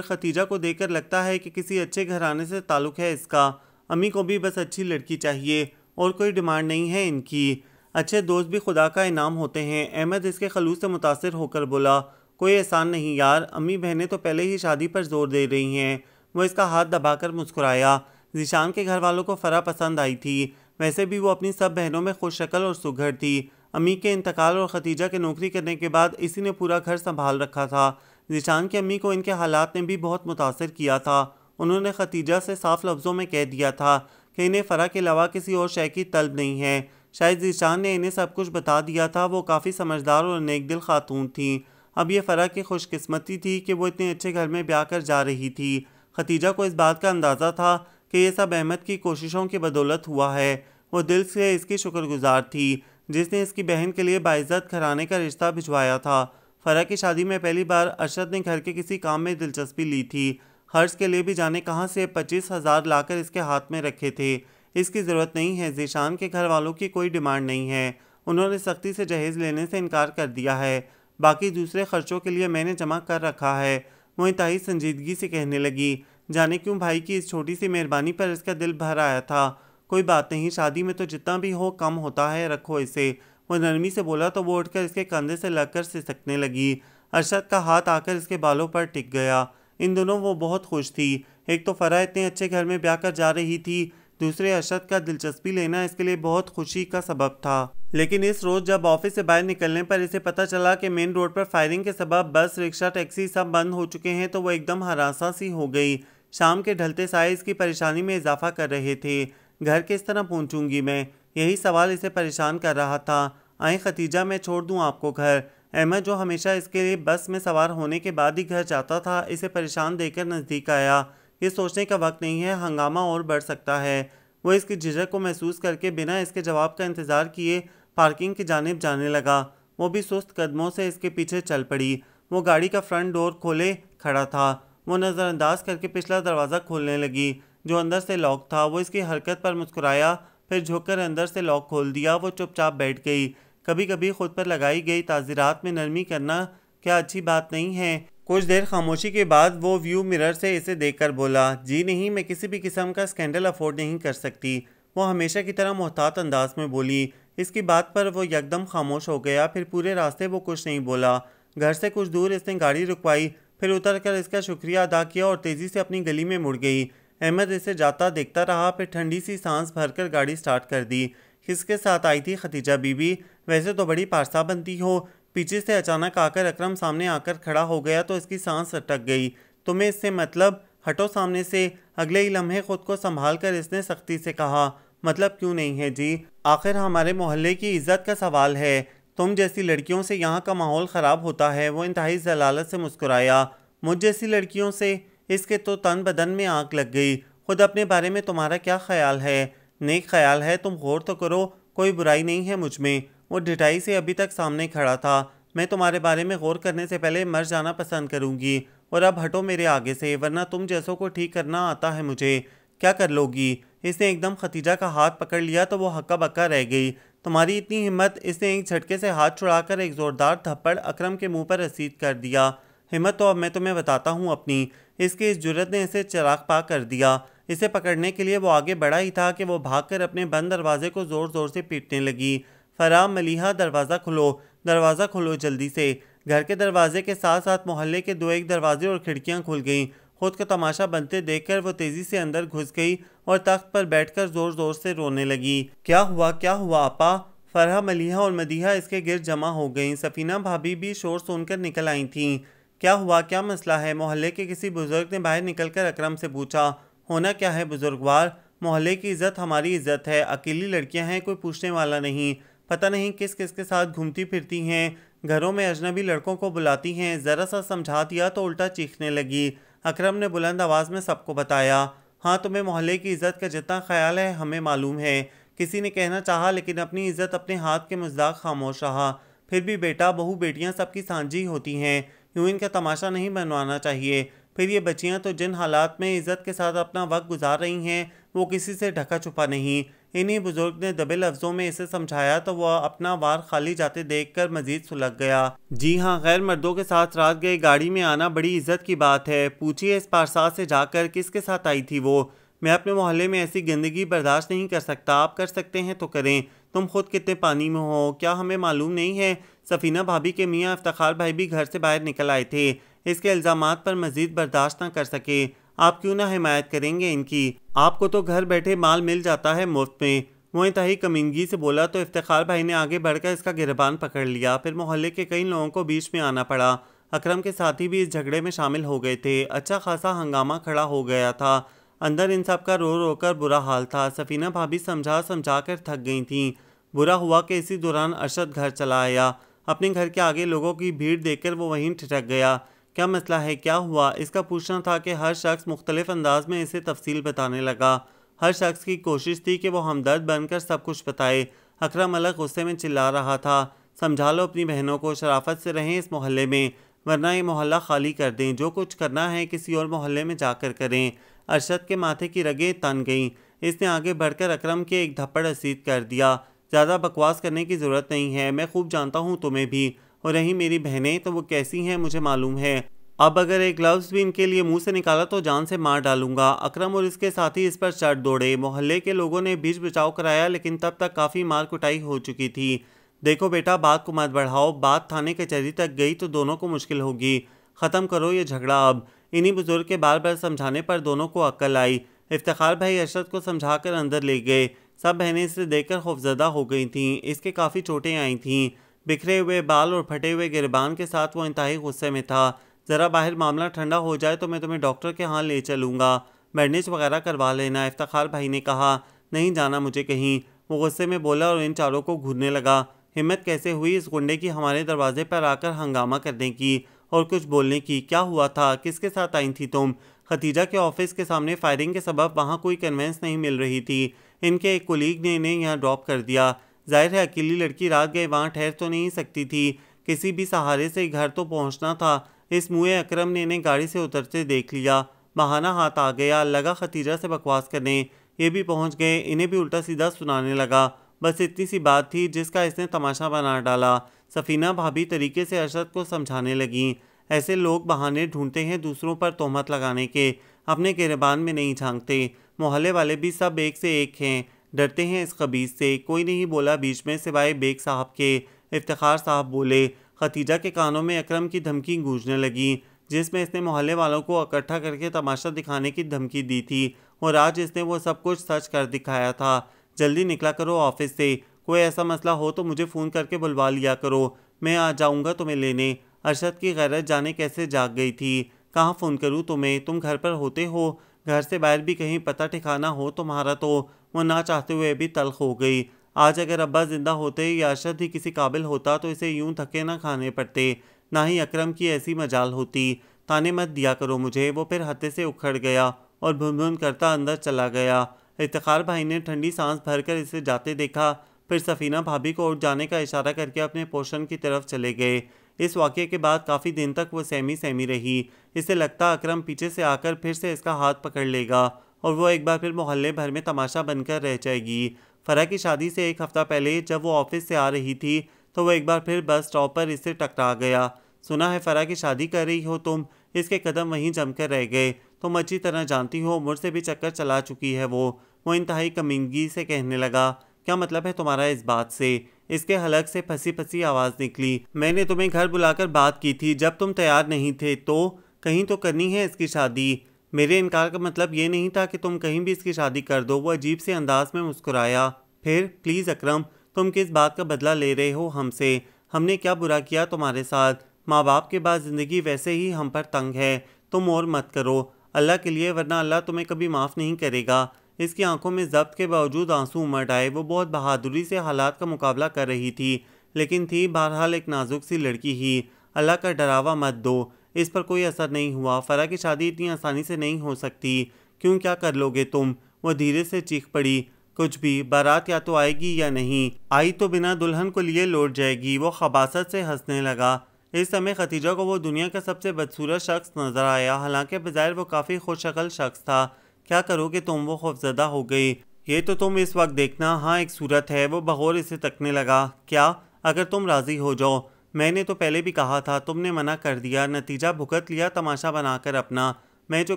खतीजा को देखकर लगता है कि किसी अच्छे घराने से ताल्लुक़ है इसका। अम्मी को भी बस अच्छी लड़की चाहिए और कोई डिमांड नहीं है इनकी। अच्छे दोस्त भी खुदा का इनाम होते हैं। अहमद इसके खलूस से मुतासिर होकर बोला। कोई एहसान नहीं यार, अम्मी बहनें तो पहले ही शादी पर जोर दे रही हैं। वो इसका हाथ दबाकर मुस्कुराया। जीशान के घर वालों को फ़रा पसंद आई थी। वैसे भी वो अपनी सब बहनों में खुश शक्ल और सुघड़ थी। अम्मी के इंतकाल और खतीजा के नौकरी करने के बाद इसी ने पूरा घर संभाल रखा था। जीशान की अम्मी को इनके हालात ने भी बहुत मुतासिर किया था। उन्होंने खतीजा से साफ लफ्ज़ों में कह दिया था कि इन्हें फ़रा के अलावा किसी और शय की तलब नहीं है। शायद जीशान ने इन्हें सब कुछ बता दिया था। वो काफ़ी समझदार और नेक दिल खातून थी। अब ये फ़रा की खुशकिस्मती थी कि वो इतने अच्छे घर में ब्याह कर जा रही थी। खतीजा को इस बात का अंदाज़ा था कि ये सब अहमद की कोशिशों की बदौलत हुआ है। वो दिल से इसकी शुक्रगुजार थी जिसने इसकी बहन के लिए बाइज़्ज़त घराने का रिश्ता भिजवाया था। फ़रा की शादी में पहली बार अरशद ने घर के किसी काम में दिलचस्पी ली थी। खर्च के लिए भी जाने कहाँ से 25,000 लाकर इसके हाथ में रखे थे। इसकी ज़रूरत नहीं है। ज़ीशान के घर वालों की कोई डिमांड नहीं है। उन्होंने सख्ती से जहेज़ लेने से इनकार कर दिया है। बाकी दूसरे खर्चों के लिए मैंने जमा कर रखा है। वो इंतहाई संजीदगी से कहने लगी। जाने क्यों भाई की इस छोटी सी मेहरबानी पर इसका दिल भर आया था। कोई बात नहीं, शादी में तो जितना भी हो कम होता है, रखो इसे। वो नरमी से बोला तो वो उठकर इसके कंधे से लगकर सिसकने लगी। अरशद का हाथ आकर इसके बालों पर टिक गया। इन दोनों वो बहुत खुश थी। एक तो फ़रा इतने अच्छे घर में ब्याह कर जा रही थी, दूसरे अरशद का दिलचस्पी लेना इसके लिए बहुत खुशी का सबब था। लेकिन इस रोज़ जब ऑफिस से बाहर निकलने पर इसे पता चला कि मेन रोड पर फायरिंग के सबब बस, रिक्शा, टैक्सी सब बंद हो चुके हैं तो वो एकदम हरासा सी हो गई। शाम के ढलते साए इसकी परेशानी में इजाफा कर रहे थे। घर किस तरह पहुंचूंगी मैं, यही सवाल इसे परेशान कर रहा था। आए खतीजा, मैं छोड़ दूं आपको घर। अहमद जो हमेशा इसके लिए बस में सवार होने के बाद ही घर जाता था, इसे परेशान देखकर नज़दीक आया। ये सोचने का वक्त नहीं है, हंगामा और बढ़ सकता है। वो इसकी झिझक को महसूस करके बिना इसके जवाब का इंतज़ार किए पार्किंग की जानिब जाने लगा। वो भी सुस्त कदमों से इसके पीछे चल पड़ी। वो गाड़ी का फ्रंट डोर खोले खड़ा था। वो नज़रअंदाज करके पिछला दरवाज़ा खोलने लगी जो अंदर से लॉक था। वो इसकी हरकत पर मुस्कुराया, फिर झुककर अंदर से लॉक खोल दिया। वो चुपचाप बैठ गई। कभी कभी खुद पर लगाई गई ताज़ीरात में नरमी करना क्या अच्छी बात नहीं है? कुछ देर खामोशी के बाद वो व्यू मिरर से इसे देखकर बोला, जी नहीं, मैं किसी भी किस्म का स्कैंडल अफोर्ड नहीं कर सकती। वो हमेशा की तरह मोहतात अंदाज में बोली। इसकी बात पर वो यकदम खामोश हो गया। फिर पूरे रास्ते वो कुछ नहीं बोला। घर से कुछ दूर इसने गाड़ी रुकवाई, फिर उतर कर इसका शुक्रिया अदा किया और तेज़ी से अपनी गली में मुड़ गई। अहमद इसे जाता देखता रहा, फिर ठंडी सी सांस भरकर गाड़ी स्टार्ट कर दी। किसके साथ आई थी खतीजा बीबी? वैसे तो बड़ी पारसा बनती हो। पीछे से अचानक आकर अकरम सामने आकर खड़ा हो गया तो इसकी सांस अटक गई। तुम्हें इससे मतलब? हटो सामने से। अगले ही लम्हे खुद को संभाल कर इसने सख्ती से कहा, मतलब क्यों नहीं है जी, आखिर हमारे मोहल्ले की इज्जत का सवाल है। तुम जैसी लड़कियों से यहाँ का माहौल ख़राब होता है। वो इंतहाई जलालत से मुस्कुराया। मुझ जैसी लड़कियों से? इसके तो तन बदन में आग लग गई। खुद अपने बारे में तुम्हारा क्या ख्याल है? नेक ख्याल है, तुम गौर तो करो, कोई बुराई नहीं है मुझ में। वो ढिठाई से अभी तक सामने खड़ा था। मैं तुम्हारे बारे में गौर करने से पहले मर जाना पसंद करूंगी। और अब हटो मेरे आगे से, वरना तुम जैसों को ठीक करना आता है मुझे। क्या कर लोगी? इसने एकदम खतीजा का हाथ पकड़ लिया तो वो हक्का बक्का रह गई। तुम्हारी इतनी हिम्मत? इसने एक झटके से हाथ छुड़ाकर एक ज़ोरदार थप्पड़ अकरम के मुंह पर रसीद कर दिया। हिम्मत तो अब मैं तुम्हें बताता हूँ अपनी। इसकी इस जुर्रत ने इसे चिराग पाक कर दिया। इसे पकड़ने के लिए वो आगे बढ़ा ही था कि वो भागकर अपने बंद दरवाजे को ज़ोर ज़ोर से पीटने लगी। फ़रा, मलीहा, दरवाज़ा खोलो, दरवाज़ा खोलो जल्दी से। घर के दरवाजे के साथ साथ मोहल्ले के दो एक दरवाजे और खिड़कियां खुल गईं। खुद का तमाशा बनते देखकर वो तेजी से अंदर घुस गई और तख्त पर बैठकर जोर जोर से रोने लगी। क्या हुआ आपा? फरहा, मलिहा और मदीहा इसके गिर्द जमा हो गईं। सफीना भाभी भी शोर सुनकर निकल आई थीं। क्या हुआ, क्या मसला है? मोहल्ले के किसी बुजुर्ग ने बाहर निकलकर अकरम से पूछा। होना क्या है बुजुर्गवार, मोहल्ले की इज्जत हमारी इज्जत है, अकेली लड़कियां हैं, कोई पूछने वाला नहीं। पता नहीं किस किस के साथ घूमती फिरती हैं, घरों में अजनबी लड़कों को बुलाती हैं। ज़रा सा समझा दिया तो उल्टा चीखने लगी। अकरम ने बुलंद आवाज़ में सबको बताया। हाँ, तुम्हें मोहल्ले की इज्जत का जितना ख्याल है हमें मालूम है। किसी ने कहना चाहा लेकिन अपनी इज्जत अपने हाथ के मुज़दाक खामोश रहा। फिर भी बेटा बहू बेटियां सबकी सांझी होती हैं, यूं इनका तमाशा नहीं बनवाना चाहिए। फिर ये बच्चियां तो जिन हालात में इज्जत के साथ अपना वक्त गुजार रही हैं वो किसी से ढका छुपा नहीं। इन्हीं बुजुर्ग ने दबे लफ्ज़ों में इसे समझाया तो वह अपना वार खाली जाते देखकर मजीद सुलग गया। जी हाँ, गैर मर्दों के साथ रात गए गाड़ी में आना बड़ी इज्जत की बात है। पूछिए इस पारसा से जाकर किसके साथ आई थी वो। मैं अपने मोहल्ले में ऐसी गंदगी बर्दाश्त नहीं कर सकता। आप कर सकते हैं तो करें। तुम खुद कितने पानी में हो, क्या हमें मालूम नहीं है? सफीना भाभी के मियाँ इफ्तिखार भाई भी घर से बाहर निकल आए थे। इसके इल्ज़ामात पर मजीद बर्दाश्त न कर सके। आप क्यों ना हिमायत करेंगे इनकी? आपको तो घर बैठे माल मिल जाता है मुफ्त में। वो इंतहाई कमीनगी से बोला तो इफ्तिखार भाई ने आगे बढ़कर इसका गिरबान पकड़ लिया। फिर मोहल्ले के कई लोगों को बीच में आना पड़ा। अकरम के साथी भी इस झगड़े में शामिल हो गए थे। अच्छा खासा हंगामा खड़ा हो गया था। अंदर इन सब का रो रो कर बुरा हाल था। सफीना भाभी समझा समझा कर थक गई थीं। बुरा हुआ कि इसी दौरान अरशद घर चला आया। अपने घर के आगे लोगों की भीड़ देखकर वो वहीं ठिठक गया। क्या मसला है, क्या हुआ? इसका पूछना था कि हर शख्स मुख्तलिफ अंदाज में इसे तफसील बताने लगा। हर शख्स की कोशिश थी कि वो हमदर्द बनकर सब कुछ बताए। अकरम अलग गुस्से में चिल्ला रहा था। समझा लो अपनी बहनों को, शराफत से रहें इस मोहल्ले में, वरना ये मोहल्ला खाली कर दें। जो कुछ करना है किसी और मोहल्ले में जाकर करें। अरशद के माथे की रगें तन गईं। इसने आगे बढ़कर अकरम के एक थप्पड़ रसीद कर दिया। ज़्यादा बकवास करने की ज़रूरत नहीं है, मैं खूब जानता हूँ तुम्हें भी। और रही मेरी बहनें तो वो कैसी हैं मुझे मालूम है। अब अगर एक लफ्ज़ भी इनके लिए मुंह से निकाला तो जान से मार डालूंगा। अकरम और इसके साथी इस पर चढ़ दौड़े। मोहल्ले के लोगों ने बीच बचाव कराया लेकिन तब तक काफ़ी मार कुटाई हो चुकी थी। देखो बेटा, बात को मत बढ़ाओ। बात थाने कचहरी तक गई तो दोनों को मुश्किल होगी। ख़त्म करो ये झगड़ा अब। इन्हीं बुजुर्ग के बार बार समझाने पर दोनों को अक्ल आई। इफ्तिखार भाई अरशद को समझा कर अंदर ले गए। सब बहनें इसे देखकर खौफजदा हो गई थीं। इसके काफ़ी चोटें आई थीं। बिखरे हुए बाल और फटे हुए गिरबान के साथ वो इंतहाई गुस्से में था। ज़रा बाहर मामला ठंडा हो जाए तो मैं तुम्हें डॉक्टर के यहाँ ले चलूँगा, बैंडेज वगैरह करवा लेना। इफ्तिखार भाई ने कहा। नहीं जाना मुझे कहीं, वो गुस्से में बोला और इन चारों को घूरने लगा। हिम्मत कैसे हुई इस गुंडे की हमारे दरवाजे पर आकर हंगामा करने की और कुछ बोलने की? क्या हुआ था, किसके साथ आई थी तुम? खतीजा के ऑफिस के सामने फायरिंग के सबब वहाँ कोई कन्वेंस नहीं मिल रही थी। इनके एक कोलीग ने इन्हें यहाँ ड्रॉप कर दिया। जाहिर है अकेली लड़की रात गए वहाँ ठहर तो नहीं सकती थी, किसी भी सहारे से घर तो पहुँचना था। इस मुए अकरम ने इन्हें गाड़ी से उतरते देख लिया। बहाना हाथ आ गया, लगा खतीजा से बकवास करने। ये भी पहुँच गए, इन्हें भी उल्टा सीधा सुनाने लगा। बस इतनी सी बात थी जिसका इसने तमाशा बना डाला। सफीना भाभी तरीके से अरशद को समझाने लगीं। ऐसे लोग बहाने ढूंढते हैं दूसरों पर तोहमत लगाने के, अपने गिरबान में नहीं झांकते। मोहल्ले वाले भी सब एक से एक हैं, डरते हैं इस खबीस से। कोई नहीं बोला बीच में सिवाय बेग साहब के। इफ्तिखार साहब बोले। खतीजा के कानों में अकरम की धमकी गूंजने लगी, जिसमें इसने मोहल्ले वालों को इकट्ठा करके तमाशा दिखाने की धमकी दी थी और आज इसने वो सब कुछ सच कर दिखाया था। जल्दी निकला करो ऑफिस से, कोई ऐसा मसला हो तो मुझे फ़ोन करके बुलवा लिया करो, मैं आ जाऊँगा तुम्हें लेने। अरशद की गैरत जाने कैसे जाग गई थी। कहाँ फ़ोन करूँ तुम्हें, तुम घर पर होते हो? घर से बाहर भी कहीं पता ठिकाना हो तुम्हारा? तो वो ना चाहते हुए भी तल्ख हो गई। आज अगर अब्बा जिंदा होते या अरशद ही किसी काबिल होता तो इसे यूं धक्के ना खाने पड़ते, ना ही अकरम की ऐसी मजाल होती। ताने मत दिया करो मुझे। वो फिर हत्थे से उखड़ गया और भुन भुन करता अंदर चला गया। इफ्तिखार भाई ने ठंडी सांस भरकर इसे जाते देखा, फिर सफीना भाभी को उठ जाने का इशारा करके अपने पोर्शन की तरफ चले गए। इस वाक़े के बाद काफ़ी दिन तक वो सहमी सहमी रही। इसे लगता अकरम पीछे से आकर फिर से इसका हाथ पकड़ लेगा और वो एक बार फिर मोहल्ले भर में तमाशा बनकर रह जाएगी। फ़रा की शादी से एक हफ़्ता पहले जब वो ऑफिस से आ रही थी तो वो एक बार फिर बस स्टॉप पर इससे टकरा गया। सुना है फ़रा की शादी कर रही हो तुम? इसके कदम वहीं जमकर रह गए। तुम अच्छी तरह जानती हो मुझसे भी चक्कर चला चुकी है वो इंतहाई कमीनगी से कहने लगा। क्या मतलब है तुम्हारा इस बात से? इसके हलक से फंसी फंसी आवाज़ निकली। मैंने तुम्हें घर बुलाकर बात की थी जब तुम तैयार नहीं थे, तो कहीं तो करनी है इसकी शादी। मेरे इनकार का मतलब ये नहीं था कि तुम कहीं भी इसकी शादी कर दो। वो अजीब से अंदाज में मुस्कुराया। फिर प्लीज़ अकरम, तुम किस बात का बदला ले रहे हो हमसे? हमने क्या बुरा किया तुम्हारे साथ? माँ बाप के बाद ज़िंदगी वैसे ही हम पर तंग है। तुम और मत करो अल्लाह के लिए, वरना अल्लाह तुम्हें कभी माफ़ नहीं करेगा। इसकी आंखों में जब्त के बावजूद आंसू उमड़ आए। वो बहुत बहादुरी से हालात का मुकाबला कर रही थी, लेकिन थी बहरहाल एक नाजुक सी लड़की ही। अल्लाह का डरावा मत दो, इस पर कोई असर नहीं हुआ। फ़रा की शादी इतनी आसानी से नहीं हो सकती। क्यों, क्या कर लोगे तुम? वो धीरे से चीख पड़ी। कुछ भी, बारात या तो आएगी या नहीं। आई तो बिना दुल्हन को लिए लौट जाएगी। वो खबासत से हंसने लगा। इस समय खतीजा को वो दुनिया का सबसे बदसूरत शख्स नजर आया। हालांकि बज़ाहिर वो काफ़ी खुशशक्ल शख्स था। क्या करोगे तुम? वो खौफजदा हो गई। ये तो तुम इस वक्त देखना। हाँ, एक सूरत है। वो बगौर इसे तकने लगा। क्या? अगर तुम राज़ी हो जाओ। मैंने तो पहले भी कहा था, तुमने मना कर दिया। नतीजा भुगत लिया तमाशा बनाकर अपना। मैं जो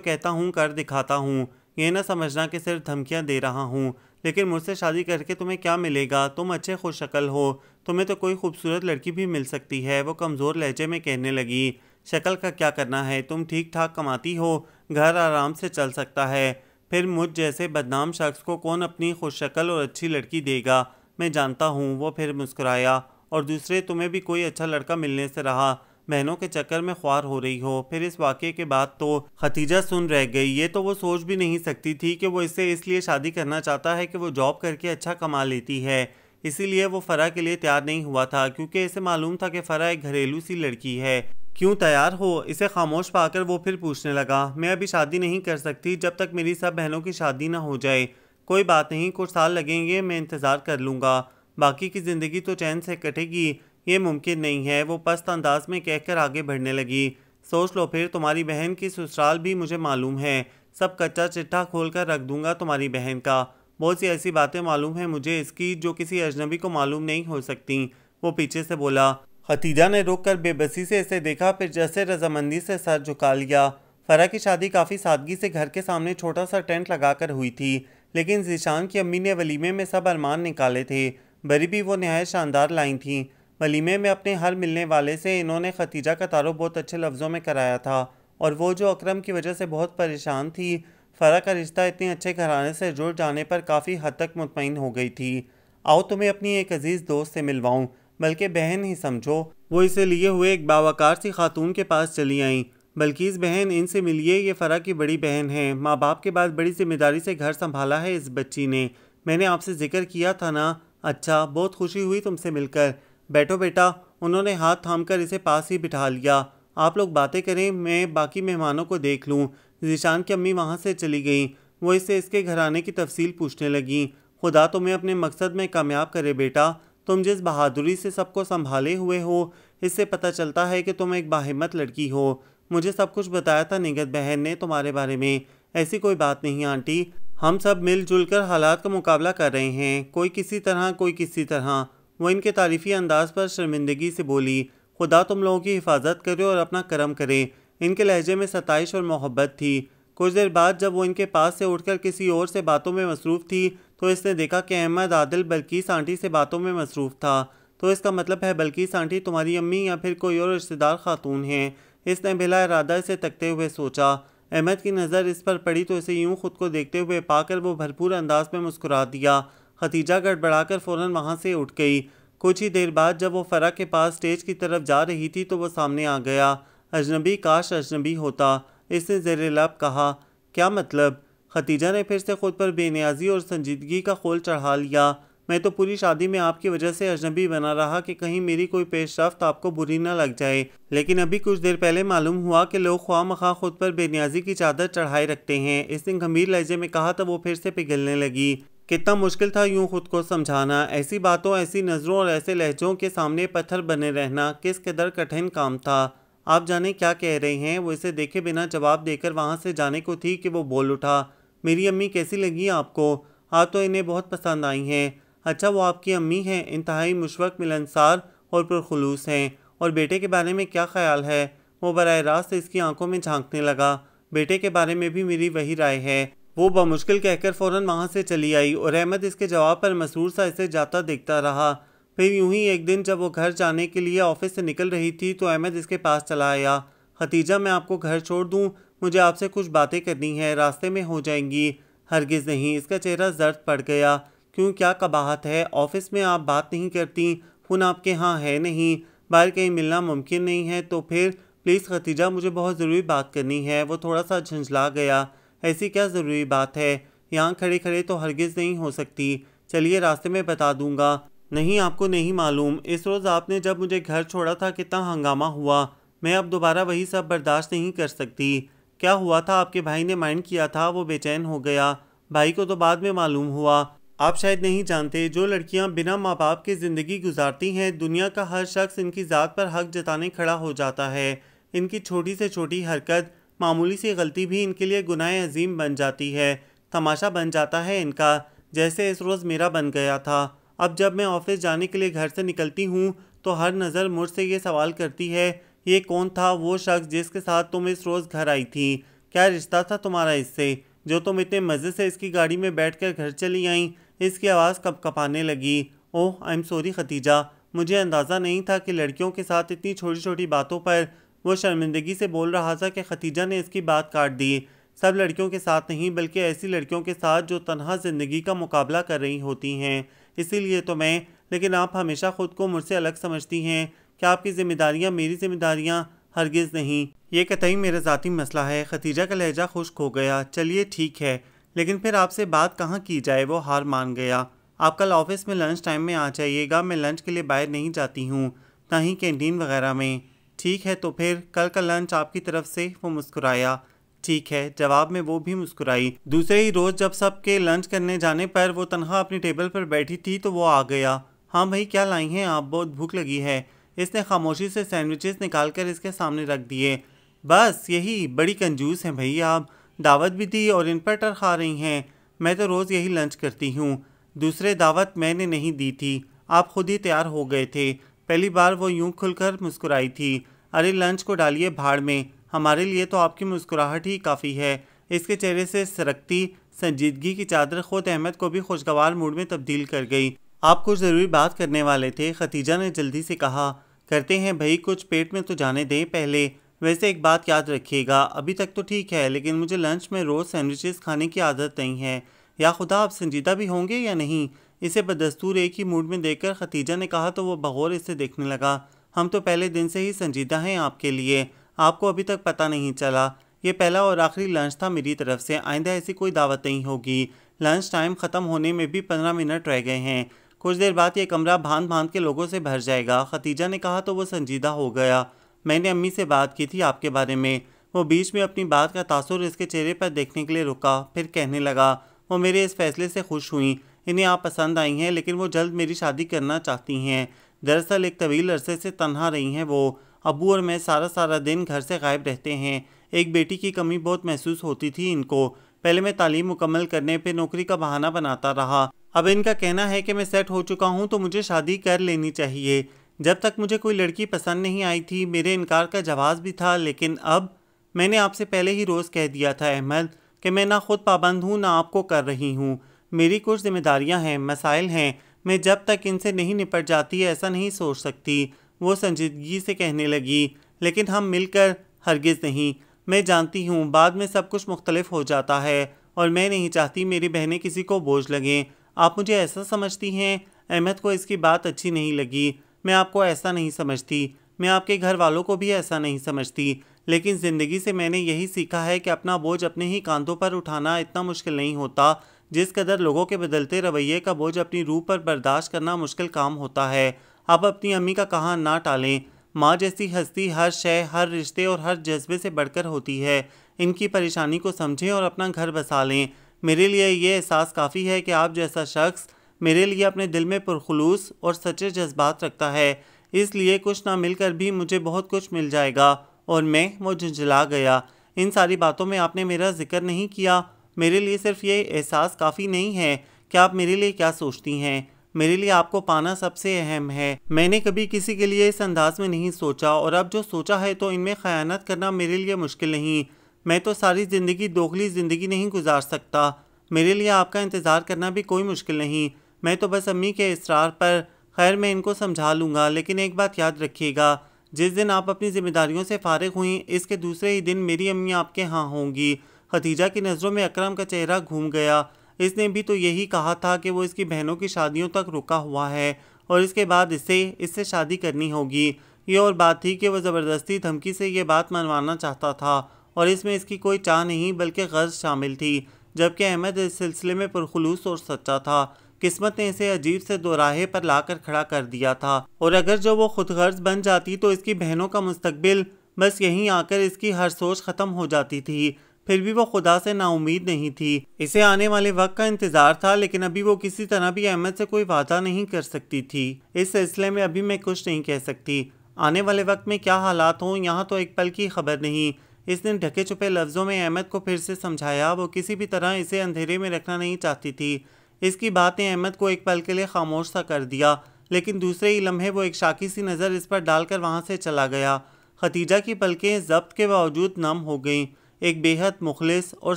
कहता हूँ कर दिखाता हूँ। ये ना समझना कि सिर्फ धमकियाँ दे रहा हूँ। लेकिन मुझसे शादी करके तुम्हें क्या मिलेगा? तुम अच्छे खुशशक्ल हो, तुम्हें तो कोई खूबसूरत लड़की भी मिल सकती है। वो कमज़ोर लहजे में कहने लगी। शक्ल का क्या करना है? तुम ठीक ठाक कमाती हो, घर आराम से चल सकता है। फिर मुझ जैसे बदनाम शख्स को कौन अपनी खुशशक्ल और अच्छी लड़की देगा? मैं जानता हूँ। वो फिर मुस्कुराया। और दूसरे, तुम्हें भी कोई अच्छा लड़का मिलने से रहा। बहनों के चक्कर में ख्वार हो रही हो। फिर इस वाक़े के बाद तो खतीजा सुन रह गई। ये तो वो सोच भी नहीं सकती थी कि वो इससे इसलिए शादी करना चाहता है कि वो जॉब करके अच्छा कमा लेती है। इसीलिए वो फ़रा के लिए तैयार नहीं हुआ था, क्योंकि इसे मालूम था कि फ़रा एक घरेलू सी लड़की है। क्यों तैयार हो? इसे खामोश पाकर वो फिर पूछने लगा। मैं अभी शादी नहीं कर सकती जब तक मेरी सब बहनों की शादी ना हो जाए। कोई बात नहीं, कुछ साल लगेंगे, मैं इंतज़ार कर लूँगा। बाकी की ज़िंदगी तो चैन से कटेगी। ये मुमकिन नहीं है। वो पस्त अंदाज में कहकर आगे बढ़ने लगी। सोच लो फिर, तुम्हारी बहन की ससुराल भी मुझे मालूम है। सब कच्चा चिट्ठा खोल कर रख दूंगा तुम्हारी बहन का। बहुत सी ऐसी बातें मालूम है मुझे इसकी जो किसी अजनबी को मालूम नहीं हो सकती। वो पीछे से बोला। खतीजा ने रुक कर बेबसी से इसे देखा, फिर जैसे रजामंदी से सर झुका लिया। फ़रा की शादी काफ़ी सादगी से घर के सामने छोटा सा टेंट लगाकर हुई थी, लेकिन ज़ीशान की अम्मी ने वलीमे में सब अरमान निकाले थे। बरी भी वो नहायत शानदार लाई थीं। वलीमे में अपने हर मिलने वाले से इन्होंने खतीजा का तारुफ बहुत अच्छे लफ्ज़ों में कराया था, और वो जो अकरम की वजह से बहुत परेशान थी, फ़रा का रिश्ता इतने अच्छे घराने से जुड़ जाने पर काफ़ी हद तक मुतमईन हो गई थी। आओ तुम्हें अपनी एक अजीज़ दोस्त से मिलवाऊँ, बल्कि बहन ही समझो। वो इसे लिए हुए एक बावकार सी खातून के पास चली आईं। बल्किस बहन, इनसे मिलिए, ये फ़रा की बड़ी बहन है। माँ बाप के बाद बड़ी जिम्मेदारी से घर संभाला है इस बच्ची ने। मैंने आपसे जिक्र किया था ना? अच्छा, बहुत खुशी हुई तुमसे मिलकर। बैठो बेटा। उन्होंने हाथ थामकर इसे पास ही बिठा लिया। आप लोग बातें करें, मैं बाकी मेहमानों को देख लूँ। ज़ीशान की अम्मी वहाँ से चली गई। वो इससे इसके घराने की तफसील पूछने लगी। खुदा तुम्हें अपने मकसद में कामयाब करे बेटा। तुम जिस बहादुरी से सबको संभाले हुए हो, इससे पता चलता है कि तुम एक बाहिम्मत लड़की हो। मुझे सब कुछ बताया था निगत बहन ने तुम्हारे बारे में। ऐसी कोई बात नहीं आंटी, हम सब मिलजुल कर हालात का मुकाबला कर रहे हैं, कोई किसी तरह कोई किसी तरह। वो इनके तारीफ़ी अंदाज पर शर्मिंदगी से बोली। खुदा तुम लोगों की हिफाजत करे और अपना करम करे। इनके लहजे में सताइश और मोहब्बत थी। कुछ देर बाद जब वो इनके पास से उठकर किसी और से बातों में मसरूफ़ थी, तो इसने देखा कि अहमद आदिल बल्किस आंटी से बातों में मसरूफ़ था। तो इसका मतलब है बल्किस आंटी तुम्हारी अम्मी या फिर कोई और रिश्तेदार खातून हैं। इसने बिला इरादा इसे तकते हुए सोचा। अहमद की नज़र इस पर पड़ी तो इसे यूं खुद को देखते हुए पाकर वो भरपूर अंदाज में मुस्कुरा दिया। खतीजा गड़बड़ाकर फ़ौरन वहाँ से उठ गई। कुछ ही देर बाद जब वो फ़रा के पास स्टेज की तरफ जा रही थी तो वो सामने आ गया। अजनबी, काश अजनबी होता, इसने ज़ेरे लब कहा। क्या मतलब? खतीजा ने फिर से खुद पर बेनियाजी और संजीदगी का खोल चढ़ा लिया। मैं तो पूरी शादी में आपकी वजह से अजनबी बना रहा कि कहीं मेरी कोई पेशरफ्त आपको बुरी ना लग जाए, लेकिन अभी कुछ देर पहले मालूम हुआ कि लोग ख्वाह मख्वाह खुद पर बेनियाजी की चादर चढ़ाए रखते हैं। इसने गंभीर लहजे में कहा तो वो फिर से पिघलने लगी। कितना मुश्किल था यूं खुद को समझाना। ऐसी बातों, ऐसी नज़रों और ऐसे लहजों के सामने पत्थर बने रहना किस कदर कठिन काम था। आप जाने क्या कह रहे हैं? वो इसे देखे बिना जवाब देकर वहाँ से जाने को थी कि वो बोल उठा। मेरी अम्मी कैसी लगी आपको? आप तो इन्हें बहुत पसंद आई हैं। अच्छा, वो आपकी अम्मी हैं, इंतहाई मुशफ़क़, मिलनसार और पुरखुलूस हैं। और बेटे के बारे में क्या ख्याल है? वो बराह रास्त इसकी आंखों में झांकने लगा। बेटे के बारे में भी मेरी वही राय है। वो बमुश्किल कहकर फ़ौरन वहाँ से चली आई और अहमद इसके जवाब पर मसरूर सा इसे जाता देखता रहा। फिर यूं ही एक दिन जब वो घर जाने के लिए ऑफिस से निकल रही थी तो अहमद इसके पास चला आया। खतीजा, मैं आपको घर छोड़ दूं? मुझे आपसे कुछ बातें करनी है, रास्ते में हो जाएंगी। हरगिज़ नहीं। इसका चेहरा जर्द पड़ गया। क्यों, क्या कबाहत है? ऑफिस में आप बात नहीं करती, फ़ोन आपके यहाँ है नहीं, बाहर कहीं मिलना मुमकिन नहीं है, तो फिर प्लीज़ खतीजा, मुझे बहुत ज़रूरी बात करनी है। वो थोड़ा सा झंझला गया। ऐसी क्या ज़रूरी बात है? यहाँ खड़े खड़े तो हरगिज़ नहीं हो सकती। चलिए रास्ते में बता दूंगा। नहीं, आपको नहीं मालूम, इस रोज़ आपने जब मुझे घर छोड़ा था कितना हंगामा हुआ। मैं अब दोबारा वही सब बर्दाश्त नहीं कर सकती। क्या हुआ था? आपके भाई ने माइंड किया था, वो बेचैन हो गया। भाई को तो बाद में मालूम हुआ। आप शायद नहीं जानते, जो लड़कियां बिना माँ बाप के ज़िंदगी गुजारती हैं, दुनिया का हर शख्स इनकी ज़ात पर हक जताने खड़ा हो जाता है। इनकी छोटी से छोटी हरकत, मामूली सी गलती भी इनके लिए गुनाह अजीम बन जाती है, तमाशा बन जाता है इनका, जैसे इस रोज़ मेरा बन गया था। अब जब मैं ऑफिस जाने के लिए घर से निकलती हूँ तो हर नज़र मुझसे ये सवाल करती है, ये कौन था वो शख्स जिसके साथ तुम इस रोज़ घर आई थी? क्या रिश्ता था तुम्हारा इससे, जो तुम इतने मज़े से इसकी गाड़ी में बैठकर घर चली आईं? इसकी आवाज़ कँपाने लगी। ओह, आई एम सॉरी खतीजा, मुझे अंदाज़ा नहीं था कि लड़कियों के साथ इतनी छोटी छोटी बातों पर। वो शर्मिंदगी से बोल रहा था कि खतीजा ने इसकी बात काट दी। सब लड़कियों के साथ नहीं, बल्कि ऐसी लड़कियों के साथ जो तन्हा ज़िंदगी का मुकाबला कर रही होती हैं। इसीलिए तो मैं। लेकिन आप हमेशा ख़ुद को मुझसे अलग समझती हैं। क्या आपकी ज़िम्मेदारियाँ मेरी ज़िम्मेदारियाँ? हरगिज़ नहीं। ये कतई मेरा ज़ाती मसला है। खतीजा का लहजा खुश्क हो गया। चलिए ठीक है, लेकिन फिर आपसे बात कहाँ की जाए? वो हार मान गया। आप कल ऑफिस में लंच टाइम में आ जाइएगा। मैं लंच के लिए बाहर नहीं जाती हूँ, ना ही कैंटीन वगैरह में। ठीक है, तो फिर कल का लंच आपकी तरफ से? वो मुस्कुराया। ठीक है, जवाब में वो भी मुस्कुराई। दूसरे ही रोज़ जब सबके लंच करने जाने पर वो तनहा अपनी टेबल पर बैठी थी तो वो आ गया। हाँ भाई, क्या लाई हैं आप? बहुत भूख लगी है। इसने खामोशी से सैंडविचेस निकाल कर इसके सामने रख दिए। बस यही, बड़ी कंजूस हैं भैया आप। दावत भी दी और इन पर टर खा रही हैं। मैं तो रोज़ यही लंच करती हूँ। दूसरे दावत मैंने नहीं दी थी, आप खुद ही तैयार हो गए थे। पहली बार वो यूं खुलकर मुस्कुराई थी। अरे लंच को डालिए भाड़ में, हमारे लिए तो आपकी मुस्कुराहट ही काफ़ी है। इसके चेहरे से सरकती संजीदगी की चादर खुद अहमद को भी खुशगवार मूड में तब्दील कर गई। आप कुछ ज़रूरी बात करने वाले थे, खतीजा ने जल्दी से कहा। करते हैं भाई, कुछ पेट में तो जाने दें पहले। वैसे एक बात याद रखिएगा, अभी तक तो ठीक है, लेकिन मुझे लंच में रोज़ सैंडविचेस खाने की आदत नहीं है। या खुदा, आप संजीदा भी होंगे या नहीं? इसे बदस्तूर एक ही मूड में देखकर खतीजा ने कहा तो वो बगौर इसे देखने लगा। हम तो पहले दिन से ही संजीदा हैं आपके लिए, आपको अभी तक पता नहीं चला। ये पहला और आखिरी लंच था मेरी तरफ से, आइंदा ऐसी कोई दावत नहीं होगी। लंच टाइम ख़त्म होने में भी 15 मिनट रह गए हैं। कुछ देर बाद ये कमरा भांत भांत के लोगों से भर जाएगा। खतीजा ने कहा तो वो संजीदा हो गया। मैंने अम्मी से बात की थी आपके बारे में। वो बीच में अपनी बात का तासुर इसके चेहरे पर देखने के लिए रुका, फिर कहने लगा, वो मेरे इस फैसले से खुश हुई। इन्हें आप पसंद आई हैं, लेकिन वो जल्द मेरी शादी करना चाहती हैं। दरअसल एक तवील अरसे से तन्हा रही हैं वो। अबू और मैं सारा सारा दिन घर से गायब रहते हैं। एक बेटी की कमी बहुत महसूस होती थी इनको। पहले मैं तालीम मुकम्मल करने पे नौकरी का बहाना बनाता रहा। अब इनका कहना है कि मैं सेट हो चुका हूँ तो मुझे शादी कर लेनी चाहिए। जब तक मुझे कोई लड़की पसंद नहीं आई थी, मेरे इनकार का जवाब भी था, लेकिन अब मैंने आपसे पहले ही रोज़ कह दिया था अहमद कि मैं ना खुद पाबंद हूँ ना आपको कर रही हूँ। मेरी कुछ जिम्मेदारियाँ हैं, मसाइल हैं। मैं जब तक इनसे नहीं निपट जाती ऐसा नहीं सोच सकती। वो संजीदगी से कहने लगी। लेकिन हम मिलकर? हरगिज़ नहीं। मैं जानती हूँ बाद में सब कुछ मुख्तलिफ हो जाता है और मैं नहीं चाहती मेरी बहनें किसी को बोझ लगें। आप मुझे ऐसा समझती हैं? अहमद को इसकी बात अच्छी नहीं लगी। मैं आपको ऐसा नहीं समझती, मैं आपके घर वालों को भी ऐसा नहीं समझती, लेकिन ज़िंदगी से मैंने यही सीखा है कि अपना बोझ अपने ही कांधों पर उठाना इतना मुश्किल नहीं होता जिस कदर लोगों के बदलते रवैये का बोझ अपनी रूह पर बर्दाश्त करना मुश्किल काम होता है। आप अपनी अम्मी का कहा ना टालें। माँ जैसी हस्ती हर शय, हर रिश्ते और हर जज्बे से बढ़कर होती है। इनकी परेशानी को समझें और अपना घर बसा लें। मेरे लिए ये एहसास काफ़ी है कि आप जैसा शख्स मेरे लिए अपने दिल में पुरखुलूस और सच्चे जज्बात रखता है। इसलिए कुछ ना मिलकर भी मुझे बहुत कुछ मिल जाएगा। और मैं वो झुंझला गया। इन सारी बातों में आपने मेरा जिक्र नहीं किया। मेरे लिए सिर्फ ये एहसास काफ़ी नहीं है कि आप मेरे लिए क्या सोचती हैं। मेरे लिए आपको पाना सबसे अहम है। मैंने कभी किसी के लिए इस अंदाज में नहीं सोचा, और अब जो सोचा है तो इनमें ख़यानत करना मेरे लिए मुश्किल नहीं। मैं तो सारी ज़िंदगी दोगली ज़िंदगी नहीं गुजार सकता। मेरे लिए आपका इंतज़ार करना भी कोई मुश्किल नहीं। मैं तो बस अम्मी के इसरार पर खैर मैं इनको समझा लूँगा, लेकिन एक बात याद रखिएगा, जिस दिन आप अपनी जिम्मेदारियों से फारिग हुई इसके दूसरे ही दिन मेरी अम्मी आपके यहाँ होंगी। खतीजा की नज़रों में अकरम का चेहरा घूम गया। इसने भी तो यही कहा था कि वो इसकी बहनों की शादियों तक रुका हुआ है और इसके बाद इससे शादी करनी होगी। ये और बात थी कि वह ज़बरदस्ती धमकी से ये बात मनवाना चाहता था और इसमें इसकी कोई चाह नहीं बल्कि गर्ज शामिल थी। जबकि अहमद इस सिलसिले में पुरखुलूस और सच्चा था। किस्मत ने इसे अजीब से दोराहे पर लाकर खड़ा कर दिया था और अगर जो वो खुद गर्ज बन जाती तो इसकी बहनों का मुस्तकबिल बस यहीं आकर इसकी हर सोच ख़त्म हो जाती थी। फिर भी वो खुदा से नाउमीद नहीं थी। इसे आने वाले वक्त का इंतज़ार था, लेकिन अभी वो किसी तरह भी अहमद से कोई वादा नहीं कर सकती थी। इस सिलसिले में अभी मैं कुछ नहीं कह सकती। आने वाले वक्त में क्या हालात हों यहाँ तो एक पल की खबर नहीं। इसने ढके छुपे लफ्ज़ों में अहमद को फिर से समझाया। वो किसी भी तरह इसे अंधेरे में रखना नहीं चाहती थी। इसकी बात ने अहमद को एक पल के लिए खामोश सा कर दिया, लेकिन दूसरे ही लम्हे वो एक शाकी सी नज़र इस पर डालकर वहाँ से चला गया। खतीजा की पलकें ज़ब्त के बावजूद नम हो गईं। एक बेहद मुखलिस और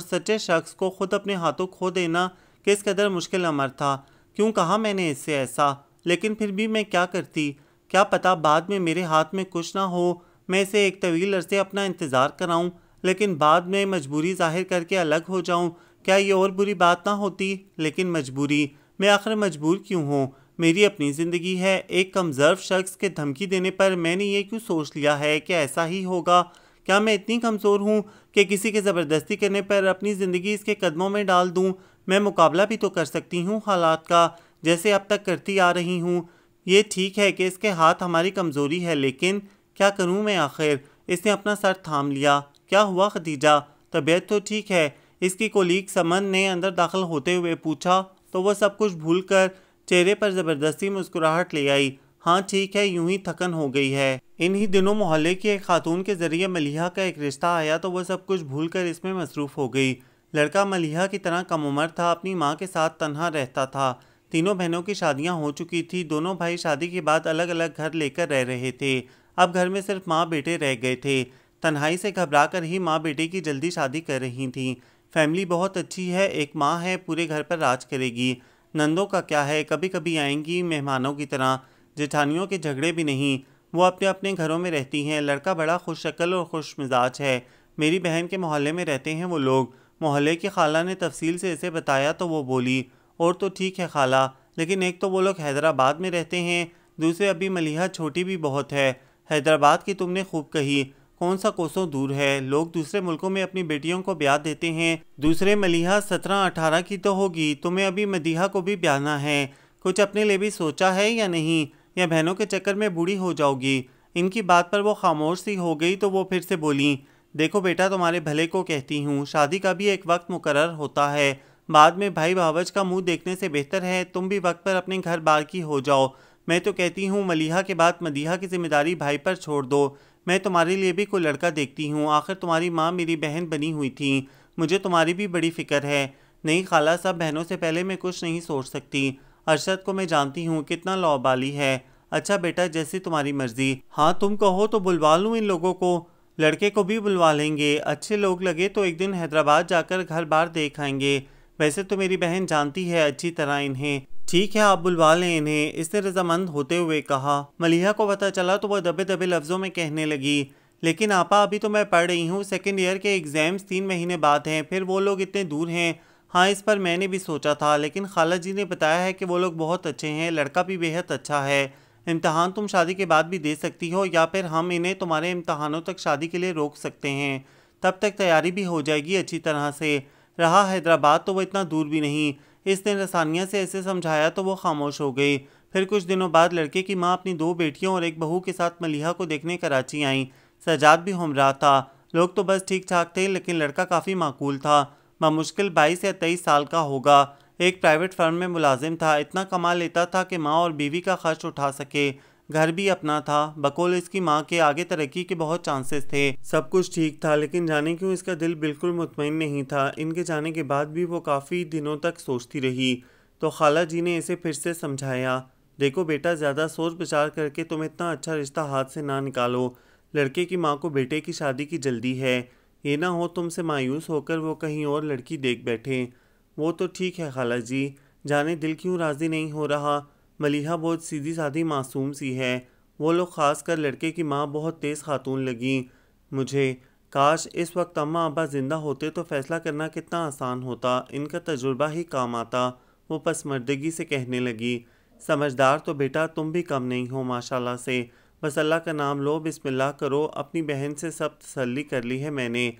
सच्चे शख्स को खुद अपने हाथों खो देना किस कदर मुश्किल अमर था। क्यों कहा मैंने इससे ऐसा, लेकिन फिर भी मैं क्या करती। क्या पता बाद में मेरे हाथ में कुछ ना हो, मैं इसे एक तवील अरसे अपना इंतज़ार कराऊं, लेकिन बाद में मजबूरी जाहिर करके अलग हो जाऊं। क्या ये और बुरी बात ना होती। लेकिन मजबूरी, मैं आखिर मजबूर क्यों हूँ। मेरी अपनी ज़िंदगी है। एक कमज़र्व शख्स के धमकी देने पर मैंने ये क्यों सोच लिया है कि ऐसा ही होगा। क्या मैं इतनी कमज़ोर हूँ कि किसी के ज़बरदस्ती करने पर अपनी ज़िंदगी इसके कदमों में डाल दूँ। मैं मुकाबला भी तो कर सकती हूँ हालात का, जैसे अब तक करती आ रही हूँ। ये ठीक है कि इसके हाथ हमारी कमज़ोरी है, लेकिन क्या करूँ मैं आखिर। इसने अपना सर थाम लिया। क्या हुआ खतीजा, तबीयत तो ठीक है। इसकी कोलीग समन ने अंदर दाखिल होते हुए पूछा तो वह सब कुछ भूलकर चेहरे पर ज़बरदस्ती मुस्कुराहट ले आई। हाँ ठीक है, यूं ही थकन हो गई है। इन्हीं दिनों मोहल्ले की एक खातून के ज़रिए मलिहा का एक रिश्ता आया तो वह सब कुछ भूलकर इसमें मसरूफ़ हो गई। लड़का मलिहा की तरह कम उम्र था, अपनी माँ के साथ तन्हा रहता था। तीनों बहनों की शादियाँ हो चुकी थी। दोनों भाई शादी के बाद अलग अलग घर लेकर रह रहे थे। अब घर में सिर्फ माँ बेटे रह गए थे। तन्हाई से घबरा कर ही माँ बेटे की जल्दी शादी कर रही थी। फैमिली बहुत अच्छी है, एक माँ है, पूरे घर पर राज करेगी। नंदों का क्या है, कभी कभी आएंगी मेहमानों की तरह। जेठानियों के झगड़े भी नहीं, वो अपने अपने घरों में रहती हैं। लड़का बड़ा खुश शक्ल और खुश मिजाज है। मेरी बहन के मोहल्ले में रहते हैं वो लोग। मोहल्ले की खाला ने तफसील से इसे बताया तो वो बोली, और तो ठीक है खाला, लेकिन एक तो वो लोग हैदराबाद में रहते हैं, दूसरे अभी मलिहा छोटी भी बहुत है। हैदराबाद की तुमने खूब कही, कौन सा कोसों दूर है। लोग दूसरे मुल्कों में अपनी बेटियों को ब्याह देते हैं। दूसरे मलिहा 17-18 की तो होगी, तुम्हें अभी मदीहा को भी ब्याहना है। कुछ अपने लिए भी सोचा है या नहीं, या बहनों के चक्कर में बूढ़ी हो जाओगी। इनकी बात पर वो खामोश सी हो गई तो वो फिर से बोली, देखो बेटा, तुम्हारे भले को कहती हूँ, शादी का भी एक वक्त मुकर्रर होता है। बाद में भाई भावज का मुंह देखने से बेहतर है तुम भी वक्त पर अपने घर बार की हो जाओ। मैं तो कहती हूँ मलिहा के बाद मदीहा की जिम्मेदारी भाई पर छोड़ दो। मैं तुम्हारे लिए भी कोई लड़का देखती हूँ, आखिर तुम्हारी माँ मेरी बहन बनी हुई थी। मुझे तुम्हारी भी बड़ी फिक्र है। नहीं खाला, सब बहनों से पहले मैं कुछ नहीं सोच सकती। अरशद को मैं जानती हूँ, कितना लौबाली है। अच्छा बेटा, जैसी तुम्हारी मर्जी। हाँ तुम कहो तो बुलवा लूँ इन लोगों को। लड़के को भी बुलवा लेंगे, अच्छे लोग लगे तो एक दिन हैदराबाद जाकर घर बार देख आएंगे। वैसे तो मेरी बहन जानती है अच्छी तरह इन्हें। ठीक है, आप बुलवा लें इन्हें, इसने रजामंद होते हुए कहा। मलिहा को पता चला तो वह दबे दबे लफ्ज़ों में कहने लगी, लेकिन आपा अभी तो मैं पढ़ रही हूँ, सेकेंड ईयर के एग्ज़ाम्स 3 महीने बाद हैं, फिर वो लोग इतने दूर हैं। हाँ इस पर मैंने भी सोचा था, लेकिन खाला जी ने बताया है कि वो लोग बहुत अच्छे हैं, लड़का भी बेहद अच्छा है। इम्तहान तुम शादी के बाद भी दे सकती हो, या फिर हम इन्हें तुम्हारे इम्तहानों तक शादी के लिए रोक सकते हैं। तब तक तैयारी भी हो जाएगी अच्छी तरह से। रहा हैदराबाद तो वो इतना दूर भी नहीं। इसने रसानिया से ऐसे समझाया तो वो खामोश हो गई। फिर कुछ दिनों बाद लड़के की माँ अपनी 2 बेटियों और एक बहू के साथ मलिहा को देखने कराची आई। सजाद भी हमरा था। लोग तो बस ठीक ठाक थे, लेकिन लड़का काफ़ी माकूल था। बामुश्किल 22 या 23 साल का होगा। एक प्राइवेट फर्म में मुलाजिम था। इतना कमा लेता था कि माँ और बीवी का खर्च उठा सके। घर भी अपना था। बकौल इसकी माँ के आगे तरक्की के बहुत चांसेस थे। सब कुछ ठीक था, लेकिन जाने क्यों इसका दिल बिल्कुल मुतमईन नहीं था। इनके जाने के बाद भी वो काफ़ी दिनों तक सोचती रही। तो खाला जी ने इसे फिर से समझाया, देखो बेटा, ज़्यादा सोच विचार करके तुम इतना अच्छा रिश्ता हाथ से ना निकालो। लड़के की माँ को बेटे की शादी की जल्दी है। ये ना हो तुमसे मायूस होकर वो कहीं और लड़की देख बैठे। वो तो ठीक है खाला जी, जाने दिल क्यों राज़ी नहीं हो रहा। मलिहा बहुत सीधी सादी मासूम सी है। वो लोग खासकर लड़के की माँ बहुत तेज़ खातून लगी मुझे। काश इस वक्त अम्मा अब्बा ज़िंदा होते तो फ़ैसला करना कितना आसान होता, इनका तजुर्बा ही काम आता। वो पसमर्दगी से कहने लगी। समझदार तो बेटा तुम भी कम नहीं हो माशाल्लाह से। बस अल्लाह का नाम लो, बिस्मिल्लाह करो। अपनी बहन से सब तसल्ली कर ली है मैंने।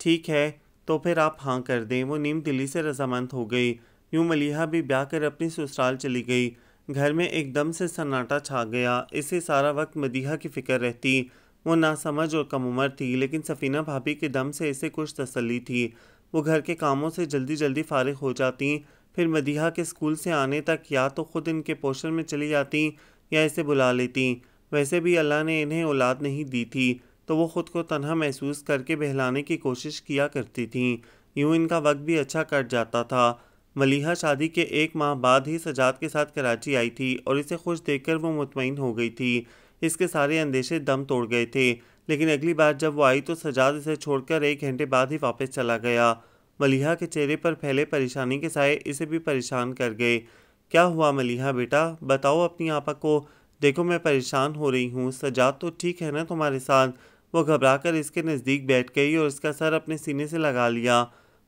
ठीक है तो फिर आप हाँ कर दें। वो नीम दिली से रजामंद हो गई। यूँ मलिहा भी ब्याह कर अपनी ससुराल चली गई। घर में एकदम से सन्नाटा छा गया। इससे सारा वक्त मदीहा की फ़िक्र रहती। वो नासमझ और कम उम्र थी, लेकिन सफ़ीना भाभी के दम से इसे कुछ तसल्ली थी। वो घर के कामों से जल्दी जल्दी फारिग हो जाती, फिर मदीहा के स्कूल से आने तक या तो खुद इनके पोषण में चली जाती या इसे बुला लेती। वैसे भी अल्लाह ने इन्हें औलाद नहीं दी थी, तो वो ख़ुद को तन्हा महसूस करके बहलाने की कोशिश किया करती थीं। यूँ इनका वक्त भी अच्छा कट जाता था। मलिहा शादी के 1 माह बाद ही सजाद के साथ कराची आई थी और इसे खुश देखकर वो मुतमईन हो गई थी। इसके सारे अंदेशे दम तोड़ गए थे, लेकिन अगली बार जब वो आई तो सजाद इसे छोड़कर 1 घंटे बाद ही वापस चला गया। मलिहा के चेहरे पर फैले परेशानी के साए इसे भी परेशान कर गए। क्या हुआ मलिहा बेटा, बताओ अपनी आपा को। देखो मैं परेशान हो रही हूँ। सजाद तो ठीक है ना तुम्हारे साथ? वो घबराकर इसके नज़दीक बैठ गई और इसका सर अपने सीने से लगा लिया।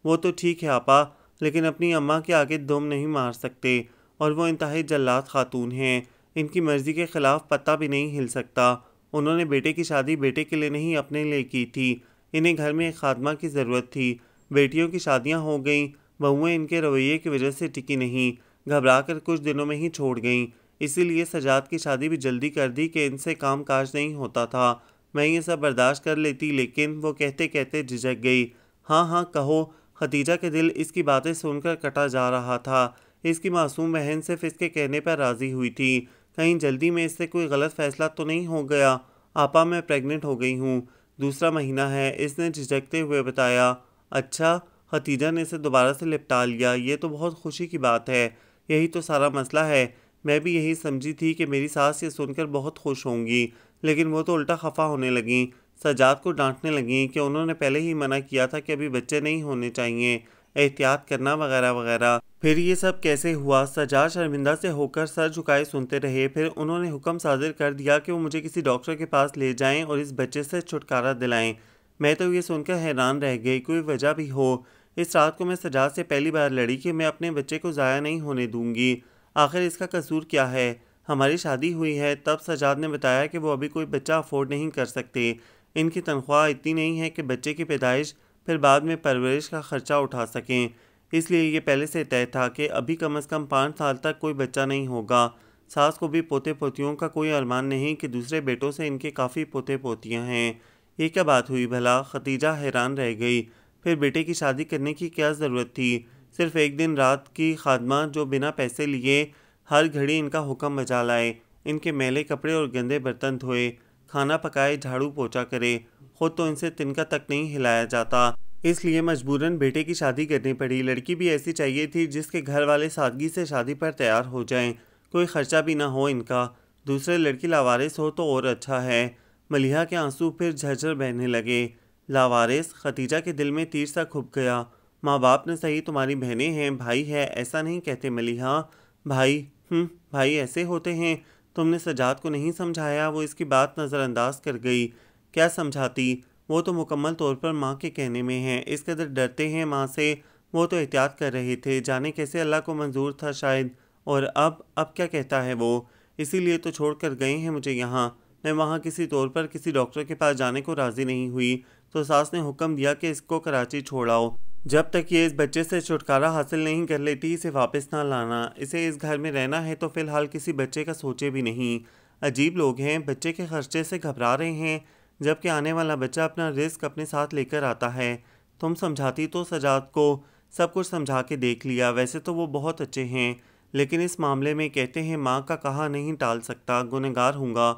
वो तो ठीक है आपा, लेकिन अपनी अम्मा के आगे दम नहीं मार सकते, और वो इंतहाई जल्लाद खातून हैं। इनकी मर्ज़ी के ख़िलाफ़ पत्ता भी नहीं हिल सकता। उन्होंने बेटे की शादी बेटे के लिए नहीं अपने लिए की थी। इन्हें घर में एक खादमा की ज़रूरत थी। बेटियों की शादियाँ हो गईं, बहुएँ इनके रवैये की वजह से टिकी नहीं, घबरा कर कुछ दिनों में ही छोड़ गईं। इसीलिए सजाद की शादी भी जल्दी कर दी कि इनसे काम काज नहीं होता था। मैं ये सब बर्दाश्त कर लेती, लेकिन वो कहते कहते झिझक गई। हाँ हाँ कहो। खतीजा के दिल इसकी बातें सुनकर कटा जा रहा था। इसकी मासूम बहन सिर्फ इसके कहने पर राज़ी हुई थी। कहीं जल्दी में इससे कोई गलत फ़ैसला तो नहीं हो गया। आपा मैं प्रेग्नेंट हो गई हूँ, दूसरा महीना है, इसने झिझकते हुए बताया। अच्छा। खतीजा ने इसे दोबारा से लिपटा लिया। ये तो बहुत खुशी की बात है। यही तो सारा मसला है। मैं भी यही समझी थी कि मेरी सास ये सुनकर बहुत खुश होंगी, लेकिन वो तो उल्टा खफा होने लगीं। सजाद को डांटने लगीं कि उन्होंने पहले ही मना किया था कि अभी बच्चे नहीं होने चाहिए, एहतियात करना वगैरह वगैरह। फिर ये सब कैसे हुआ? सजाद शर्मिंदा से होकर सर झुकाए सुनते रहे। फिर उन्होंने हुक्म सादिर कर दिया कि वो मुझे किसी डॉक्टर के पास ले जाएं और इस बच्चे से छुटकारा दिलाएं। मैं तो ये सुनकर हैरान रह गई, कोई वजह भी हो। इस रात को मैं सजाद से पहली बार लड़ी कि मैं अपने बच्चे को ज़ाया नहीं होने दूंगी। आखिर इसका कसूर क्या है? हमारी शादी हुई है। तब सजाद ने बताया कि वो अभी कोई बच्चा अफोर्ड नहीं कर सकते। इनकी तनख्वाह इतनी नहीं है कि बच्चे की पैदाइश फिर बाद में परवरिश का खर्चा उठा सकें। इसलिए ये पहले से तय था कि अभी कम से कम 5 साल तक कोई बच्चा नहीं होगा। सास को भी पोते पोतियों का कोई अरमान नहीं कि दूसरे बेटों से इनके काफ़ी पोते पोतियाँ हैं। ये क्या बात हुई भला? खतीजा हैरान रह गई। फिर बेटे की शादी करने की क्या ज़रूरत थी? सिर्फ एक दिन रात की खादमा जो बिना पैसे लिए हर घड़ी इनका हुक्म बजा लाए, इनके मैले कपड़े और गंदे बर्तन धोए, खाना पकाए, झाड़ू पोछा करे। खुद तो इनसे तिनका तक नहीं हिलाया जाता, इसलिए मजबूरन बेटे की शादी करनी पड़ी। लड़की भी ऐसी चाहिए थी जिसके घर वाले सादगी से शादी पर तैयार हो जाएं, कोई खर्चा भी ना हो इनका। दूसरे लड़की लावारिस हो तो और अच्छा है। मलिहा के आंसू फिर झरझर बहने लगे। लावारिस? खतीजा के दिल में तीर सा खुप गया। माँ बाप ने सही, तुम्हारी बहनें हैं, भाई है, ऐसा नहीं कहते मलिहा। भाई? भाई ऐसे होते हैं? तुमने सजाद को नहीं समझाया? वो इसकी बात नज़रअंदाज कर गई। क्या समझाती? वो तो मुकम्मल तौर पर माँ के कहने में हैं, इस कदर डरते हैं माँ से। वो तो एहतियात कर रहे थे, जाने कैसे अल्लाह को मंजूर था शायद। और अब क्या कहता है वो? इसीलिए तो छोड़ कर गए हैं मुझे यहाँ। मैं वहाँ किसी तौर पर किसी डॉक्टर के पास जाने को राज़ी नहीं हुई, तो सास ने हुक्म दिया कि इसको कराची छोड़ाओ। जब तक ये इस बच्चे से छुटकारा हासिल नहीं कर लेती इसे वापस ना लाना। इसे इस घर में रहना है तो फ़िलहाल किसी बच्चे का सोचे भी नहीं। अजीब लोग हैं, बच्चे के खर्चे से घबरा रहे हैं, जबकि आने वाला बच्चा अपना रिस्क अपने साथ लेकर आता है। तुम समझाती तो सजाद को। सब कुछ समझा के देख लिया। वैसे तो वो बहुत अच्छे हैं, लेकिन इस मामले में कहते हैं माँ का कहा नहीं टाल सकता, गुनहगार हूँगा।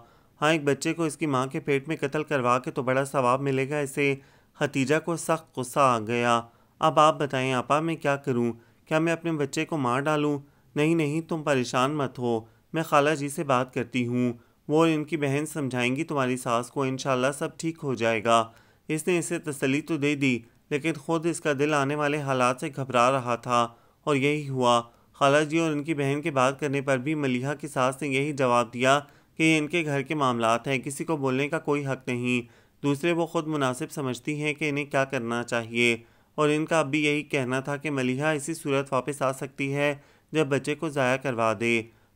हाँ, एक बच्चे को इसकी माँ के पेट में कत्ल करवा के तो बड़ा सवाब मिलेगा इसे। खतीजा को सख्त गुस्सा आ गया। अब आप बताएं आपा, मैं क्या करूं? क्या मैं अपने बच्चे को मार डालूं? नहीं नहीं, तुम परेशान मत हो, मैं खाला जी से बात करती हूँ। वो और इनकी बहन समझाएंगी तुम्हारी सास को, इंशाल्लाह सब ठीक हो जाएगा। इसने इसे तसल्ली तो दे दी, लेकिन खुद इसका दिल आने वाले हालात से घबरा रहा था, और यही हुआ। खाला जी और उनकी बहन के बात करने पर भी मलिहा की सास ने यही जवाब दिया कि ये इनके घर के मामलात हैं, किसी को बोलने का कोई हक नहीं। दूसरे वो खुद मुनासिब समझती हैं कि इन्हें क्या करना चाहिए। और इनका अब भी यही कहना था कि मलिहा इसी सूरत वापस आ सकती है जब बच्चे को ज़ाया करवा दे।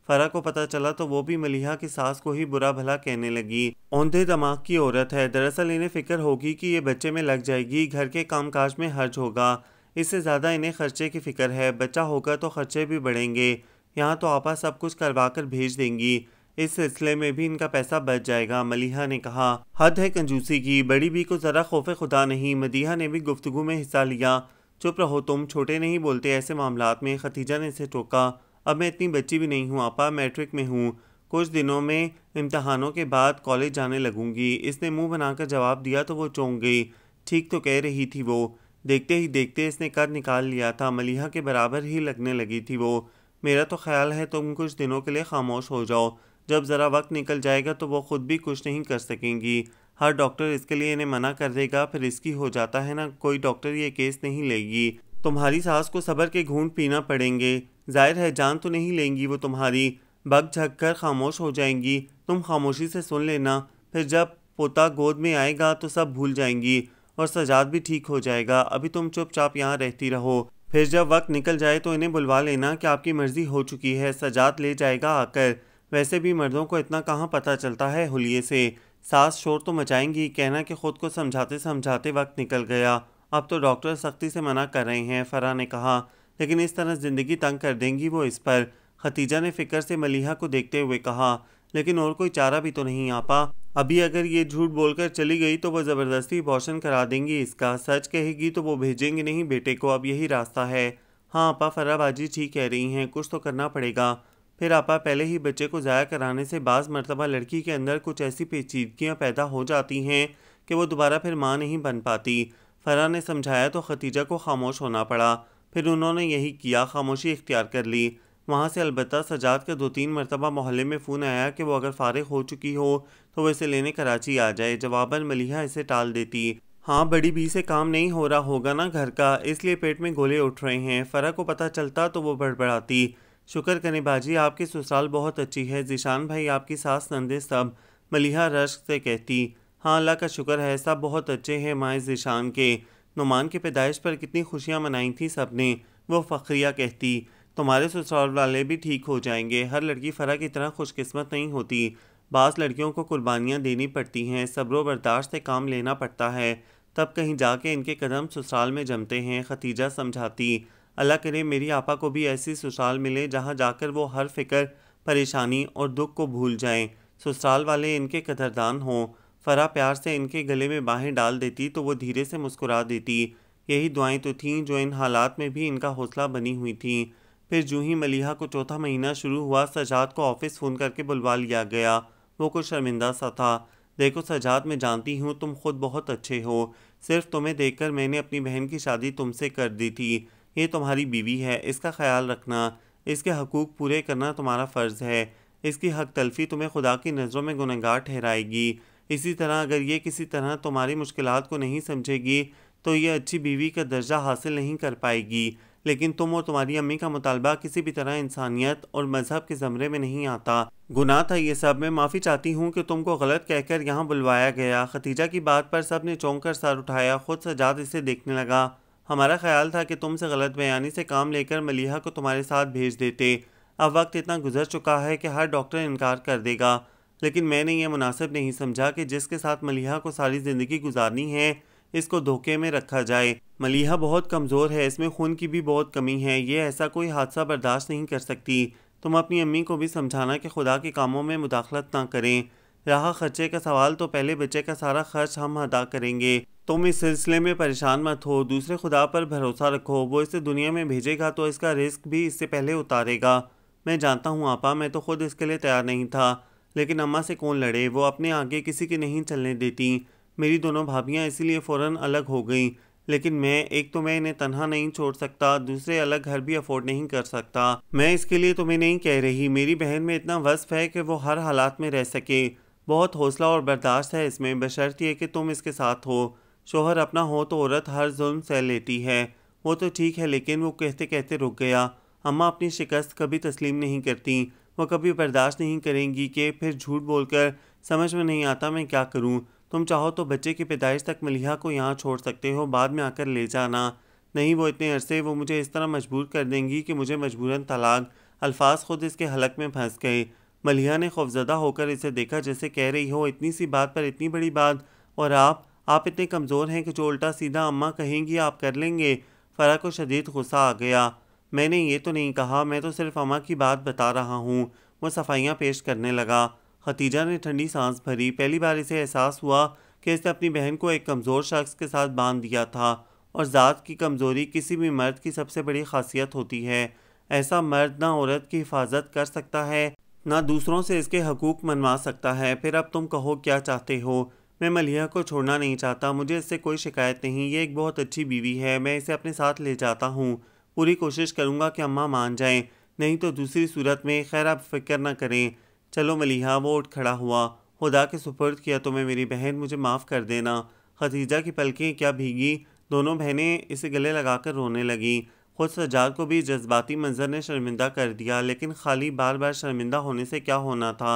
फरा को पता चला तो वो भी मलिहा की सास को ही बुरा भला कहने लगी। औंधे दिमाग की औरत है, दरअसल इन्हें फिक्र होगी कि ये बच्चे में लग जाएगी, घर के कामकाज में हर्ज होगा। इससे ज़्यादा इन्हें खर्चे की फ़िक्र है, बच्चा होगा तो खर्चे भी बढ़ेंगे। यहाँ तो आपा सब कुछ करवा कर भेज देंगी, इस सिलसिले में भी इनका पैसा बच जाएगा। मलिहा ने कहा, हद है कंजूसी की, बड़ी बी को ज़रा खौफ खुदा नहीं। मदीहा ने भी गुफ्तगू में हिस्सा लिया। चुप रहो तुम, छोटे नहीं बोलते ऐसे मामलात में। खतीजा ने इसे टोका। अब मैं इतनी बच्ची भी नहीं हूँ आपा, मैट्रिक में हूँ, कुछ दिनों में इम्तहानों के बाद कॉलेज जाने लगूंगी। इसने मुंह बनाकर जवाब दिया तो वो चौंक गई। ठीक तो कह रही थी वो। देखते ही देखते इसने कद निकाल लिया था, मलिहा के बराबर ही लगने लगी थी वो। मेरा तो ख्याल है तुम कुछ दिनों के लिए खामोश हो जाओ, जब ज़रा वक्त निकल जाएगा तो वो खुद भी कुछ नहीं कर सकेंगी। हर डॉक्टर इसके लिए इन्हें मना कर देगा, फिर इसकी हो जाता है ना, कोई डॉक्टर ये केस नहीं लेगी। तुम्हारी सास को सब्र के घूंट पीना पड़ेंगे। जाहिर है जान तो नहीं लेंगी वो तुम्हारी, बक झक कर खामोश हो जाएंगी। तुम खामोशी से सुन लेना, फिर जब पोता गोद में आएगा तो सब भूल जाएंगी और सजाद भी ठीक हो जाएगा। अभी तुम चुपचाप यहाँ रहती रहो, फिर जब वक्त निकल जाए तो इन्हें बुलवा लेना कि आपकी मर्जी हो चुकी है, सजाद ले जाएगा आकर। वैसे भी मर्दों को इतना कहाँ पता चलता है हुलिये से। सास शोर तो मचाएंगी, कहना कि खुद को समझाते समझाते वक्त निकल गया। अब तो डॉक्टर सख्ती से मना कर रहे हैं, फरा ने कहा, लेकिन इस तरह ज़िंदगी तंग कर देंगी वो इस पर। खतीजा ने फिक्र से मलिहा को देखते हुए कहा, लेकिन और कोई चारा भी तो नहीं आपा। अभी अगर ये झूठ बोलकर चली गई तो वो ज़बरदस्ती अबॉर्शन करा देंगी इसका। सच कहेगी तो वो भेजेंगे नहीं बेटे को, अब यही रास्ता है। हाँ आपा, फरा बाजी ठीक कह रही हैं, कुछ तो करना पड़ेगा। फिर आपा पहले ही बच्चे को ज़ाया कराने से बाज़ मरतबा लड़की के अंदर कुछ ऐसी पेचीदगियाँ पैदा हो जाती हैं कि वो दोबारा फिर माँ नहीं बन पाती। फरा ने समझाया तो खतीजा को खामोश होना पड़ा। फिर उन्होंने यही किया, खामोशी इख्तियार कर ली। वहाँ से अलबत्ता सजाद का 2-3 मरतबा मोहल्ले में फ़ोन आया कि वो अगर फारिग हो चुकी हो तो वो इसे लेने कराची आ जाए। जवाबन मलिहा इसे टाल देती। हाँ बड़ी बी से काम नहीं हो रहा होगा ना घर का, इसलिए पेट में गोले उठ रहे हैं। फरा को पता चलता तो वो बड़बड़ाती, शुक्र करें बाजी आपकी ससुराल बहुत अच्छी है, ज़ीशान भाई आपकी सास नंदे सब। मलिहा रश्क से कहती, हाँ अल्लाह का शुक्र है, सब बहुत अच्छे हैं माए ज़ीशान के। नुमान की पैदाइश पर कितनी खुशियाँ मनाई थी सब ने, वो फ़ख्रिया कहती। तुम्हारे ससुराल वाले भी ठीक हो जाएंगे। हर लड़की फरा की तरह खुशकिस्मत नहीं होती, बाज़ लड़कियों को कुर्बानियाँ देनी पड़ती हैं, सब्र बर्दाश्त से काम लेना पड़ता है, तब कहीं जाके इनके कदम ससुराल में जमते हैं। खतीजा समझाती, अल्लाह करे मेरी आपा को भी ऐसी ससुराल मिले जहाँ जाकर वो हर फिक्र, परेशानी और दुख को भूल जाएं, ससुराल वाले इनके कदरदान हों। फरा प्यार से इनके गले में बाहें डाल देती तो वो धीरे से मुस्कुरा देती। यही दुआएं तो थीं जो इन हालात में भी इनका हौसला बनी हुई थीं। फिर जूँ ही मलिहा को चौथा महीना शुरू हुआ, सजाद को ऑफिस फ़ोन करके बुलवा लिया गया। वो कुछ शर्मिंदा सा था। देखो सजाद, मैं जानती हूँ तुम खुद बहुत अच्छे हो, सिर्फ तुम्हें देखकर मैंने अपनी बहन की शादी तुमसे कर दी थी। ये तुम्हारी बीवी है, इसका ख्याल रखना, इसके हकूक़ पूरे करना तुम्हारा फ़र्ज़ है। इसकी हक तलफ़ी तुम्हें खुदा की नज़रों में गुनहगार ठहराएगी। इसी तरह अगर ये किसी तरह तुम्हारी मुश्किलात को नहीं समझेगी तो ये अच्छी बीवी का दर्जा हासिल नहीं कर पाएगी। लेकिन तुम और तुम्हारी अम्मी का मुतालबा किसी भी तरह इंसानियत और मजहब के ज़मरे में नहीं आता। गुनाह था ये सब। मैं माफ़ी चाहती हूँ कि तुमको गलत कहकर यहाँ बुलवाया गया। खतीजा की बात पर सब ने चौंक कर सर उठाया। खुद सजाद इसे देखने लगा। हमारा ख्याल था कि तुमसे गलत बयानी से काम लेकर मलिहा को तुम्हारे साथ भेज देते। अब वक्त इतना गुजर चुका है कि हर डॉक्टर इनकार कर देगा, लेकिन मैंने ये मुनासिब नहीं समझा कि जिसके साथ मलिहा को सारी ज़िंदगी गुजारनी है इसको धोखे में रखा जाए। मलिहा बहुत कमज़ोर है, इसमें खून की भी बहुत कमी है, ये ऐसा कोई हादसा बर्दाश्त नहीं कर सकती। तुम अपनी अम्मी को भी समझाना कि खुदा के कामों में मुदाखलत ना करें। रहा खर्चे का सवाल तो पहले बच्चे का सारा खर्च हम अदा करेंगे। तुम इस सिलसिले में परेशान मत हो, दूसरे खुदा पर भरोसा रखो, वो इसे दुनिया में भेजेगा तो इसका रिस्क भी इससे पहले उतारेगा। मैं जानता हूँ आपा, मैं तो खुद इसके लिए तैयार नहीं था, लेकिन अम्मा से कौन लड़े, वो अपने आगे किसी की नहीं चलने देती। मेरी दोनों भाभियाँ इसीलिए फ़ौरन अलग हो गईं, लेकिन एक तो मैं इन्हें तन्हा नहीं छोड़ सकता, दूसरे अलग घर भी अफोर्ड नहीं कर सकता। मैं इसके लिए तुम्हें नहीं कह रही, मेरी बहन में इतना वस्फ़ है कि वो हर हालात में रह सके। बहुत हौसला और बर्दाश्त है इसमें, बशर्ते कि तुम इसके साथ हो। शोहर अपना हो तो औरत हर जुल्म सह लेती है। वो तो ठीक है, लेकिन वो कहते कहते रुक गया। अम्मा अपनी शिकस्त कभी तस्लीम नहीं करती। वो कभी बर्दाश्त नहीं करेंगी कि फिर झूठ बोलकर समझ में नहीं आता मैं क्या करूं। तुम चाहो तो बच्चे की पैदाइश तक मलिहा को यहाँ छोड़ सकते हो, बाद में आकर ले जाना। नहीं, वो इतने अरसे वो मुझे इस तरह मजबूर कर देंगी कि मुझे मजबूरन तलाक। अल्फाज खुद इसके हलक में फंस गए। मलिहा ने खौफजदा होकर इसे देखा, जैसे कह रही हो इतनी सी बात पर इतनी बड़ी बात, और आप इतने कमज़ोर हैं कि जो उल्टा सीधा अम्मा कहेंगी आप कर लेंगे। फ़रा को शदीद गुस्सा आ गया। मैंने ये तो नहीं कहा, मैं तो सिर्फ अम्मा की बात बता रहा हूँ। वो सफाइयाँ पेश करने लगा। खतीजा ने ठंडी सांस भरी। पहली बार इसे एहसास हुआ कि इसने अपनी बहन को एक कमज़ोर शख्स के साथ बांध दिया था, और ज़ात की कमज़ोरी किसी भी मर्द की सबसे बड़ी खासियत होती है। ऐसा मर्द ना औरत की हिफाजत कर सकता है, ना दूसरों से इसके हकूक़ मनवा सकता है। फिर अब तुम कहो क्या चाहते हो? मैं मलिहा को छोड़ना नहीं चाहता, मुझे इससे कोई शिकायत नहीं। ये एक बहुत अच्छी बीवी है, मैं इसे अपने साथ ले जाता हूँ। पूरी कोशिश करूँगा कि अम्मा मान जाएं, नहीं तो दूसरी सूरत में। खैर आप फिक्र न करें। चलो मलिहा। वो उठ खड़ा हुआ। खुदा के सुपुर्द किया तुम्हें मेरी बहन, मुझे माफ़ कर देना। खतीजा की पलकें क्या भीगी। दोनों बहनें इसे गले लगाकर रोने लगीं। खुद सज्जाद को भी जज्बाती मंजर ने शर्मिंदा कर दिया, लेकिन खाली बार बार शर्मिंदा होने से क्या होना था।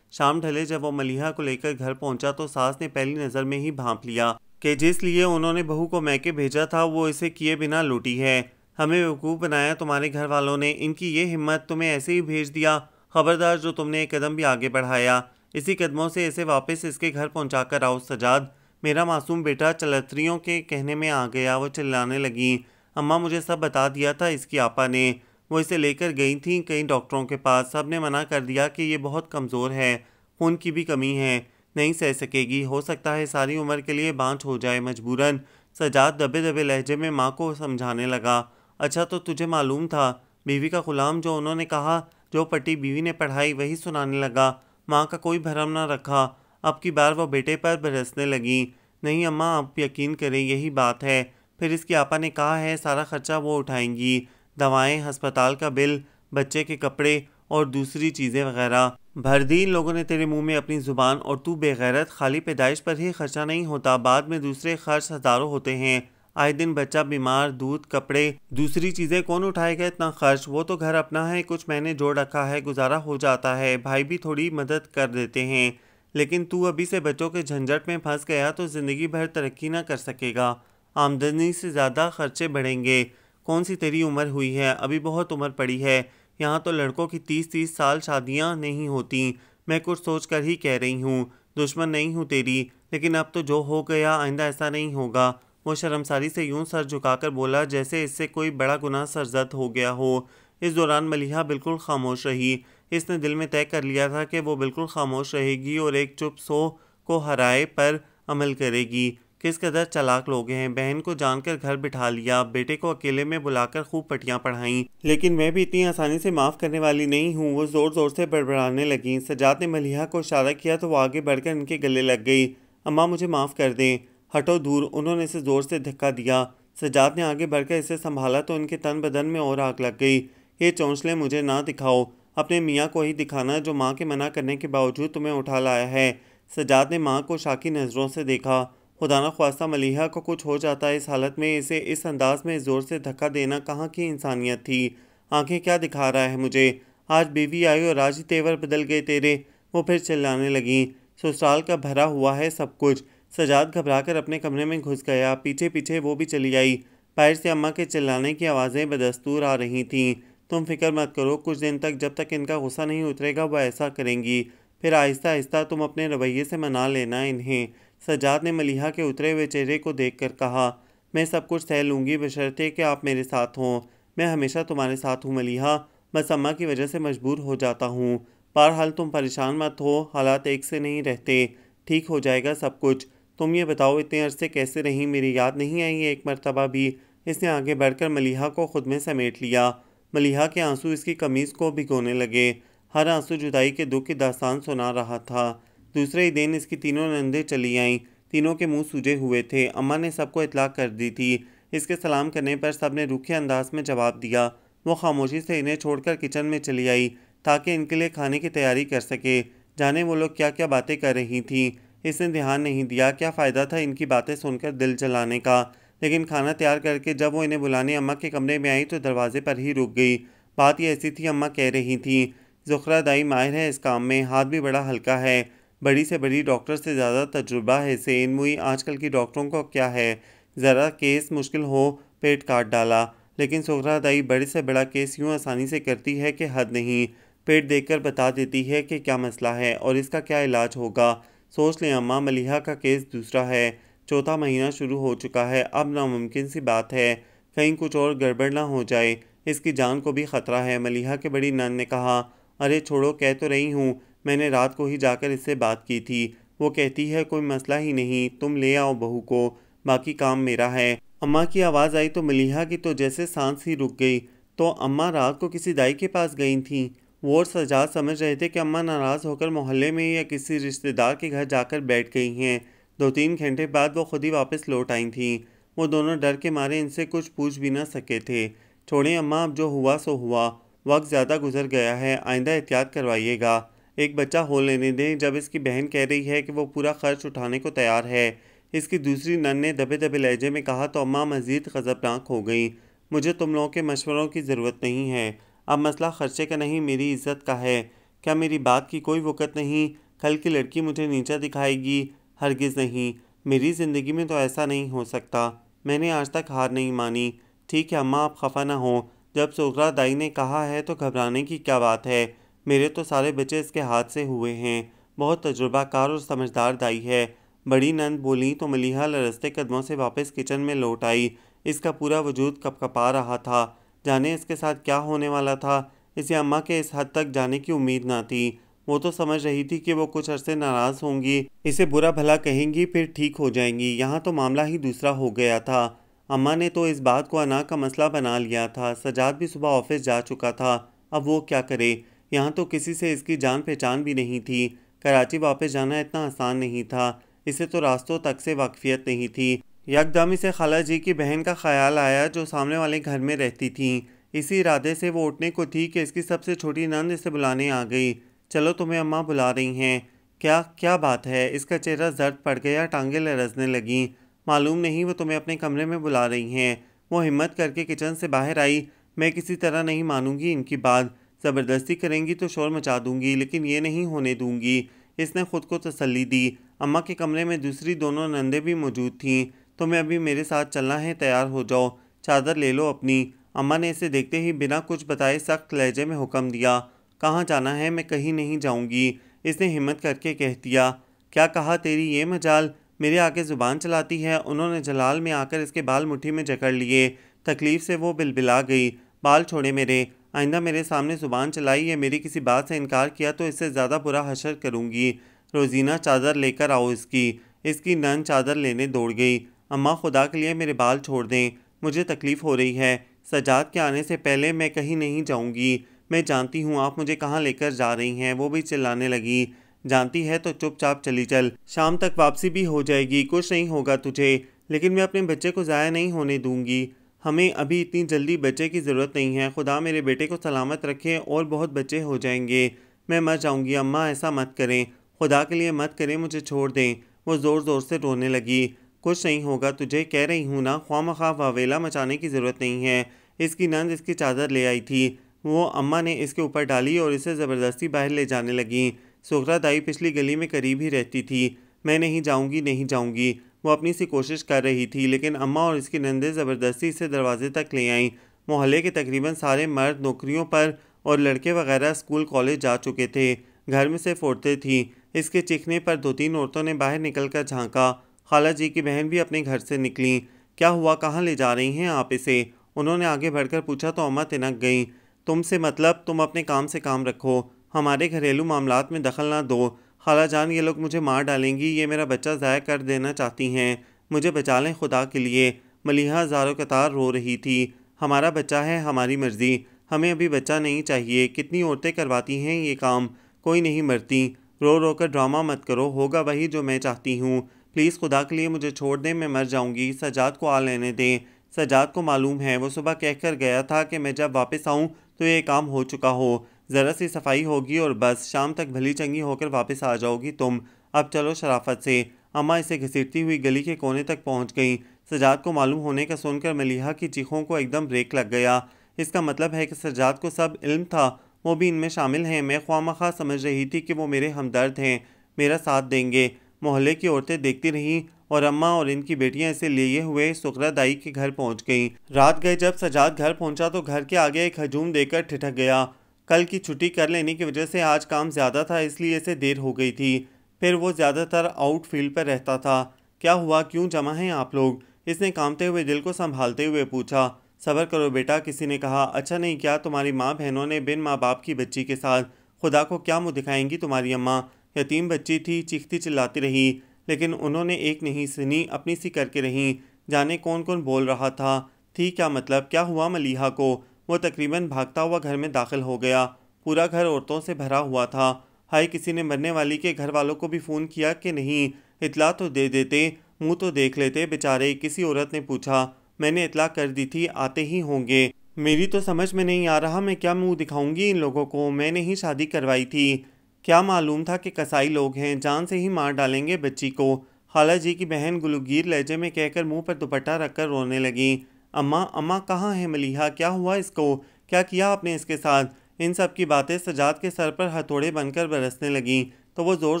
शाम ढले जब वो मलिहा को लेकर घर पहुंचा तो सास ने पहली नज़र में ही भांप लिया कि जिस लिए उन्होंने बहू को मैके भेजा था वो इसे किए बिना लूटी है। हमें बेवकूफ़ बनाया तुम्हारे घर वालों ने, इनकी ये हिम्मत, तुम्हें ऐसे ही भेज दिया। खबरदार जो तुमने एक कदम भी आगे बढ़ाया, इसी कदमों से इसे वापस इसके घर पहुंचा कर आओ। सजाद, मेरा मासूम बेटा चलत्रियों के कहने में आ गया। वो चिल्लाने लगी। अम्मा मुझे सब बता दिया था इसकी आपा ने। वो इसे लेकर गई थी कई डॉक्टरों के पास, सब ने मना कर दिया कि ये बहुत कमज़ोर है, खून की भी कमी है, नहीं सह सकेगी, हो सकता है सारी उम्र के लिए बांझ हो जाए मजबूरन। सजाद दबे दबे लहजे में माँ को समझाने लगा। अच्छा तो तुझे मालूम था? बीवी का गुलाम जो उन्होंने कहा, जो पट्टी बीवी ने पढ़ाई वही सुनाने लगा। माँ का कोई भरम ना रखा। अब की बार वो बेटे पर बरसने लगी। नहीं अम्मा, आप यकीन करें यही बात है। फिर इसकी आपा ने कहा है सारा खर्चा वो उठाएंगी, दवाएं, अस्पताल का बिल, बच्चे के कपड़े और दूसरी चीज़ें वगैरह। भर दी इन लोगों ने तेरे मुंह में अपनी ज़ुबान, और तू बेगैरत। खाली पैदाइश पर ही खर्चा नहीं होता, बाद में दूसरे खर्च हज़ारों होते हैं। आए दिन बच्चा बीमार, दूध, कपड़े, दूसरी चीज़ें कौन उठाएगा इतना खर्च? वो तो घर अपना है, कुछ मैंने जोड़ रखा है, गुजारा हो जाता है। भाई भी थोड़ी मदद कर देते हैं। लेकिन तू अभी से बच्चों के झंझट में फंस गया तो ज़िंदगी भर तरक्की ना कर सकेगा। आमदनी से ज़्यादा खर्चे बढ़ेंगे। कौन सी तेरी उम्र हुई है? अभी बहुत उम्र पड़ी है। यहाँ तो लड़कों की 30-30 साल शादियाँ नहीं होती। मैं कुछ सोच कर ही कह रही हूँ। दुश्मन नहीं हूँ तेरी, लेकिन अब तो जो हो गया आइंदा ऐसा नहीं होगा। वो शर्मसारी से यूं सर झुकाकर बोला जैसे इससे कोई बड़ा गुनाह सरजद हो गया हो। इस दौरान मलिहा बिल्कुल खामोश रही। इसने दिल में तय कर लिया था कि वो बिल्कुल खामोश रहेगी और एक चुप सो को हराए पर अमल करेगी। किस कदर चालाक लोग हैं। बहन को जानकर घर बिठा लिया, बेटे को अकेले में बुलाकर खूब पटियां पढ़ाईं। लेकिन मैं भी इतनी आसानी से माफ़ करने वाली नहीं हूँ। वो ज़ोर ज़ोर से बड़बड़ाने लगी। सजाद ने मलिहा को इशारा किया तो वो आगे बढ़कर इनके गले लग गई। अम्मा मुझे माफ़ कर दें, हटो दूर। उन्होंने इसे ज़ोर से धक्का दिया। सजाद ने आगे बढ़कर इसे संभाला तो इनके तन बदन में और आग लग गई। ये चौंसले मुझे ना दिखाओ, अपने मियाँ को ही दिखाना जो माँ के मना करने के बावजूद तुम्हें उठा लाया है। सजाद ने माँ को शाकी नज़रों से देखा। खुदा न ख्वास्ता मलिहा को कुछ हो जाता है इस हालत में, इसे इस अंदाज में ज़ोर से धक्का देना कहाँ की इंसानियत थी। आंखें क्या दिखा रहा है मुझे? आज बीवी आई और आज ही तेवर बदल गए तेरे। वो फिर चिल्लाने लगी। ससुराल का भरा हुआ है सब कुछ। सजाद घबराकर अपने कमरे में घुस गया। पीछे पीछे वो भी चली आई। बाहर से अम्मा के चिल्लाने की आवाज़ें बदस्तूर आ रही थीं। तुम फिक्र मत करो, कुछ दिन तक जब तक इनका गुस्सा नहीं उतरेगा वो ऐसा करेंगी, फिर आहिस्ता आहिस्ता तुम अपने रवैये से मना लेना इन्हें। सजाद ने मलिहा के उतरे हुए चेहरे को देखकर कहा, मैं सब कुछ सह लूँगी बशर्ते कि आप मेरे साथ हों। मैं हमेशा तुम्हारे साथ हूँ मलिहा, बस अम्मा की वजह से मजबूर हो जाता हूँ। बहरहाल तुम परेशान मत हो, हालात एक से नहीं रहते, ठीक हो जाएगा सब कुछ। तुम ये बताओ इतने अरसे कैसे रहीं, मेरी याद नहीं आई एक मर्तबा भी? इसने आगे बढ़कर मलिहा को खुद में समेट लिया। मलिहा के आंसू इसकी कमीज़ को भिगोने लगे। हर आंसू जुदाई के दुख की दास्तान सुना रहा था। दूसरे ही दिन इसकी तीनों नंदें चली आईं। तीनों के मुंह सूजे हुए थे। अम्मा ने सबको इतला कर दी थी। इसके सलाम करने पर सब ने रूखे अंदाज में जवाब दिया। वो खामोशी से इन्हें छोड़कर किचन में चली आई ताकि इनके लिए खाने की तैयारी कर सके। जाने वो लोग क्या क्या बातें कर रही थीं। इसने ध्यान नहीं दिया। क्या फ़ायदा था इनकी बातें सुनकर दिल जलाने का। लेकिन खाना तैयार करके जब वो इन्हें बुलाने अम्मा के कमरे में आई तो दरवाजे पर ही रुक गई। बात ये ऐसी थी, अम्मा कह रही थी, ज़ुहरा दाई माहिर है इस काम में, हाथ भी बड़ा हल्का है, बड़ी से बड़ी डॉक्टर से ज़्यादा तजुर्बा है इसे। इन मुई आजकल की डॉक्टरों को क्या है, ज़रा केस मुश्किल हो पेट काट डाला। लेकिन ज़ुहरा दाई बड़े से बड़ा केस यूँ आसानी से करती है कि हद नहीं। पेट देखकर बता देती है कि क्या मसला है और इसका क्या इलाज होगा। सोच लें अम्मा, मलिहा का केस दूसरा है, चौथा महीना शुरू हो चुका है। अब नामुमकिन सी बात है, कहीं कुछ और गड़बड़ ना हो जाए, इसकी जान को भी ख़तरा है। मलिहा के बड़ी नंद ने कहा, अरे छोड़ो, कह तो रही हूँ, मैंने रात को ही जाकर इससे बात की थी। वो कहती है कोई मसला ही नहीं, तुम ले आओ बहू को, बाकी काम मेरा है। अम्मा की आवाज़ आई तो मलिहा की तो जैसे सांस ही रुक गई। तो अम्मा रात को किसी दाई के पास गई थीं। वो और सजाद समझ रहे थे कि अम्मा नाराज़ होकर मोहल्ले में या किसी रिश्तेदार के घर जाकर बैठ गई हैं। 2-3 घंटे बाद वो खुद ही वापस लौट आई थीं। वो दोनों डर के मारे इनसे कुछ पूछ भी ना सके थे। छोड़ें अम्मा, अब जो हुआ सो हुआ, वक्त ज़्यादा गुजर गया है, आइंदा एहतियात करवाइएगा। एक बच्चा हो लेने दें। जब इसकी बहन कह रही है कि वो पूरा खर्च उठाने को तैयार है, इसकी दूसरी नन ने दबे दबे लहजे में कहा तो अम्मा मज़ीद गज़बनाक हो गई। मुझे तुम लोगों के मशवरों की ज़रूरत नहीं है। अब मसला खर्चे का नहीं, मेरी इज़्ज़त का है। क्या मेरी बात की कोई वक़्त नहीं? कल की लड़की मुझे नीचा दिखाएगी? हरगिज़ नहीं। मेरी ज़िंदगी में तो ऐसा नहीं हो सकता। मैंने आज तक हार नहीं मानी। ठीक है अम्मा, आप खफा ना हो। जब ज़ुहरा दाई ने कहा है तो घबराने की क्या बात है। मेरे तो सारे बच्चे इसके हाथ से हुए हैं। बहुत तजुर्बाकार और समझदार दाई है। बड़ी नंद बोली तो मलिहा लरजते कदमों से वापस किचन में लौट आई। इसका पूरा वजूद कपकपा रहा था। जाने इसके साथ क्या होने वाला था। इसे अम्मा के इस हद तक जाने की उम्मीद ना थी। वो तो समझ रही थी कि वो कुछ अरसे नाराज़ होंगी, इसे बुरा भला कहेंगी, फिर ठीक हो जाएंगी। यहाँ तो मामला ही दूसरा हो गया था। अम्मा ने तो इस बात को अना का मसला बना लिया था। सजाद भी सुबह ऑफिस जा चुका था। अब वो क्या करे। यहाँ तो किसी से इसकी जान पहचान भी नहीं थी। कराची वापस जाना इतना आसान नहीं था। इसे तो रास्तों तक से वाकफियत नहीं थी। यकदम इसे खाला जी की बहन का ख्याल आया जो सामने वाले घर में रहती थीं। इसी इरादे से वो उठने को थी कि इसकी सबसे छोटी नंद इसे बुलाने आ गई। चलो, तुम्हें अम्मा बुला रही हैं। क्या क्या बात है। इसका चेहरा जर्द पड़ गया, टांगें लरजने लगीं। मालूम नहीं, वो तुम्हें अपने कमरे में बुला रही हैं। वो हिम्मत करके किचन से बाहर आई। मैं किसी तरह नहीं मानूंगी इनकी बात। ज़बरदस्ती करेंगी तो शोर मचा दूंगी, लेकिन ये नहीं होने दूंगी। इसने खुद को तसल्ली दी। अम्मा के कमरे में दूसरी दोनों नंदें भी मौजूद थीं। तुम्हें अभी मेरे साथ चलना है, तैयार हो जाओ, चादर ले लो अपनी। अम्मा ने इसे देखते ही बिना कुछ बताए सख्त लहजे में हुक्म दिया। कहाँ जाना है? मैं कहीं नहीं जाऊंगी। इसने हिम्मत करके कह दिया। क्या कहा? तेरी ये मजाल, मेरे आगे ज़ुबान चलाती है। उन्होंने जलाल में आकर इसके बाल मुट्ठी में जकड़ लिए। तकलीफ़ से वो बिलबिला गई। बाल छोड़े मेरे। आइंदा मेरे सामने ज़ुबान चलाई या मेरी किसी बात से इनकार किया तो इससे ज़्यादा बुरा हशर करूँगी। रोज़ीना चादर लेकर आओ इसकी। इसकी नन चादर लेने दौड़ गई। अम्मा, खुदा के लिए मेरे बाल छोड़ दें, मुझे तकलीफ़ हो रही है। सजाद के आने से पहले मैं कहीं नहीं जाऊंगी। मैं जानती हूँ आप मुझे कहाँ लेकर जा रही हैं। वो भी चिल्लाने लगी। जानती है तो चुपचाप चली चल, शाम तक वापसी भी हो जाएगी, कुछ नहीं होगा तुझे। लेकिन मैं अपने बच्चे को ज़ाया नहीं होने दूंगी। हमें अभी इतनी जल्दी बच्चे की ज़रूरत नहीं है। खुदा मेरे बेटे को सलामत रखे, और बहुत बच्चे हो जाएंगे। मैं मर जाऊंगी। अम्मा, ऐसा मत करें, खुदा के लिए मत करें, मुझे छोड़ दें। वो ज़ोर ज़ोर से रोने लगी। कुछ नहीं होगा तुझे, कह रही हूँ ना। ख्वामख्वाह वावेला मचाने की ज़रूरत नहीं है। इसकी नंद इसकी चादर ले आई थी। वो अम्मा ने इसके ऊपर डाली और इसे ज़बरदस्ती बाहर ले जाने लगी। ज़ुहरा दाई पिछली गली में करीब ही रहती थी। मैं नहीं जाऊंगी, नहीं जाऊंगी, वो अपनी सी कोशिश कर रही थी, लेकिन अम्मा और इसकी नंदें ज़बरदस्ती इसे दरवाजे तक ले आईं। मोहल्ले के तकरीबन सारे मर्द नौकरियों पर और लड़के वगैरह स्कूल कॉलेज जा चुके थे। घर में सिर्फ औरतें थीं। इसके चीखने पर 2-3 औरतों ने बाहर निकल कर झाँका। खाला जी की बहन भी अपने घर से निकली। क्या हुआ? कहाँ ले जा रही हैं आप इसे? उन्होंने आगे बढ़कर पूछा तो अम्मा तिनक गईं। तुमसे मतलब, तुम अपने काम से काम रखो, हमारे घरेलू मामलात में दखल ना दो। खाला जान, ये लोग मुझे मार डालेंगी। ये मेरा बच्चा ज़ाया कर देना चाहती हैं। मुझे बचा लें खुदा के लिए। मलिहा ज़ारो कतार रो रही थी। हमारा बच्चा है, हमारी मर्ज़ी, हमें अभी बच्चा नहीं चाहिए। कितनी औरतें करवाती हैं ये काम, कोई नहीं मरती। रो रो कर ड्रामा मत करो, होगा वही जो मैं चाहती हूँ। प्लीज़ खुदा के लिए मुझे छोड़ दें, मैं मर जाऊँगी। सजाद को आ लेने दें। सजाद को मालूम है, वो सुबह कह कर गया था कि मैं जब वापस आऊँ तो ये काम हो चुका हो, ज़रा सी सफाई होगी और बस, शाम तक भली चंगी होकर वापस आ जाओगी तुम। अब चलो शराफत से। अम्मा इसे घसीटती हुई गली के कोने तक पहुँच गईं। सजाद को मालूम होने का सुनकर मलिहा की चीखों को एकदम ब्रेक लग गया। इसका मतलब है कि सज्जाद को सब इल्म था, वो भी इनमें शामिल हैं। मैं ख्वामखा समझ रही थी कि वो मेरे हमदर्द हैं, मेरा साथ देंगे। मोहल्ले की औरतें देखती रहीं और अम्मा और इनकी बेटियां इसे लिए हुए सुगरा दाई के घर पहुंच गईं। रात गए जब सज्जाद घर पहुंचा तो घर के आगे एक हजूम देकर ठिठक गया। कल की छुट्टी कर लेने की वजह से आज काम ज़्यादा था, इसलिए इसे देर हो गई थी। फिर वो ज़्यादातर आउटफील्ड पर रहता था। क्या हुआ, क्यों जमा हैं आप लोग? इसने कांपते हुए दिल को संभालते हुए पूछा। सब्र करो बेटा, किसी ने कहा। अच्छा नहीं किया तुम्हारी माँ बहनों ने बिन माँ बाप की बच्ची के साथ। खुदा को क्या मुँह दिखाएंगी तुम्हारी अम्मा? यतीम बच्ची थी, चीखती चिल्लाती रही, लेकिन उन्होंने एक नहीं सुनी, अपनी सी करके रहीं। जाने कौन कौन बोल रहा था। थी क्या मतलब, क्या हुआ मलीहा को? वो तकरीबन भागता हुआ घर में दाखिल हो गया। पूरा घर औरतों से भरा हुआ था। हाय, किसी ने मरने वाली के घर वालों को भी फ़ोन किया कि नहीं? इतला तो दे देते, मुंह तो देख लेते बेचारे। किसी औरत ने पूछा। मैंने इतला कर दी थी, आते ही होंगे। मेरी तो समझ में नहीं आ रहा, मैं क्या मुंह दिखाऊंगी इन लोगों को? मैंने ही शादी करवाई थी। क्या मालूम था कि कसाई लोग हैं, जान से ही मार डालेंगे बच्ची को। खाला जी की बहन गुलगीर लहजे में कहकर मुंह पर दुपट्टा रखकर रोने लगी। अम्मा अम्मा कहाँ है मलीहा? क्या हुआ इसको? क्या किया आपने इसके साथ? इन सब की बातें सजाद के सर पर हथौड़े बनकर बरसने लगीं तो वो ज़ोर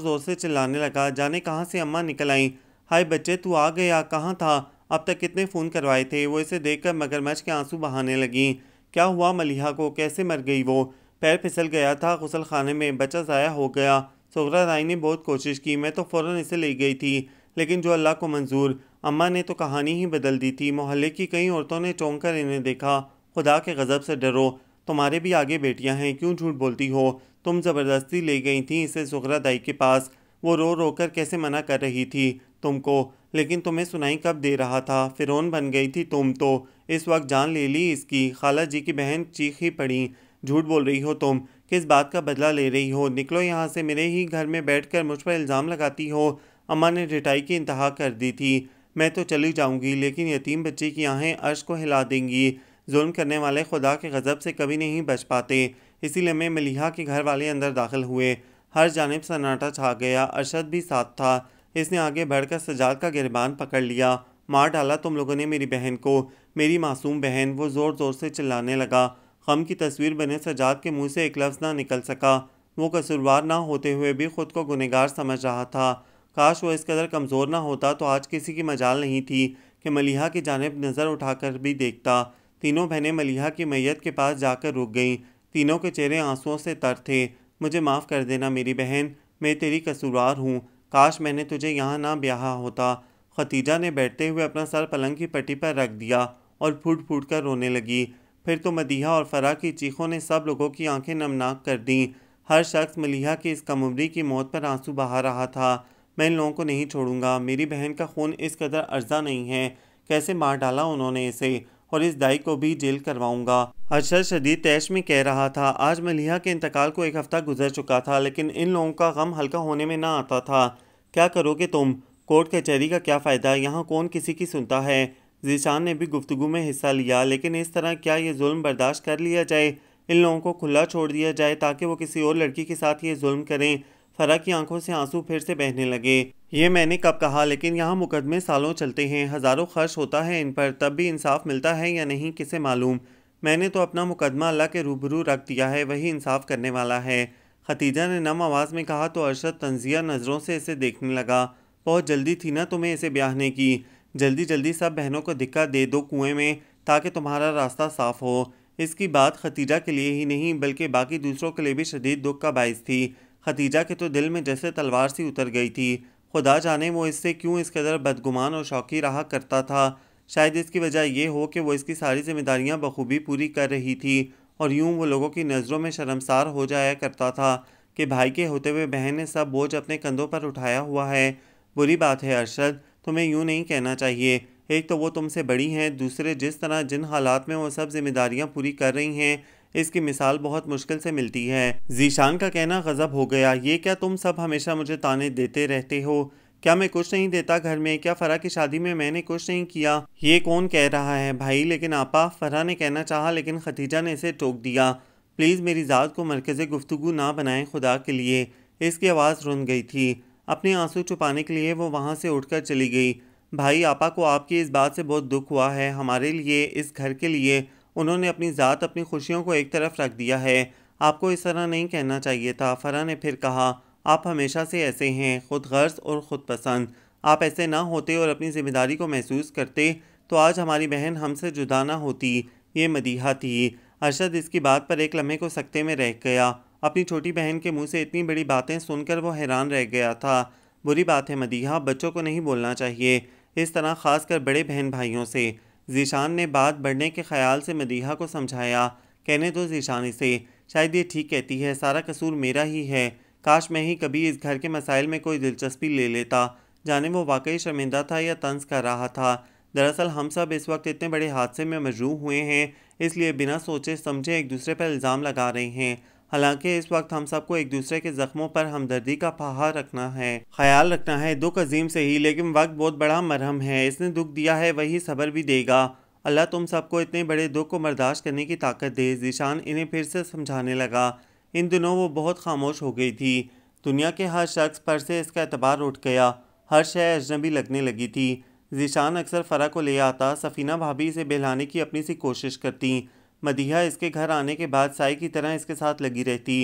ज़ोर से चिल्लाने लगा। जाने कहाँ से अम्मा निकल आई। हाय बच्चे, तू आ गया, कहाँ था? अब तक कितने फ़ोन करवाए थे? वो इसे देखकर मगरमच्छ के आंसू बहाने लगी। क्या हुआ मलीहा को? कैसे मर गई वो? पैर फिसल गया था गुसल खाने में, बच्चा ज़ाया हो गया। सुगरा राई ने बहुत कोशिश की, मैं तो फ़ौरन इसे ले गई थी, लेकिन जो अल्लाह को मंजूर। अम्मा ने तो कहानी ही बदल दी थी। मोहल्ले की कई औरतों ने चौंक कर इन्हें देखा। खुदा के गज़ब से डरो, तुम्हारे भी आगे बेटियां हैं, क्यों झूठ बोलती हो? तुम ज़बरदस्ती ले गई थी इसे सुगरा दाई के पास। वो रो रो कर कैसे मना कर रही थी तुमको, लेकिन तुम्हें सुनाई कब दे रहा था? फ़िरौन बन गई थी तुम तो। इस वक्त जान ले ली इसकी। खाला जी की बहन चीख ही पड़ी। झूठ बोल रही हो तुम, किस बात का बदला ले रही हो? निकलो यहाँ से, मेरे ही घर में बैठकर मुझ पर इल्ज़ाम लगाती हो। अम्मा ने रिटाई की इंतहा कर दी थी। मैं तो चली जाऊंगी, लेकिन यतीम बच्चे की आहें अर्श को हिला देंगी। जुल्म करने वाले खुदा के गज़ब से कभी नहीं बच पाते। इसीलिए मैं मलीहा के घर वाले अंदर दाखिल हुए। हर जानिब सन्नाटा छा गया। अरशद भी साथ था। इसने आगे बढ़कर सजाद का गिरबान पकड़ लिया। मार डाला तुम लोगों ने मेरी बहन को, मेरी मासूम बहन। वो ज़ोर ज़ोर से चिल्लाने लगा। गम की तस्वीर बने सजाद के मुंह से एक लफ्ज़ ना निकल सका। वो कसूरवार ना होते हुए भी खुद को गुनहगार समझ रहा था। काश वो इस कदर कमज़ोर ना होता तो आज किसी की मजाल नहीं थी कि मलीहा की जानिब नज़र उठाकर भी देखता। तीनों बहनें मलीहा की मैयत के पास जाकर रुक गईं। तीनों के चेहरे आंसुओं से तर थे। मुझे माफ़ कर देना मेरी बहन, मैं तेरी कसूरवार हूँ। काश मैंने तुझे यहाँ ना ब्याहा होता। खतीजा ने बैठते हुए अपना सर पलंग की पट्टी पर रख दिया और फूट फूट कर रोने लगी। फिर तो मदीहा और फराह की चीखों ने सब लोगों की आंखें नमनाक कर दीं। हर शख्स मलीहा की इस कमउम्री की मौत पर आंसू बहा रहा था। मैं इन लोगों को नहीं छोड़ूंगा। मेरी बहन का खून इस कदर अर्जा नहीं है। कैसे मार डाला उन्होंने इसे, और इस दाई को भी जेल करवाऊंगा। अरशद शदीद तैश में कह रहा था। आज मलीहा के इंतकाल को एक हफ्ता गुजर चुका था, लेकिन इन लोगों का गम हल्का होने में ना आता था। क्या करोगे तुम? कोर्ट कचहरी का क्या फ़ायदा, यहाँ कौन किसी की सुनता है। जीशान ने भी गुफ्तगू में हिस्सा लिया। लेकिन इस तरह क्या ये जुल्म बर्दाश्त कर लिया जाए? इन लोगों को खुला छोड़ दिया जाए ताकि वो किसी और लड़की के साथ ये जुल्म करें? फरा की आंखों से आंसू फिर से बहने लगे। ये मैंने कब कहा, लेकिन यहाँ मुकदमे सालों चलते हैं, हज़ारों खर्च होता है इन पर, तब भी इंसाफ मिलता है या नहीं किसे मालूम। मैंने तो अपना मुकदमा अल्लाह के रूबरू रख दिया है, वही इंसाफ करने वाला है। खतीजा ने नम आवाज़ में कहा तो अरशद तंजिया नज़रों से इसे देखने लगा। बहुत जल्दी थी ना तुम्हें इसे ब्याहने की। जल्दी जल्दी सब बहनों को धिक्का दे दो कुएं में, ताकि तुम्हारा रास्ता साफ हो। इसकी बात खतीजा के लिए ही नहीं बल्कि बाकी दूसरों के लिए भी शदीद दुख का बाइस थी। खतीजा के तो दिल में जैसे तलवार सी उतर गई थी। खुदा जाने वो इससे क्यों इस कदर बदगुमान और शौकी रहा करता था। शायद इसकी वजह यह हो कि वो इसकी सारी जिम्मेदारियां बखूबी पूरी कर रही थी, और यूं वो लोगों की नज़रों में शर्मसार हो जाया करता था कि भाई के होते हुए बहन ने सब बोझ अपने कंधों पर उठाया हुआ है। बुरी बात है अरशद, तुम्हें यूं नहीं कहना चाहिए। एक तो वो तुमसे बड़ी हैं, दूसरे जिस तरह जिन हालात में वो सब जिम्मेदारियां पूरी कर रही हैं, इसकी मिसाल बहुत मुश्किल से मिलती है। जीशान का कहना गज़ब हो गया। ये क्या तुम सब हमेशा मुझे ताने देते रहते हो? क्या मैं कुछ नहीं देता घर में? क्या फ़रा की शादी में मैंने कुछ नहीं किया? ये कौन कह रहा है भाई? लेकिन आपा, फ़रा ने कहना चाहा, लेकिन खतीजा ने इसे टोक दिया। प्लीज़ मेरी ज़ात को मरकज़ गुफ्तगू ना बनाएं खुदा के लिए। इसकी आवाज़ रुन गई थी। अपने आंसू छुपाने के लिए वो वहाँ से उठकर चली गई। भाई, आपा को आपकी इस बात से बहुत दुख हुआ है, हमारे लिए, इस घर के लिए उन्होंने अपनी ज़ात, अपनी खुशियों को एक तरफ रख दिया है। आपको इस तरह नहीं कहना चाहिए था। फ़रह ने फिर कहा, आप हमेशा से ऐसे हैं, खुद गर्ज़ और ख़ुद पसंद। आप ऐसे ना होते और अपनी ज़िम्मेदारी को महसूस करते तो आज हमारी बहन हमसे जुदा ना होती। ये मदीहा थी। अरशद इसकी बात पर एक लम्हे को सकते में रह गया। अपनी छोटी बहन के मुंह से इतनी बड़ी बातें सुनकर वो हैरान रह गया था। बुरी बात है मदीहा, बच्चों को नहीं बोलना चाहिए इस तरह, खासकर बड़े बहन भाइयों से। जीशान ने बात बढ़ने के ख्याल से मदीहा को समझाया। कहने दो जीशान इसे, शायद ये ठीक कहती है, सारा कसूर मेरा ही है। काश मैं ही कभी इस घर के मसाइल में कोई दिलचस्पी ले लेता। जाने वो वाकई शर्मिंदा था या तंज कर रहा था। दरअसल हम सब इस वक्त इतने बड़े हादसे में मजरूह हुए हैं, इसलिए बिना सोचे समझे एक दूसरे पर इल्ज़ाम लगा रहे हैं। हालांकि इस वक्त हम सबको एक दूसरे के ज़ख्मों पर हमदर्दी का फाहा रखना है, ख्याल रखना है। दुख अजीम से ही, लेकिन वक्त बहुत बड़ा मरहम है। इसने दुख दिया है, वही सब्र भी देगा। अल्लाह तुम सबको इतने बड़े दुख को बर्दाश्त करने की ताकत दे। जीशान इन्हें फिर से समझाने लगा। इन दिनों वो बहुत खामोश हो गई थी। दुनिया के हर शख्स पर से इसका एतबार उठ गया। हर शय अजनबी लगने लगी थी। जीशान अक्सर फ़रा को ले आता। सफ़ीना भाभी इसे बहलाने की अपनी सी कोशिश करती। मदीहा इसके घर आने के बाद साई की तरह इसके साथ लगी रहती।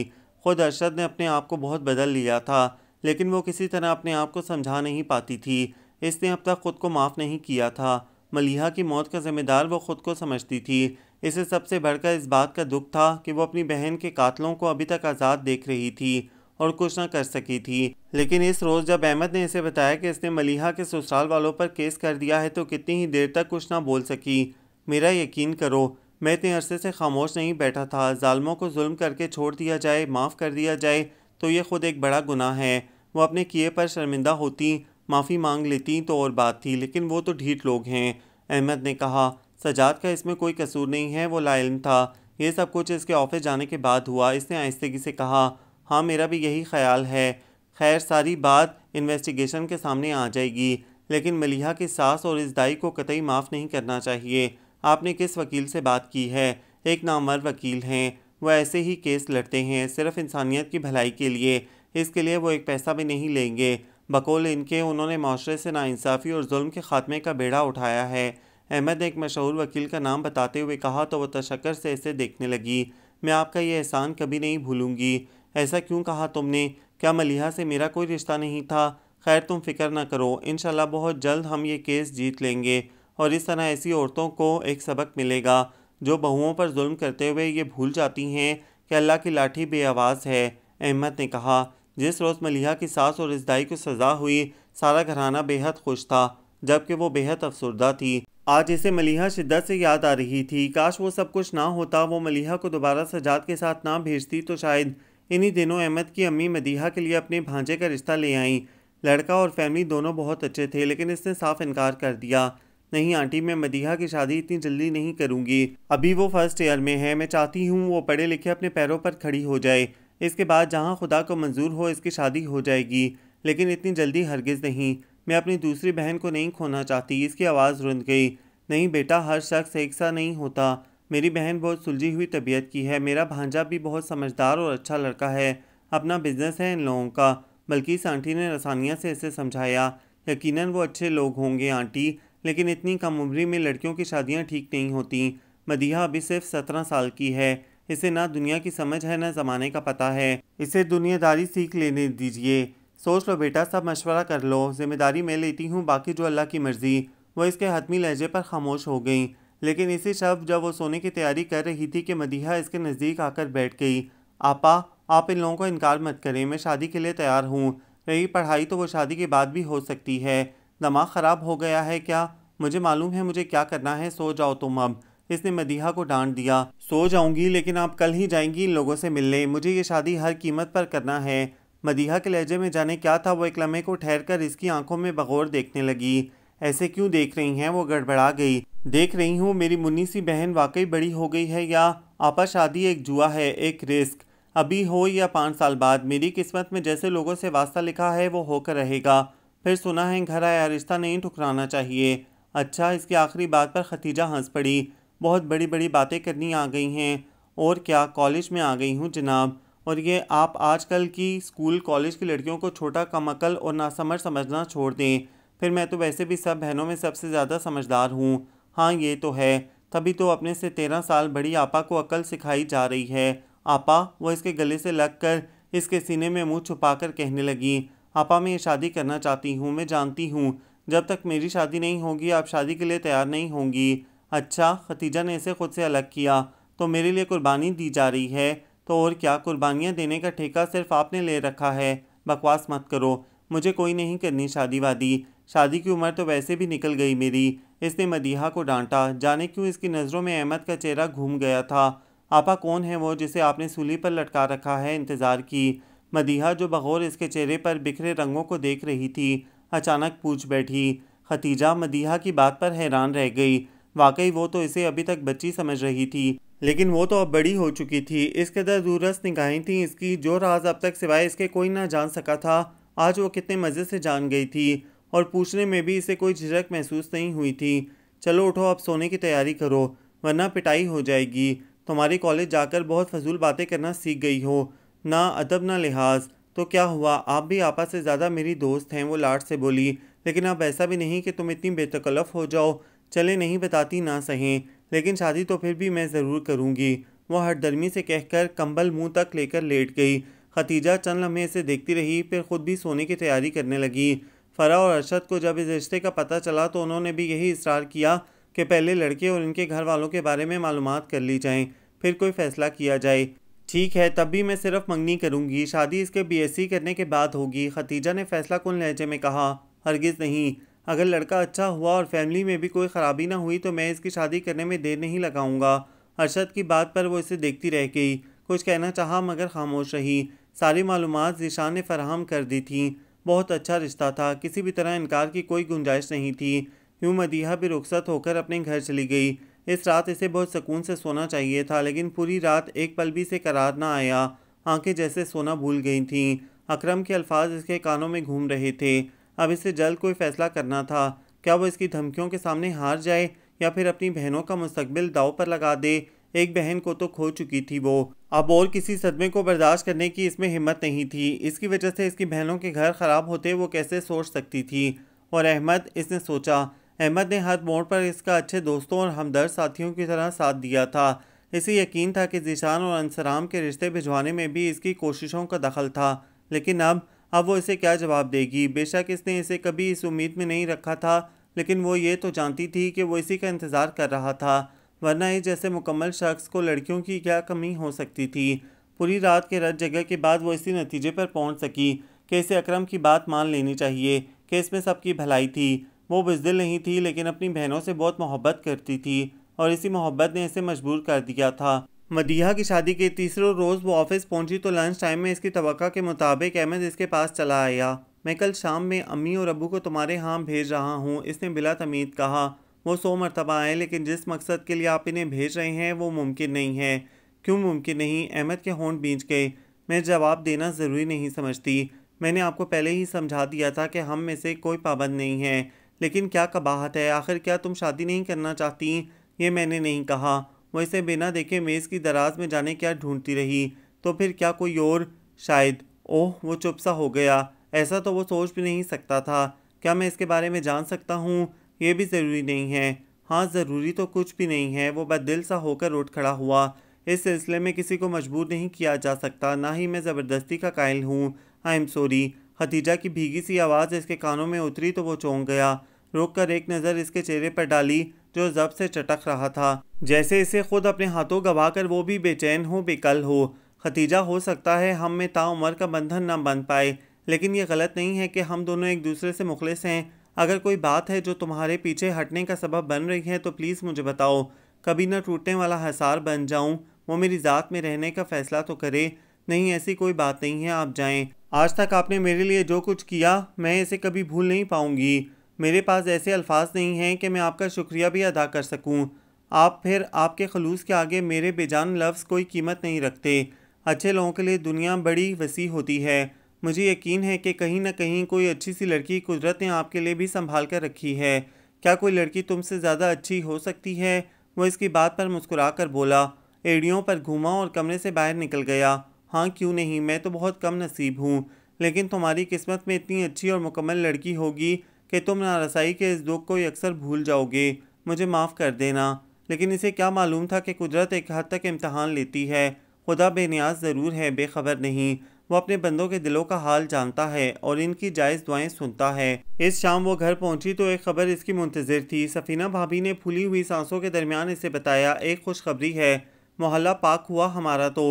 खुद अरशद ने अपने आप को बहुत बदल लिया था, लेकिन वो किसी तरह अपने आप को समझा नहीं पाती थी। इसने अब तक खुद को माफ़ नहीं किया था। मलीहा की मौत का जिम्मेदार वो खुद को समझती थी। इसे सबसे बढ़कर इस बात का दुख था कि वो अपनी बहन के कातलों को अभी तक आज़ाद देख रही थी और कुछ न कर सकी थी। लेकिन इस रोज़ जब अहमद ने इसे बताया कि इसने मलीहा के ससुराल वालों पर केस कर दिया है, तो कितनी ही देर तक कुछ ना बोल सकी। मेरा यकीन करो, मैं इतने अरसे से खामोश नहीं बैठा था। जालिमों को जुल्म करके छोड़ दिया जाए, माफ़ कर दिया जाए, तो ये खुद एक बड़ा गुनाह है। वो अपने किए पर शर्मिंदा होती, माफ़ी मांग लेती तो और बात थी, लेकिन वो तो ढीठ लोग हैं। अहमद ने कहा, सजाद का इसमें कोई कसूर नहीं है, वो लाइल्म था। ये सब कुछ इसके ऑफिस जाने के बाद हुआ। इसने आहिस्तगी से कहा, हाँ मेरा भी यही ख्याल है। खैर सारी बात इन्वेस्टिगेशन के सामने आ जाएगी, लेकिन मलीहा की सास और इस दाई को कतई माफ़ नहीं करना चाहिए। आपने किस वकील से बात की है? एक नामवर वकील हैं, वो ऐसे ही केस लड़ते हैं सिर्फ इंसानियत की भलाई के लिए। इसके लिए वो एक पैसा भी नहीं लेंगे। बकौल इनके उन्होंने माशरे से नाइंसाफ़ी और जुल्म के ख़ात्मे का बेड़ा उठाया है। अहमद ने एक मशहूर वकील का नाम बताते हुए कहा तो वह तशक्कर से इसे देखने लगी। मैं आपका ये एहसान कभी नहीं भूलूंगी। ऐसा क्यों कहा तुमने? क्या मलीहा से मेरा कोई रिश्ता नहीं था? खैर तुम फिक्र न करो, इंशाल्लाह बहुत जल्द हम ये केस जीत लेंगे और इस तरह ऐसी औरतों को एक सबक मिलेगा जो बहुओं पर जुल्म करते हुए ये भूल जाती हैं कि अल्लाह की लाठी बेआवाज़ है। अहमद ने कहा, जिस रोज़ मलीहा की सास और इस दाई को सज़ा हुई, सारा घराना बेहद खुश था, जबकि वो बेहद अफसुर्दा थी। आज इसे मलीहा शिद्दत से याद आ रही थी। काश वो सब कुछ ना होता, वो मलीहा को दोबारा सजाद के साथ ना भेजती तो शायद। इन्हीं दिनों अहमद की अम्मी मदीहा के लिए अपने भांजे का रिश्ता ले आईं। लड़का और फैमिली दोनों बहुत अच्छे थे, लेकिन इसने साफ इनकार कर दिया। नहीं आंटी, मैं मदीहा की शादी इतनी जल्दी नहीं करूँगी। अभी वो फर्स्ट ईयर में है। मैं चाहती हूँ वो पढ़े लिखे अपने पैरों पर खड़ी हो जाए। इसके बाद जहाँ खुदा को मंजूर हो इसकी शादी हो जाएगी, लेकिन इतनी जल्दी हरगिज़ नहीं। मैं अपनी दूसरी बहन को नहीं खोना चाहती। इसकी आवाज़ रुंध गई। नहीं बेटा, हर शख्स एक सा नहीं होता। मेरी बहन बहुत सुलझी हुई तबीयत की है। मेरा भांजा भी बहुत समझदार और अच्छा लड़का है। अपना बिजनेस है इन लोगों का। बल्कि आंटी ने रसानिया से इसे समझाया। यकीनन वो अच्छे लोग होंगे आंटी, लेकिन इतनी कम उम्री में लड़कियों की शादियां ठीक नहीं होती। मदीहा अभी सिर्फ 17 साल की है। इसे ना दुनिया की समझ है ना ज़माने का पता है। इसे दुनियादारी सीख लेने दीजिए। सोच लो बेटा, सब मशवरा कर लो। जिम्मेदारी मैं लेती हूँ, बाकी जो अल्लाह की मर्ज़ी। वो इसके हतमी लहजे पर खामोश हो गई। लेकिन इसी शब जब वो सोने की तैयारी कर रही थी कि मदीहा इसके नज़दीक आकर बैठ गई। आपा, आप इन लोगों को इनकार मत करें, मैं शादी के लिए तैयार हूँ। रही पढ़ाई तो वो शादी के बाद भी हो सकती है। दिमाग ख़राब हो गया है क्या? मुझे मालूम है मुझे क्या करना है। सो जाओ तुम अब। इसने मदीहा को डांट दिया। सो जाऊंगी, लेकिन आप कल ही जाएंगी इन लोगों से मिलने। मुझे ये शादी हर कीमत पर करना है। मदीहा के लहजे में जाने क्या था। वो एक लम्हे को ठहर कर इसकी आंखों में बगौर देखने लगी। ऐसे क्यों देख रही हैं? वो गड़बड़ा गई। देख रही हूँ मेरी मुन्नी सी बहन वाकई बड़ी हो गई है, या आपा शादी एक जुआ है, एक रिस्क। अभी हो या 5 साल बाद, मेरी किस्मत में जैसे लोगों से वास्ता लिखा है वो होकर रहेगा। फिर सुना है घर आया रिश्ता नहीं ठुकराना चाहिए। अच्छा, इसकी आखिरी बात पर खतीजा हंस पड़ी। बहुत बड़ी बड़ी बातें करनी आ गई हैं। और क्या, कॉलेज में आ गई हूँ जनाब। और ये आप आजकल की स्कूल कॉलेज की लड़कियों को छोटा कमअकल और नासमझ समझना छोड़ दें। फिर मैं तो वैसे भी सब बहनों में सबसे ज़्यादा समझदार हूँ। हाँ ये तो है। तभी तो अपने से 13 साल बड़ी आपा को अक्ल सिखाई जा रही है। आपा, वो इसके गले से लगकर इसके सीने में मुंह छुपाकर कहने लगी, आपा मैं ये शादी करना चाहती हूँ, मैं जानती हूँ जब तक मेरी शादी नहीं होगी आप शादी के लिए तैयार नहीं होंगी। अच्छा, खतीजा ने इसे खुद से अलग किया तो मेरे लिए कुर्बानी दी जा रही है, तो और क्या, कुर्बानियाँ देने का ठेका सिर्फ आपने ले रखा है। बकवास मत करो, मुझे कोई नहीं करनी शादी वादी, शादी की उम्र तो वैसे भी निकल गई मेरी। इसने मदीहा को डांटा। जाने क्यों इसकी नज़रों में अहमद का चेहरा घूम गया था। आपा, कौन है वो जिसे आपने सूली पर लटका रखा है इंतज़ार की? मदीहा, जो बगौर इसके चेहरे पर बिखरे रंगों को देख रही थी, अचानक पूछ बैठी। खतीजा मदीहा की बात पर हैरान रह गई। वाकई वो तो इसे अभी तक बच्ची समझ रही थी, लेकिन वो तो अब बड़ी हो चुकी थी। इस कदर दूरस्थ निगाहें थीं इसकी, जो राज अब तक सिवाय इसके कोई ना जान सका था, आज वो कितने मज़े से जान गई थी। और पूछने में भी इसे कोई झिझक महसूस नहीं हुई थी। चलो उठो, अब सोने की तैयारी करो, वरना पिटाई हो जाएगी। तुम्हारी कॉलेज जाकर बहुत फजूल बातें करना सीख गई हो, ना अदब ना लिहाज। तो क्या हुआ, आप भी आपा से ज़्यादा मेरी दोस्त हैं, वो लाड से बोली। लेकिन अब ऐसा भी नहीं कि तुम इतनी बेतकल्लफ हो जाओ। चले, नहीं बताती ना सहें, लेकिन शादी तो फिर भी मैं ज़रूर करूँगी। वह हठधर्मी से कहकर कंबल मुंह तक लेकर लेट गई। खतीजा चंद लम्हे इसे देखती रही, फिर खुद भी सोने की तैयारी करने लगी। फ़रा और अरशद को जब इस रिश्ते का पता चला तो उन्होंने भी यही इसरार किया कि पहले लड़के और इनके घर वालों के बारे में मालूमात कर ली जाएं, फिर कोई फ़ैसला किया जाए। ठीक है, तब भी मैं सिर्फ मंगनी करूँगी, शादी इसके बीएससी करने के बाद होगी। खतीजा ने फैसला कुन लहजे में कहा। हरगिज़ नहीं, अगर लड़का अच्छा हुआ और फैमिली में भी कोई ख़राबी ना हुई तो मैं इसकी शादी करने में देर नहीं लगाऊंगा। अरशद की बात पर वो इसे देखती रह गई। कुछ कहना चाहा मगर खामोश रही। सारी मालूमात ज़ीशान ने फराहम कर दी थी। बहुत अच्छा रिश्ता था, किसी भी तरह इनकार की कोई गुंजाइश नहीं थी। यूँ मदीहा भी रुखसत होकर अपने घर चली गई। इस रात इसे बहुत सुकून से सोना चाहिए था, लेकिन पूरी रात एक पल भी से करार ना आया। आंखें जैसे सोना भूल गई थीं। अकरम के अल्फाज इसके कानों में घूम रहे थे। अब इसे जल्द कोई फैसला करना था। क्या वो इसकी धमकियों के सामने हार जाए या फिर अपनी बहनों का मुस्तकबिल दांव पर लगा दे। एक बहन को तो खो चुकी थी वो, अब और किसी सदमे को बर्दाश्त करने की इसमें हिम्मत नहीं थी। इसकी वजह से इसकी बहनों के घर ख़राब होते वो कैसे सोच सकती थी। और अहमद, इसने सोचा, अहमद ने हर मोड़ पर इसका अच्छे दोस्तों और हमदर्द साथियों की तरह साथ दिया था। इसे यकीन था कि ज़ीशान और अंसराम के रिश्ते भिजवाने में भी इसकी कोशिशों का दखल था, लेकिन अब वो इसे क्या जवाब देगी। बेशक इसने इसे कभी इस उम्मीद में नहीं रखा था, लेकिन वो ये तो जानती थी कि वो इसी का इंतज़ार कर रहा था, वरना इस जैसे मुकम्मल शख्स को लड़कियों की क्या कमी हो सकती थी। पूरी रात के रत जगह के बाद वो इसी नतीजे पर पहुंच सकी कि इसे अकरम की बात मान लेनी चाहिए कि इसमें सबकी भलाई थी। वो बुज़दिल नहीं थी, लेकिन अपनी बहनों से बहुत मोहब्बत करती थी और इसी मोहब्बत ने इसे मजबूर कर दिया था। मदीहा की शादी के तीसरे रोज़ वो ऑफिस पहुंची तो लंच टाइम में इसकी तवक्का के मुताबिक अहमद इसके पास चला आया। मैं कल शाम में अम्मी और अब्बू को तुम्हारे यहाँ भेज रहा हूँ, इसने बिला तमीद कहा। वो 100 मरतबा आए, लेकिन जिस मकसद के लिए आप इन्हें भेज रहे हैं वो मुमकिन नहीं है। क्यों मुमकिन नहीं? अहमद के होंठ भींच गए। मैं जवाब देना ज़रूरी नहीं समझती। मैंने आपको पहले ही समझा दिया था कि हम में से कोई पाबंद नहीं है। लेकिन क्या कबाहत है, आखिर क्या तुम शादी नहीं करना चाहती? ये मैंने नहीं कहा। वो इसे बिना देखे मेज़ की दराज में जाने क्या ढूंढती रही। तो फिर क्या कोई और? शायद। ओह, वो चुप सा हो गया। ऐसा तो वो सोच भी नहीं सकता था। क्या मैं इसके बारे में जान सकता हूँ? ये भी ज़रूरी नहीं है। हाँ, ज़रूरी तो कुछ भी नहीं है। वो बददिल सा होकर उठ खड़ा हुआ। इस सिलसिले में किसी को मजबूर नहीं किया जा सकता, ना ही मैं ज़बरदस्ती का कायल हूँ। I am sorry. खतीजा की भीगी सी आवाज़ इसके कानों में उतरी तो वो चौंक गया। रुक कर एक नज़र इसके चेहरे पर डाली जो ज़ब्त से चटक रहा था, जैसे इसे खुद अपने हाथों गवाकर वो भी बेचैन हो, बेकल हो। खतीजा, हो सकता है हम में ताउम्र का बंधन न बन पाए, लेकिन ये गलत नहीं है कि हम दोनों एक दूसरे से मुखलिस हैं। अगर कोई बात है जो तुम्हारे पीछे हटने का सबब बन रही है तो प्लीज़ मुझे बताओ। कभी न टूटने वाला हिसार बन जाऊं। वो मेरी ज़ात में रहने का फ़ैसला तो करे। नहीं, ऐसी कोई बात नहीं है, आप जाएं। आज तक आपने मेरे लिए जो कुछ किया मैं इसे कभी भूल नहीं पाऊंगी। मेरे पास ऐसे अल्फाज नहीं हैं कि मैं आपका शुक्रिया भी अदा कर सकूं। आप फिर आपके खलूस के आगे मेरे बेजान लफ्ज़ कोई कीमत नहीं रखते। अच्छे लोगों के लिए दुनिया बड़ी वसी होती है। मुझे यकीन है कि कहीं ना कहीं कोई अच्छी सी लड़की कुदरत ने आपके लिए भी संभाल कर रखी है। क्या कोई लड़की तुमसे ज़्यादा अच्छी हो सकती है? वो इसकी बात पर मुस्कुरा कर बोला। एड़ियों पर घूमा और कमरे से बाहर निकल गया। हाँ, क्यों नहीं, मैं तो बहुत कम नसीब हूँ, लेकिन तुम्हारी किस्मत में इतनी अच्छी और मुकम्मल लड़की होगी कि तुम नारसाई के इस दुख को अक्सर भूल जाओगे। मुझे माफ़ कर देना। लेकिन इसे क्या मालूम था कि कुदरत एक हद तक इम्तहान लेती है। खुदा बेनियाज ज़रूर है, बेखबर नहीं। वो अपने बंदों के दिलों का हाल जानता है और इनकी जायज़ दुआएं सुनता है। इस शाम वो घर पहुंची तो एक खबर इसकी मुंतज़िर थी। सफ़ीना भाभी ने फूली हुई सांसों के दरमियान इसे बताया, एक खुशखबरी है, मोहल्ला पाक हुआ हमारा। तो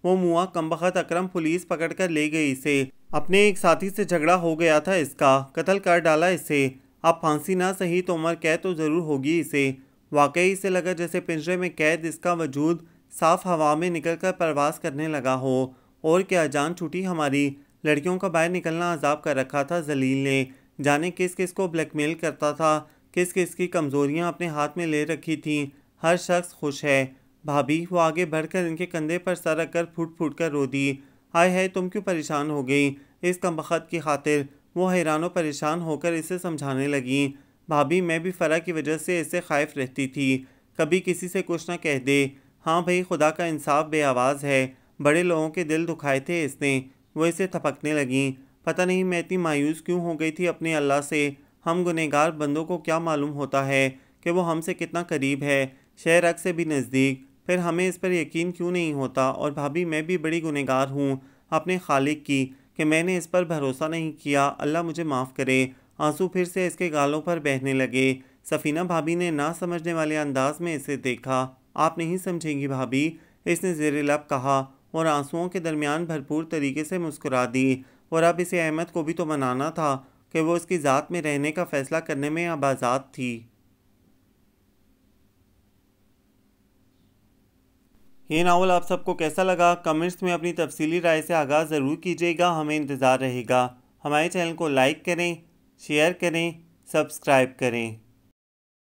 वो मुआ कमबख्त अकरम पुलिस पकड़ कर ले गई इसे। अपने एक साथी से झगड़ा हो गया था इसका, कत्ल कर डाला इसे। अब फांसी ना सही तो उम्र कैद तो ज़रूर होगी इसे। वाकई इसे लगा जैसे पिंजरे में कैद इसका वजूद साफ हवा में निकलकर परवास करने लगा हो। और क्या जान छूटी हमारी। लड़कियों का बाहर निकलना अजाब कर रखा था जलील ने। जाने किस किस को ब्लैकमेल करता था, किस किस की कमज़ोरियाँ अपने हाथ में ले रखी थीं। हर शख्स खुश है। भाभी, वो आगे बढ़कर इनके कंधे पर सर रखकर फूट फूट कर रो दी। हाय हाय, तुम क्यों परेशान हो गई इस कमबख्त की खातिर। वो हैरान परेशान होकर इसे समझाने लगी। भाभी, मैं भी फ़रा की वजह से इससे खाइफ रहती थी, कभी किसी से कुछ ना कह दे। हाँ भाई, खुदा का इंसाफ बे आवाज़ है। बड़े लोगों के दिल दुखाए थे इसने। वो इसे थपकने लगी। पता नहीं मैं इतनी मायूस क्यों हो गई थी अपने अल्लाह से। हम गुनहगार बंदों को क्या मालूम होता है कि वो हमसे कितना करीब है, शहर अक से भी नज़दीक। फिर हमें इस पर यकीन क्यों नहीं होता। और भाभी, मैं भी बड़ी गुनहगार हूँ अपने खालिक की कि मैंने इस पर भरोसा नहीं किया। अल्लाह मुझे माफ़ करे। आंसू फिर से इसके गालों पर बहने लगे। सफ़ीना भाभी ने ना समझने वाले अंदाज में इसे देखा। आप नहीं समझेंगी भाभी, इसने ज़ेरे लब कहा और आंसुओं के दरमियान भरपूर तरीके से मुस्कुरा दी। और अब इसे अहमद को भी तो मनाना था कि वो इसकी ज़ात में रहने का फ़ैसला करने में अब आज़ाद थी। ये नावल आप सबको कैसा लगा, कमेंट्स में अपनी तफसीली राय से आगाज़ ज़रूर कीजिएगा। हमें इंतज़ार रहेगा। हमारे चैनल को लाइक करें, शेयर करें, सब्सक्राइब करें।